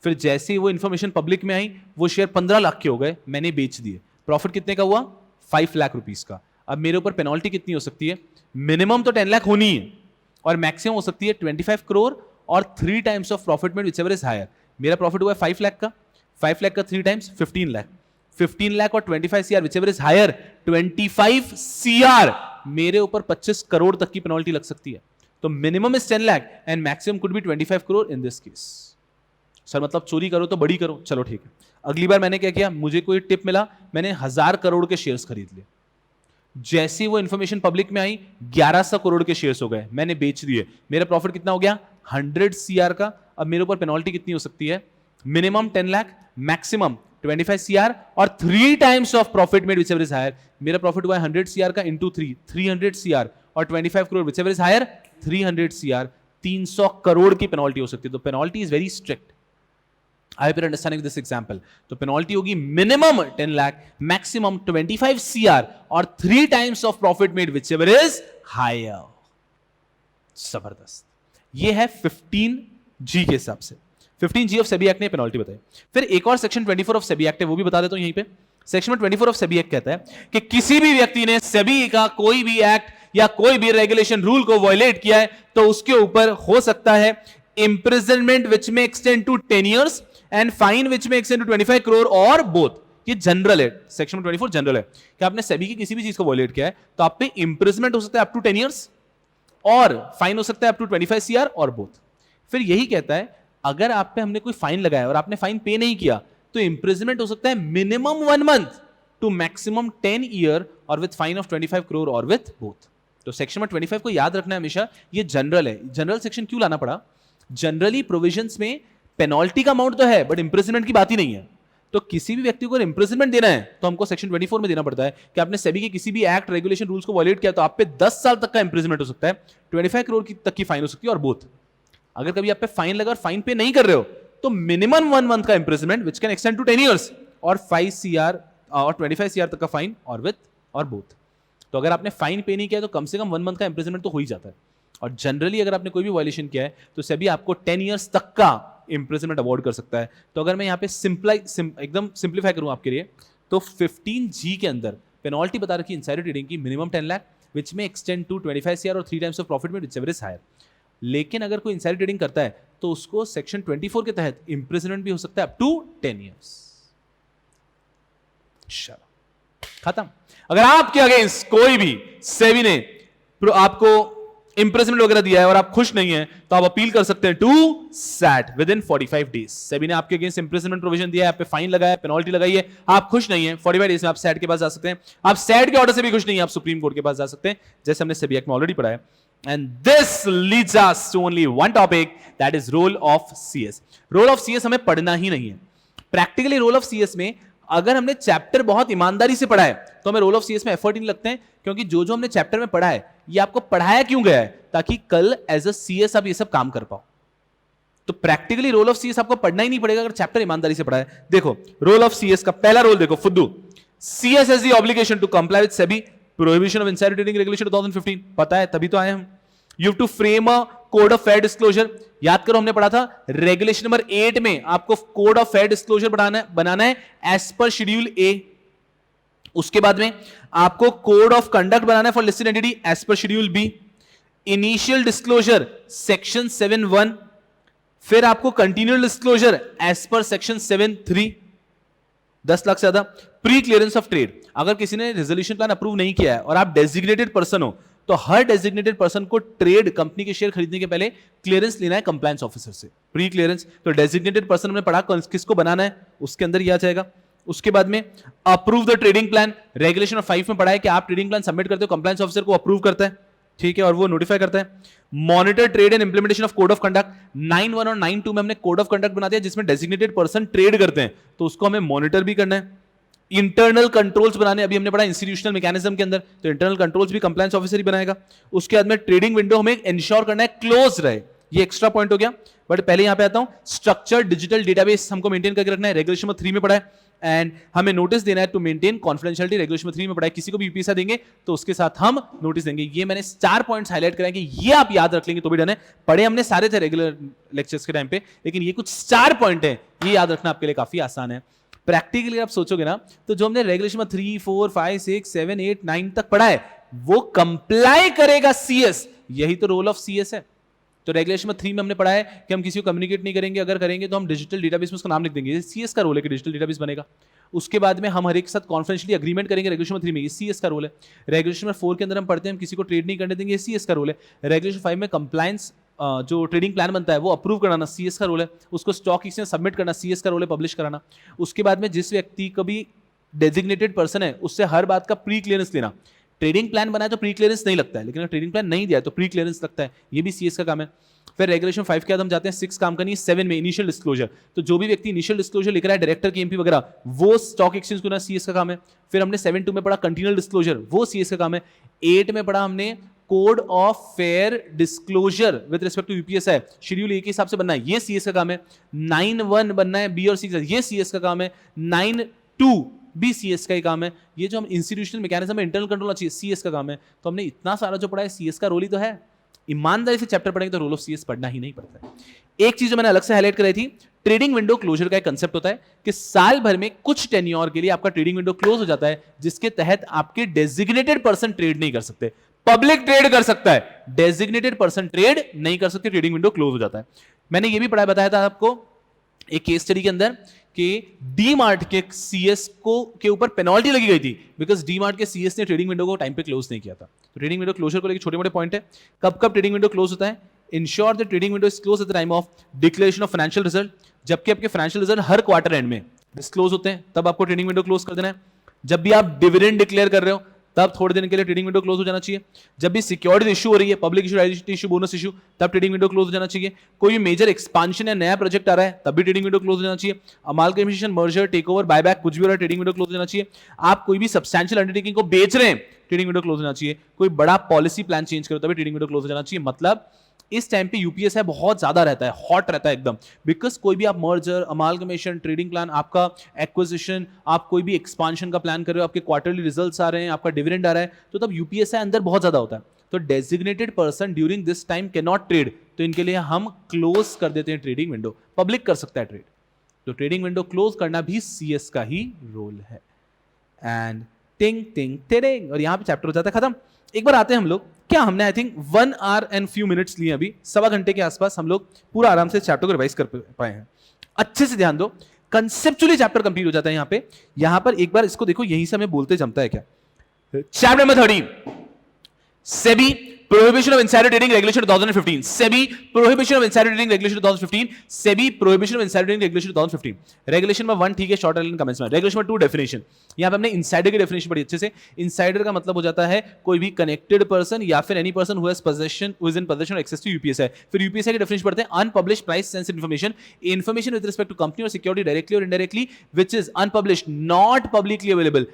फिर जैसे ही वो इन्फॉर्मेशन पब्लिक में आई वो शेयर 15 लाख के हो गए, मैंने बेच दिए. प्रॉफिट कितने का हुआ? 5 लाख रुपीस का. अब मेरे ऊपर पेनल्टी कितनी हो सकती है? मिनिमम तो 10 लाख होनी है और मैक्सिमम हो सकती है 25 करोड़ और 3 times of profit made whichever is higher. मेरा प्रॉफिट हुआ 5 लाख का. 5 लाख का 3 times 15 लाख. 15 लाख और 25 CR whichever is higher. 25 CR मेरे ऊपर 25 करोड़ तक की पेनल्टी लग सकती है. तो minimum is 10 lakh and maximum could be 25 crore in this case. Sir मतलब चोरी करो तो बड़ी करो. चलो ठीक है. अगली बार मैंने क्या किया, मुझे कोई टिप मिला, मैंने 1000 करोड़ के शेयर्स खरीद लिए. जैसे वो इंफॉर्मेशन पब्लिक में आई 1100 करोड़ के शेयर्स हो गए, मैंने बेच दिए. मेरा प्रॉफिट कितना हो गया? 100 CR का. अब मेरे ऊपर पेनल्टी कितनी हो सकती है? मिनिमम 10 लाख, मैक्सिमम 25 CR और 3 times of profit made whichever is higher. मेरा प्रॉफिट हुआ 100 CR का इंटू 3, 300 CR और 25 crore whichever is higher 300 CR. 300 crore की पेनल्टी हो सकती है. तो penalty is very strict. I hope you're understanding this example. तो पेनल्टी होगी मिनिमम 10 लाख, मैक्सिमम 25 CR और 3 times of profit made whichever is higher. जबरदस्त. ये है 15G के हिसाब से. 15G ऑफ सेबी एक्ट ने पेनल्टी बताई। फिर एक और सेक्शन 24 ऑफ सेबी एक्ट है, वो भी बता देता हूं यहीं पे। सेक्शन 24 ऑफ सेबी एक्ट कहता है कि किसी भी व्यक्ति ने सेबी का कोई भी एक्ट या कोई भी रेगुलेशन रूल को वायलेट किया है तो उसके ऊपर हो सकता है imprisonment which may extend to 10 years and fine which may extend to 25 crore और बोथ। ये जनरल है, सेक्शन 24 जनरल है कि आपने सेबी की किसी भी चीज को वायलेट किया है तो आप पे इंप्रिजनमेंट हो सकता है अप टू 10 years और फाइन हो सकता है अप टू 25 CR और बोथ। फिर यही कहता है अगर आप पे हमने कोई फाइन लगाया और आपने फाइन पे नहीं किया तो इंप्रिजनमेंट हो सकता है minimum 1 month to maximum 10 year और विद फाइन ऑफ 25 crore और विद बोथ। तो सेक्शन 25 को याद रखना है हमेशा, ये जनरल है। जनरल सेक्शन क्यों लाना पड़ा? जनरली प्रोविजंस में पेनल्टी का अमाउंट तो है बट इंप्रिजनमेंट की बात ही नहीं है। तो किसी भी व्यक्ति को इंप्रिजनमेंट देना है तो हमको सेक्शन 24 में देना पड़ता है कि आपने सेबी के किसी भी एक्ट रेगुलेशन रूल्स को वायलेट किया तो आप पे 10 साल तक का इंप्रिजनमेंट हो सकता है, 25 crore तक की फाइन हो सकती है और बोथ। अगर कभी आप पे फाइन लगा और फाइन पे नहीं कर रहे हो तो मिनिमम 1 month का imprisonment which can extend to 10 years और 5 CR और 25 CR तक का फाइन और विथ और बोथ। तो अगर आपने फाइन पे नहीं किया तो कम से कम 1 month का इंप्रिजनमेंट तो हो ही जाता है। और जनरली अगर आपने कोई भी वायलेशन किया है तो सेबी आपको 10 years तक का इंप्रिजनमेंट अवॉर्ड कर सकता है। तो अगर मैं यहाँ पे एकदम सिंप्लीफाई करूँ आपके लिए तो 15G के अंदर पेनल्टी बता रखी इनसाइडर ट्रेडिंग की minimum 10 lakh which may extend to 25 CR और 3 times ऑफ प्रॉफिट में व्हिचएवर इज हायर। लेकिन अगर कोई इनसाइडर ट्रेडिंग करता है तो उसको सेक्शन 24 के तहत इंप्रिजनमेंट भी हो सकता है अप टू 10 years। खत्म। अगर आपके अगेंस्ट कोई भी सेबी ने आपको इंप्रिजनमेंट वगैरह दिया है और आप खुश नहीं है तो आप अपील कर सकते हैं to SAT within 45 days। SEBI ने आपके अगेंस्ट इंप्रिजनमेंट प्रोविजन दिया है, आप पे फाइन लगाया है, पेनल्टी लगाई है, आप खुश नहीं है, 45 days में आप सैट के पास जा सकते हैं। आप सैट के ऑर्डर से भी खुश नहीं है, आप सुप्रीम कोर्ट के पास जा सकते हैं, जैसे हमने सेबी एक्ट में ऑलरेडी पढ़ा है। And this leads us to only one topic, that is role of CS. Role of CS हमें पढ़ना ही नहीं है। प्रैक्टिकली रोल ऑफ सीएस में अगर हमने चैप्टर बहुत ईमानदारी से पढ़ा है तो हमें रोल ऑफ सीएस में एफर्ट नहीं लगते हैं, क्योंकि जो जो हमने चैप्टर में पढ़ा है ये आपको पढ़ाया क्यों गया है, ताकि कल एज अ सीएस आप ये सब काम कर पाओ। तो प्रैक्टिकली रोल ऑफ सीएस आपको पढ़ना ही नहीं पड़ेगा अगर चैप्टर ईमानदारी से पढ़ा है। देखो रोल ऑफ सीएस का पहला रोल देखो, फुद्दू, CS has the obligation to comply with SEBI prohibition of insider trading regulation 2015। पता है, तभी तो आए हम। You have to frame a code of fair disclosure. याद करो हमने पढ़ा था रेगुलेशन नंबर 8 में आपको कोड ऑफ फेयर डिस्क्लोजर बनाना है एज पर शेड्यूल ए। उसके बाद में आपको कोड ऑफ कंडक्ट बनाना है for listed entity as per schedule B. Initial disclosure section 7(1). फिर आपको continual disclosure as per section 7(3). 10 lakh से ज्यादा। प्री क्लियरेंस ऑफ ट्रेड, अगर किसी ने रेजोल्यूशन प्लान अप्रूव नहीं किया है और आप डेजिग्नेटेड पर्सन हो तो हर डेजिग्नेटेड पर्सन को ट्रेड कंपनी के शेयर खरीदने के पहले क्लियरेंस लेना है कंप्लायंस ऑफिसर से, प्री क्लियरेंस। तो डेजिग्नेटेड पर्सन हमने पढ़ा किसको बनाना है, उसके अंदर ही आ जाएगा। उसके बाद में approve the trading plan, regulation of 5 में पढ़ा है कि आप ट्रेडिंग प्लान सबमिट करते हो, कंप्लायंस ऑफिसर को अप्रूव करता है, ठीक है, और वो नोटिफाई करता है। Monitor trade and implementation of code of conduct, 9(1) और 9(2) में हमने कोड ऑफ कंडक्ट बना दिया जिसमें डेजिग्नेटेड पर्सन ट्रेड करते हैं तो उसको हमें मॉनिटर भी करना है। इंटरनल कंट्रोल्स बनाने, अभी हमने पढ़ा इंस्टीट्यूशनल मैकेनिज्म के अंदर, तो इंटरनल कंट्रोल्स भी कंप्लायंस ऑफिसर ही बनाएगा। उसके बाद में ट्रेडिंग विंडो हमें इंश्योर करना है क्लोज रहे, ये एक्स्ट्रा पॉइंट हो गया। बट पहले यहां पे आता हूं, स्ट्रक्चर्ड डिजिटल डेटाबेस हमको मेंटेन करके रखना है, रेगुलेशन नंबर 3 में पढ़ा है। एंड हमें नोटिस देना है to maintain confidentiality, regulation number 3 में पढ़ा है। किसी को भी यूपीएससी देंगे तो उसके साथ हम नोटिस देंगे। ये मैंने 4 पॉइंट्स हाईलाइट कराए कि ये आप याद रख लेंगे तो भी डन है। पढ़े हमने सारे थे रेगुलर लेक्चर्स के टाइम पे, लेकिन ये कुछ 4 पॉइंट है, ये याद रखना आपके लिए काफी आसान है। प्रैक्टिकली आप सोचोगे ना तो जो हमने रेगुलेशन में 3, 4, 5, 6, 7, 8, 9 तक पढ़ा है वो कंप्लाई करेगा सीएस, यही तो रोल ऑफ सीएस है। तो रेगुलेशन में 3 में हमने पढ़ा है कि हम किसी को कम्युनिकेट नहीं करेंगे, अगर करेंगे तो हम डिजिटल डेटाबेस में उसका नाम लिख देंगे, ये सीएस का रोल है कि डिजिटल डेटाबेस बनेगा। उसके बाद में हम हर एक के साथ कॉन्फिडेंशियली अग्रीमेंट करेंगे, रेगुलेशन में 3 में, ये सीएस का रोल है। रेगुलेशन में 4 के अंदर हम पढ़ते हैं हम किसी को ट्रेड नहीं करने देंगे, ये सीएस का रोल है। रेगुलेशन 5 में कंप्लायंस जो ट्रेडिंग प्लान बनता है वो अप्रूव कराना सीएस का रोल है, उसको स्टॉक एक्सचेंज सबमिट करना सीएस का रोल है, पब्लिश कराना। उसके बाद में जिस व्यक्ति का भी डेजिग्नेटेड पर्सन है उससे हर बात का प्री क्लियरेंस लेना। ट्रेडिंग प्लान बनाए तो प्री क्लियरेंस नहीं लगता है, लेकिन अगर ट्रेडिंग प्लान नहीं दिया तो प्री क्लियरेंस लगता है, ये भी सीएस का काम है। फिर रेगुलेशन 5 के बाद हम जाते हैं 6 काम करनी है 7 में, इनिशियल डिस्क्लोजर। तो जो भी व्यक्ति इनिशियल डिस्क्लोजर लिख रहा है डायरेक्टर की एमपी वगैरह, वो स्टॉक एक्सचेंज को सीएस का काम है। फिर हमने 7(2) में पढ़ा कंटिन्यूअल डिस्क्लोजर, वो सीएस का काम है। 8 में पढ़ा हमने code of fair disclosure with respect to UPSI, schedule A के हिसाब से बनना है, ये सीएस का काम है। 9(1) बनना है बी और सी, ये सीएस का काम है। 9(2) भी सीएस का ही काम है। ये जो हम इंस्टीट्यूशनल मैकेनिज्म में इंटरनल कंट्रोल चाहिए, सीएस का काम है। तो हमने इतना सारा जो पढ़ा है सीएस का रोल ही तो है। ईमानदारी से चैप्टर पढ़ेंगे तो रूल ऑफ सीएस पढ़ना ही नहीं पड़ता है। एक चीज जो मैंने अलग से हाईलाइट कराई थी, ट्रेडिंग विंडो क्लोजर का एक कंसेप्ट होता है कि साल भर में कुछ टेन्योर के लिए आपका ट्रेडिंग विंडो क्लोज हो जाता है, जिसके तहत आपके डेजिग्नेटेड पर्सन ट्रेड नहीं कर सकते। पब्लिक ट्रेड कर सकता है, डेजिग्नेटेड पर्सन ट्रेड नहीं कर सकते, ट्रेडिंग विंडो क्लोज हो जाता है। मैंने ये भी बताया था आपको एक केस स्टडी के अंदर कि डी मार्ट के सीएस को के ऊपर पेनल्टी लगी गई थी बिकॉज डी मार्ट के सीएस ने ट्रेडिंग विंडो को टाइम पे क्लोज नहीं किया था। तो ट्रेडिंग विंडो क्लोजर को लेकर छोटे मोटे पॉइंट है। कब कब ट्रेडिंग विंडो क्लोज होता है? Ensure the trading window is close at the time of declaration of financial result, जबकि आपके financial result her quarter and में डिस्क्लोज होते हैं, तब आपको ट्रेडिंग विंडो क्लोज कर देना है। जब भी आप डिविडेंड डिक्लेयर कर रहे हो तब थोड़े दिन के लिए ट्रेडिंग विंडो क्लोज हो जाना चाहिए। जब भी सिक्योरिटी इशू हो रही है, public issue, identity issue, bonus issue, तब ट्रेडिंग विंडो क्लोज हो जाना चाहिए। कोई मेजर एक्सपांशन या नया प्रोजेक्ट आ रहा है तब भी ट्रेडिंग विंडो क्लोज हो जाना चाहिए। अमालगमेशन, मर्जर, टेकओवर, बायबैक कुछ भी हो रहा है, ट्रेडिंग विंडो क्लोज हो जाना चाहिए। आप कोई भी सब्सटैंशियल अंडरटेकिंग को बेच रहे हैं, ट्रेडिंग विंडो क्लोज होना चाहिए। कोई बड़ा पॉलिसी प्लान चेंज करो तभी ट्रेडिंग विंडो क्लोज हो जाना चाहिए। मतलब इस टाइम पे यूपीएस है बहुत ज्यादा रहता है, हॉट रहता है एकदम, बिकॉज कोई भी आप मर्जर, अमालगमेशन, ट्रेडिंग प्लान, आपका एक्विजिशन, आप कोई भी एक्सपांशन का प्लान कर रहे हो, आपके क्वार्टरली रिजल्ट्स आ रहे हैं, आपका डिविडेंड आ रहा है, तो तब यूपीएस है अंदर बहुत ज्यादा होता है। तो designated person during this time can not trade, तो इनके लिए हम क्लोज कर देते हैं ट्रेडिंग विंडो। पब्लिक कर सकता है ट्रेड, तो ट्रेडिंग विंडो क्लोज करना भी सीएस का ही रोल है। एंड टिंग टिंग टिंग, और यहां पे चैप्टर हो जाता है खत्म। एक बार आते हैं हम लोग, क्या हमने I think 1 our and few minutes लिए, अभी सवा घंटे के आसपास हम लोग पूरा आराम से चैप्टर को रिवाइज कर पाए हैं। अच्छे से ध्यान दो, कंसेप्चुअली चैप्टर कंप्लीट हो जाता है यहां पर एक बार इसको देखो, यहीं से हमें बोलते जमता है क्या। Chapter number 13, SEBI Prohibition of Insider Trading Regulation 2015, SEBI Prohibition of Insider Trading Regulation 2015, SEBI Prohibition of Insider Trading Regulation 2015। Regulation में 1 ठीक है, शॉर्ट एंड कमेंट्स में। रेगुलेशन में 2 डेफिनेशन, यहां पे हमने इनसाइडर की डेफिनेशन पढ़ी अच्छे से। इनसाइडर का मतलब हो जाता है कोई भी कनेक्टेड पर्सन या फिर any person who has possession, who is in possession और एक्सेस टू यूपीएसआई। फिर यूपीएसआई की डेफिनेशन पढ़ते हैं, unpublished price sensitive information, information with respect to company और सिक्योरिटी डायरेक्टली और indirectly which is unpublished, not publicly available,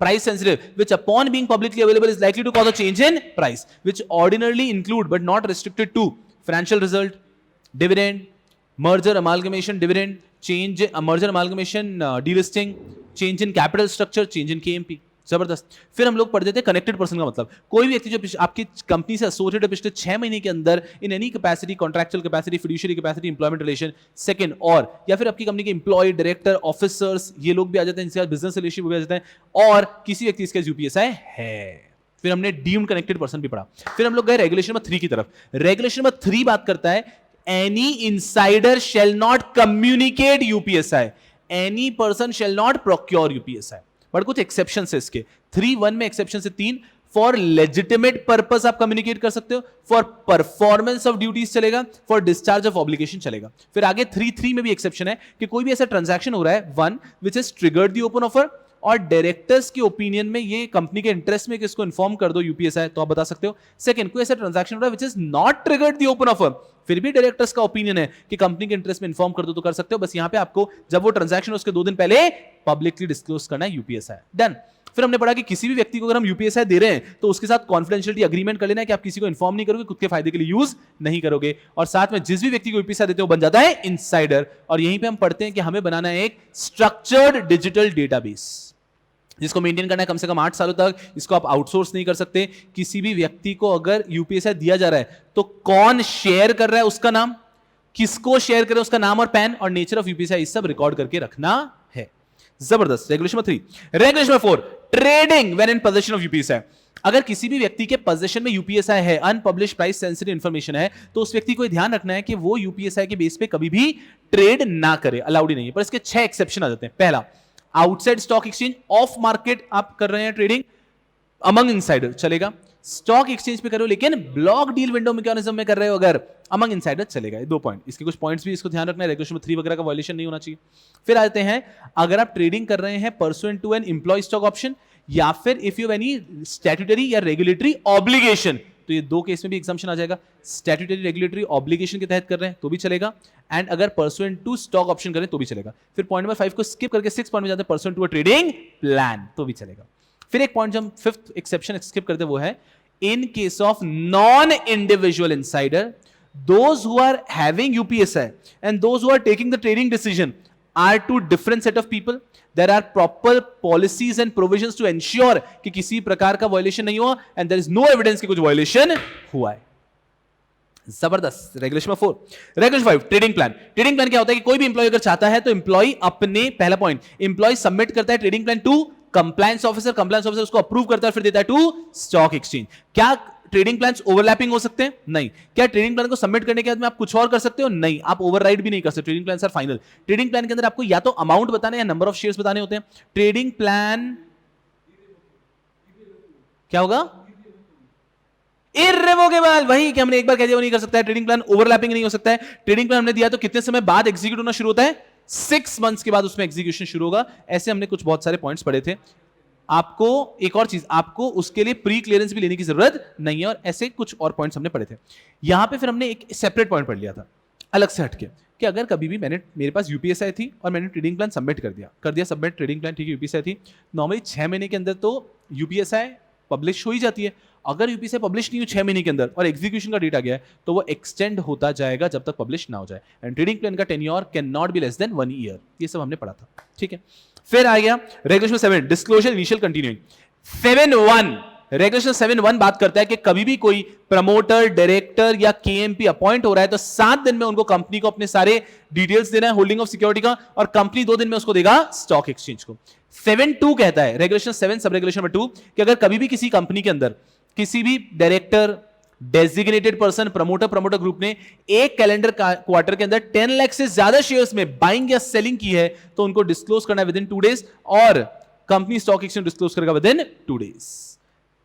price sensitive, which upon being publicly available is likely to cause a change in price, which ordinarily include but not restricted to financial result, dividend, merger amalgamation dividend, change merger amalgamation, delisting, change in capital structure, change in KMP। जबरदस्त। फिर हम लोग पढ़ देते हैं connected person का मतलब कोई भी व्यक्ति जो आपकी कंपनी से एसोसिएटेड है पिछले 6 महीने के अंदर in any capacity, contractual capacity, fiduciary capacity, employment relation, second, और या फिर आपकी कंपनी के एम्प्लॉय, डायरेक्टर, ऑफिसर्स, ये लोग भी आ जाते हैं, इनसे बिजनेस रिलेशनशिप भी आ जाते हैं, और किसी व्यक्ति इसका यूपीएसआई है। फिर हमने डीम्ड कनेक्टेड पर्सन भी पढ़ा। फिर हम लोग गए रेगुलेशन नंबर 3 की तरफ। रेगुलेशन नंबर 3 बात करता है any insider shall not communicate UPSI, any person shall not procure UPSI, but कुछ एक्सेप्शन है इसके। 3(1) में एक्सेप्शन से 3, फॉर लेजिटिमेट पर्पस आप कम्युनिकेट कर सकते हो, फॉर परफॉर्मेंस ऑफ ड्यूटीज चलेगा, फॉर डिस्चार्ज ऑफ ऑब्लिगेशन चलेगा। फिर आगे 3(3) में भी एक्सेप्शन है कि कोई भी ऐसा ट्रांजैक्शन हो रहा है 1 which is triggered the open offer, और डायरेक्टर्स के ओपिनियन में ये कंपनी के इंटरेस्ट में किसको इन्फॉर्म कर दो यूपीएसआई, तो आप बता सकते हो। सेकंड, कोई ऐसा ट्रांजैक्शन हो रहा है which is not triggered the open offer, फिर भी डायरेक्टर्स का ओपिनियन है कि कंपनी के इंटरेस्ट में इन्फॉर्म कर दो तो कर सकते हो। बस यहां पे आपको जब वो ट्रांजैक्शन उसके 2 दिन पहले पब्लिकली डिस्क्लोज करना है यूपीएसआई। डन। फिर हमने पढ़ा कि किसी भी व्यक्ति को अगर हम यूपीएसआई दे रहे हैं तो उसके साथ कॉन्फिडेंशियलिटी अग्रीमेंट कर लेना है कि आप किसी को इन्फॉर्म नहीं करोगे, खुद के फायदे के लिए यूज नहीं करोगे, और साथ में जिस भी व्यक्ति को यूपीएसआई देते हो बन जाता है इनसाइडर। और यहीं पे हम पढ़ते हैं कि हमें बनाना है एक स्ट्रक्चर्ड डिजिटल डेटाबेस जिसको मेंटेन करना है कम से कम 8 सालों तक। इसको आप आउटसोर्स नहीं कर सकते। किसी भी व्यक्ति को अगर यूपीएसआई दिया जा रहा है तो कौन शेयर कर रहा है उसका नाम, किसको शेयर कर रहा है उसका नाम और पैन और नेचर ऑफ यूपीएसआई, सब रिकॉर्ड करके रखना है। जबरदस्त। Regulation number 3। Regulation number 4, trading when in position of UPSI. अगर किसी भी व्यक्ति के पोजीशन में यूपीएसआई है, अनपब्लिश्ड प्राइस सेंसिटिव इंफॉर्मेशन है, तो उस व्यक्ति को ध्यान रखना है कि वो यूपीएसआई के बेस पे कभी भी ट्रेड ना करे, अलाउड ही नहीं है। पर इसके 6 एक्सेप्शन आ जाते हैं। पहला, outside stock exchange, of market आप कर रहे हैं ट्रेडिंग, अमंग इनसाइडर चलेगा। स्टॉक एक्सचेंज पे करो लेकिन ब्लॉक डील विंडो मैकेनिज्म में कर रहे हो अगर, अमंग इनसाइडर चलेगा। ये 2 पॉइंट, इसके कुछ पॉइंट्स भी इसको ध्यान रखना है। रेगुलेशन 3 वगैरह का वायलेशन नहीं होना चाहिए। फिर आते हैं, अगर आप ट्रेडिंग कर रहे हैं pursuant to an employee stock option, या फिर if you have any statutory या रेगुलेटरी ऑब्लिगेशन, तो ये 2 केस में भी एग्जम्पशन आ जाएगा। स्टैट्यूटरी रेगुलेटरी ऑब्लिगेशन के तहत कर रहे हैं तो भी चलेगा, एंड अगर परसुएंट टू स्टॉक ऑप्शन करें तो भी चलेगा। फिर पॉइंट नंबर 5 को स्किप करके 6 पॉइंट में जाते हैं, pursuant to a trading plan, तो भी चलेगा। फिर एक पॉइंट जो हम 5th एक्सेप्शन स्किप करते हैं वो है, in case of non-individual insider, those who are having UPSI and those who are taking the trading decision are two different set of people. There are proper policies and provisions to ensure कि किसी प्रकार का violation नहीं हुआ, and there is no evidence कि कुछ violation हुआ है। जबरदस्त। Regulation number 4, regulation 5, trading plan. Trading plan क्या होता है कि कोई भी इंप्लॉय अगर चाहता है तो इंप्लॉय अपने, पहला पॉइंट, इंप्लॉय सबमिट करता है trading plan to compliance officer, compliance officer उसको अप्रूव करता है, फिर देता है टू स्टॉक एक्सचेंज। क्या ट्रेडिंग प्लान्स ओवरलैपिंग हो सकते हैं? नहीं। क्या ट्रेडिंग प्लान को सबमिट करने के बाद में आप कुछ और कर सकते हो? नहीं, आप ओवरराइड भी नहीं कर सकते। Trading plan are final. Trading plan के अंदर आपको या तो अमाउंट बताना या नंबर ऑफ शेयर्स बताने होते हैं। ट्रेडिंग प्लान क्या होगा? इर्रेवोकेबल। वही कि हमने एक बार कह दिया वो नहीं कर सकता है। ट्रेडिंग प्लान ओवरलैपिंग नहीं हो सकता है। ट्रेडिंग प्लान हमने दिया तो कितने समय बाद एग्जीक्यूट होना शुरू होता है? 6 मंथ्स के बाद उसमें एग्जीक्यूशन शुरू होगा। ऐसे हमने कुछ बहुत सारे पॉइंट्स पढ़े थे। आपको एक और चीज, आपको उसके लिए प्री क्लियरेंस भी लेने की जरूरत नहीं है, और ऐसे कुछ और पॉइंट्स हमने पढ़े थे। यहां पे फिर हमने एक सेपरेट पॉइंट पढ़ लिया था अलग से हटके, कि अगर कभी भी मेरे पास यूपीएसआई थी और मैंने ट्रेडिंग प्लान सबमिट कर दिया सबमिट ट्रेडिंग प्लान, ठीक है, यूपीएसआई थी। नॉर्मली 6 महीने के अंदर तो यूपीएसआई पब्लिश हो ही जाती है। अगर यूपीएसआई पब्लिश नहीं हुई 6 महीने के अंदर और एग्जीक्यूशन का डेट आ गया है तो वो एक्सटेंड होता जाएगा जब तक पब्लिश ना हो जाए। एंड ट्रेडिंग प्लान का tenure can not be less than 1 year. ये सब हमने पढ़ा था, ठीक है। फिर आ गया regulation 7, disclosure initial continuing. 7.1, regulation 7.1 बात करता है कि कभी भी कोई प्रमोटर, डायरेक्टर या केएमपी अपॉइंट हो रहा है तो 7 दिन में उनको कंपनी को अपने सारे डिटेल्स देना है होल्डिंग ऑफ सिक्योरिटी का, और कंपनी 2 दिन में उसको देगा स्टॉक एक्सचेंज को। 7.2 कहता है, रेगुलेशन 7 सब रेगुलेशन नंबर 2, कि अगर कभी भी किसी कंपनी के अंदर किसी भी director, designated person, promoter group ने एक कैलेंडर क्वार्टर के अंदर 10 लाख से ज्यादा शेयर्स में बाइंग या सेलिंग की है तो उनको डिस्क्लोज करना है विद इन 2 डेज, और कंपनी स्टॉक एक्सचेंज डिस्क्लोज करेगा विद इन 2 डेज।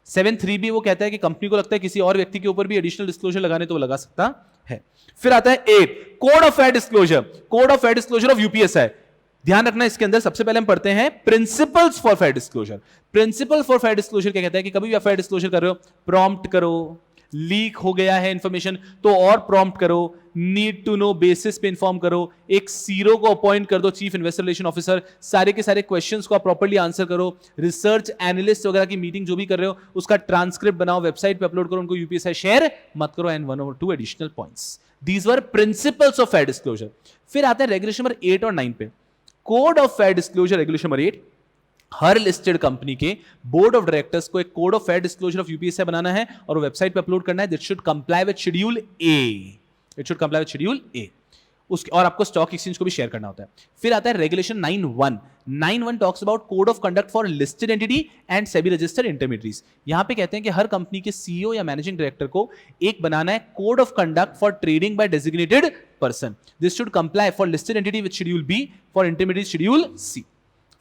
7.3 भी वो कहता है कि कंपनी को लगता है किसी और व्यक्ति के ऊपर भी एडिशनल डिस्क्लोजर लगाने तो वो लगा सकता है। फिर आता है 8, code of fair disclosure. Code of fair disclosure of UPSI. ध्यान रखना इसके अंदर सबसे पहले हम पढ़ते हैं principles for fair disclosure. Principle for fair disclosure क्या कहता है कि कभी भी आप फेयर डिस्क्लोजर कर रहे हो, प्रॉम्प्ट करो, लीक हो गया है इंफॉर्मेशन तो और प्रॉम्प्ट करो, नीड टू नो बेसिस पे इंफॉर्म करो, एक सीरो को अपॉइंट कर दो, चीफ इन्वेस्टर रिलेशन ऑफिसर, सारे के सारे क्वेश्चंस को आप प्रॉपर्ली आंसर करो, रिसर्च एनालिस्ट वगैरह की मीटिंग जो भी कर रहे हो उसका ट्रांसक्रिप्ट बनाओ, वेबसाइट पे अपलोड करो, उनको यूपीएसआई शेयर मत करो, and 1 or 2 additional points. These were principles of fair disclosure. फिर आते हैं रेगुलेशन नंबर 8 और 9 पे, code of fair disclosure. Regulation number 8, हर लिस्टेड कंपनी के बोर्ड ऑफ डायरेक्टर्स को एक code of fair disclosure of UPSI बनाना है और वेबसाइट पे अपलोड करना है। This should comply with schedule A. It should comply with schedule A. उसके और आपको स्टॉक एक्सचेंज को भी शेयर करना होता है। फिर आता है regulation 9.1। 9.1 talks about code of conduct for listed entity and SEBI registered intermediaries. यहां पे कहते हैं कि हर कंपनी के सीईओ या मैनेजिंग डायरेक्टर को एक बनाना है code of conduct for trading by designated person. This should comply for listed entity with schedule B, for intermediate schedule C.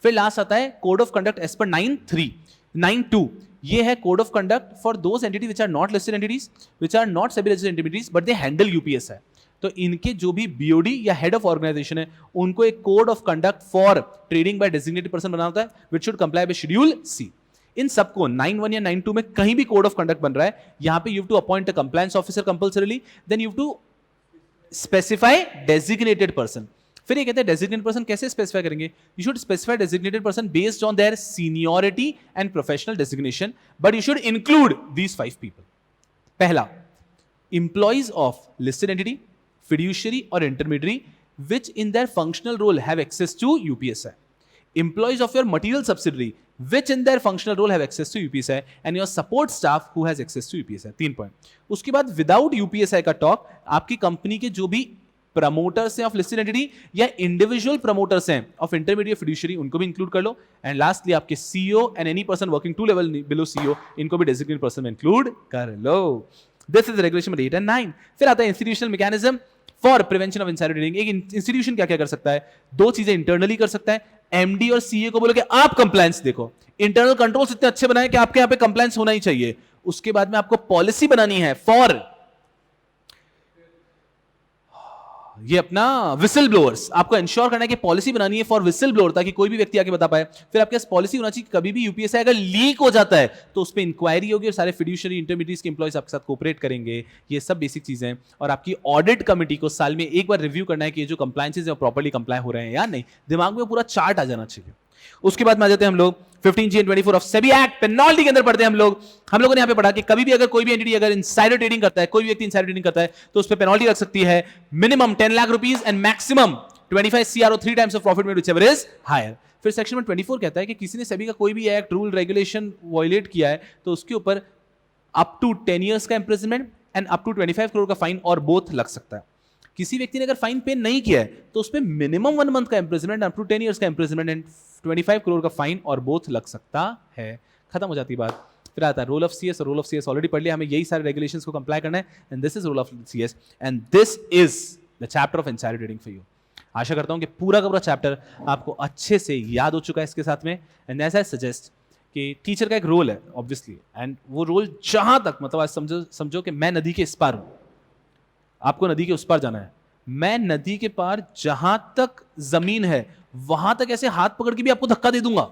फिर लास्ट आता है कोड ऑफ कंडक्ट एज पर 9.3। 9.2 ये है code of conduct for those entity which are not listed entities, which are not SEBI registered intermediaries but they handle UPSI. तो इनके जो भी बीओडी या हेड ऑफ ऑर्गेनाइजेशन है उनको एक code of conduct for trading by designated person बनाना होता है, which should comply with schedule C. इन सबको 9.1 या 9.2 में कहीं भी कोड ऑफ कंडक्ट बन रहा है, यहां पे you have to appoint a compliance officer compulsorily, then you have to specify designated person. फिर ये कहते हैं डेजिग्नेटेड पर्सन कैसे स्पेसिफाई करेंगे? You should specify designated person based on their seniority and professional designation, but you should include these 5 people. पहला, employees of listed entity, fiduciary or intermediary which in their functional role have access to UPSI. Employees of your material subsidiary which in their functional role have access to UPSI and your support staff who has access to UPSI. 3 point. उसके बाद without UPSI का talk, आपकी company के जो भी promoters हैं of listed entity या individual promoters हैं ऑफ इंटरमीडिएट फिड्यूशरी, उनको भी इंक्लूड कर लो। एंड लास्टली आपके CEO and any person working 2 level below CEO, इनको भी डेजिग्नेटेड पर्सन में इंक्लूड कर लो। This is regulation number 8 and 9। फिर आता है institutional mechanism for prevention of insider trading. एक इंस्टीट्यूशन क्या क्या कर सकता है? 2 चीजें इंटरनली कर सकता है। एमडी और सीए को बोलो कि आप कंप्लायंस देखो, इंटरनल कंट्रोल्स इतने अच्छे बनाए कि आपके यहां पे कंप्लायंस होना ही चाहिए। उसके बाद में आपको पॉलिसी बनानी है फॉर ये अपना विसल ब्लोअर्स। आपको इंश्योर करना है कि पॉलिसी बनानी है फॉर विसल ब्लोअर, ताकि कोई भी व्यक्ति आके बता पाए। फिर आपके पास पॉलिसी होना चाहिए, कभी भी यूपीएसआई अगर लीक हो जाता है तो उस पर इंक्वायरी होगी और सारे फिड्यूशरी इंटरमीडिएट्स के एम्प्लॉइज आपके साथ कोऑपरेट करेंगे। ये सब बेसिक चीजें। और आपकी ऑडिट कमेटी को साल में एक बार रिव्यू करना है कि ये जो कंप्लायंसेस है प्रॉपर्ली कंप्लाई हो रहे हैं या नहीं। दिमाग में पूरा चार्ट आ जाना चाहिए। उसके बाद में आ जाते हैं हम लोग 15G and 24 of SEBI act penalty के अंदर पढ़ते हैं हम लोगों ने यहां पे पढ़ा कि कभी भी अगर कोई भी एंटिटी अगर इनसाइडर ट्रेडिंग करता है, कोई भी व्यक्ति इनसाइडर ट्रेडिंग करता है तो उस पर पेनल्टी लग सकती है minimum 10 lakh rupees and maximum 25 CR और 3 times of profit made whichever is higher. फिर सेक्शन नंबर 24 कहता है कि किसी ने सेबी का कोई भी एक्ट, रूल, रेगुलेशन वायलेट किया है तो उसके ऊपर अप टू 10 years का imprisonment and up to 25 crore का फाइन और बोथ लग सकता है। किसी व्यक्ति ने अगर फाइन पे नहीं किया है तो उसमें मिनिमम 1 मंथ का इंप्रिजनमेंट, अप टू 10 ईयर्स का इंप्रिजनमेंट एंड 25 करोड़ का फाइन और बोथ लग सकता है। खत्म हो जाती बात। फिर आता है रोल ऑफ सीएस, और रोल ऑफ सीएस ऑलरेडी पढ़ लिया, हमें यही सारे रेगुलेशंस को कंप्लाई करना है, and this is role of CS and this is the chapter of insider trading for you. आशा करता हूं कि पूरा का पूरा चैप्टर आपको अच्छे से याद हो चुका है इसके साथ में। एंड एज आई सजेस्ट कि टीचर का एक रोल है ऑब्वियसली, एंड वो रोल जहां तक मतलब आज समझो कि मैं नदी के इस पार हूं, आपको नदी के उस पार जाना है, मैं नदी के पार जहां तक जमीन है वहां तक ऐसे हाथ पकड़ के भी आपको धक्का दे दूंगा,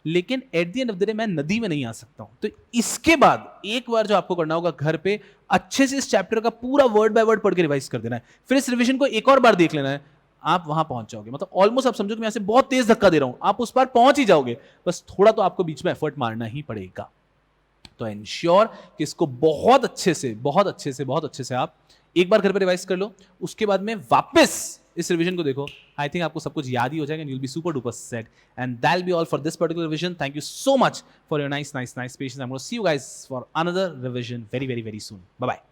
लेकिन at the end of the day मैं नदी में नहीं आ सकता हूं। तो इसके बाद एक बार जो आपको करना होगा, घर पे अच्छे से इस चैप्टर का पूरा वर्ड बाय वर्ड पढ़ के रिवाइज कर देना है, फिर इस रिवीजन को एक और बार देख लेना है, आप वहां पहुंच जाओगे। मतलब ऑलमोस्ट आप समझो कि मैं ऐसे बहुत तेज धक्का दे रहा हूं, आप उस पार पहुंच ही जाओगे, बस थोड़ा तो आपको बीच में एफर्ट मारना ही पड़ेगा। तो एंश्योर कि इसको बहुत अच्छे से आप एक बार घर पे रिवाइज कर लो, उसके बाद में वापस इस रिवीजन को देखो। आई थिंक आपको सब कुछ याद ही हो जाएगा, and you will be super duper set, and that will be all for this particular revision. Thank you so much for your nice patience. I am gonna see you guys for another revision very very very soon. Bye bye.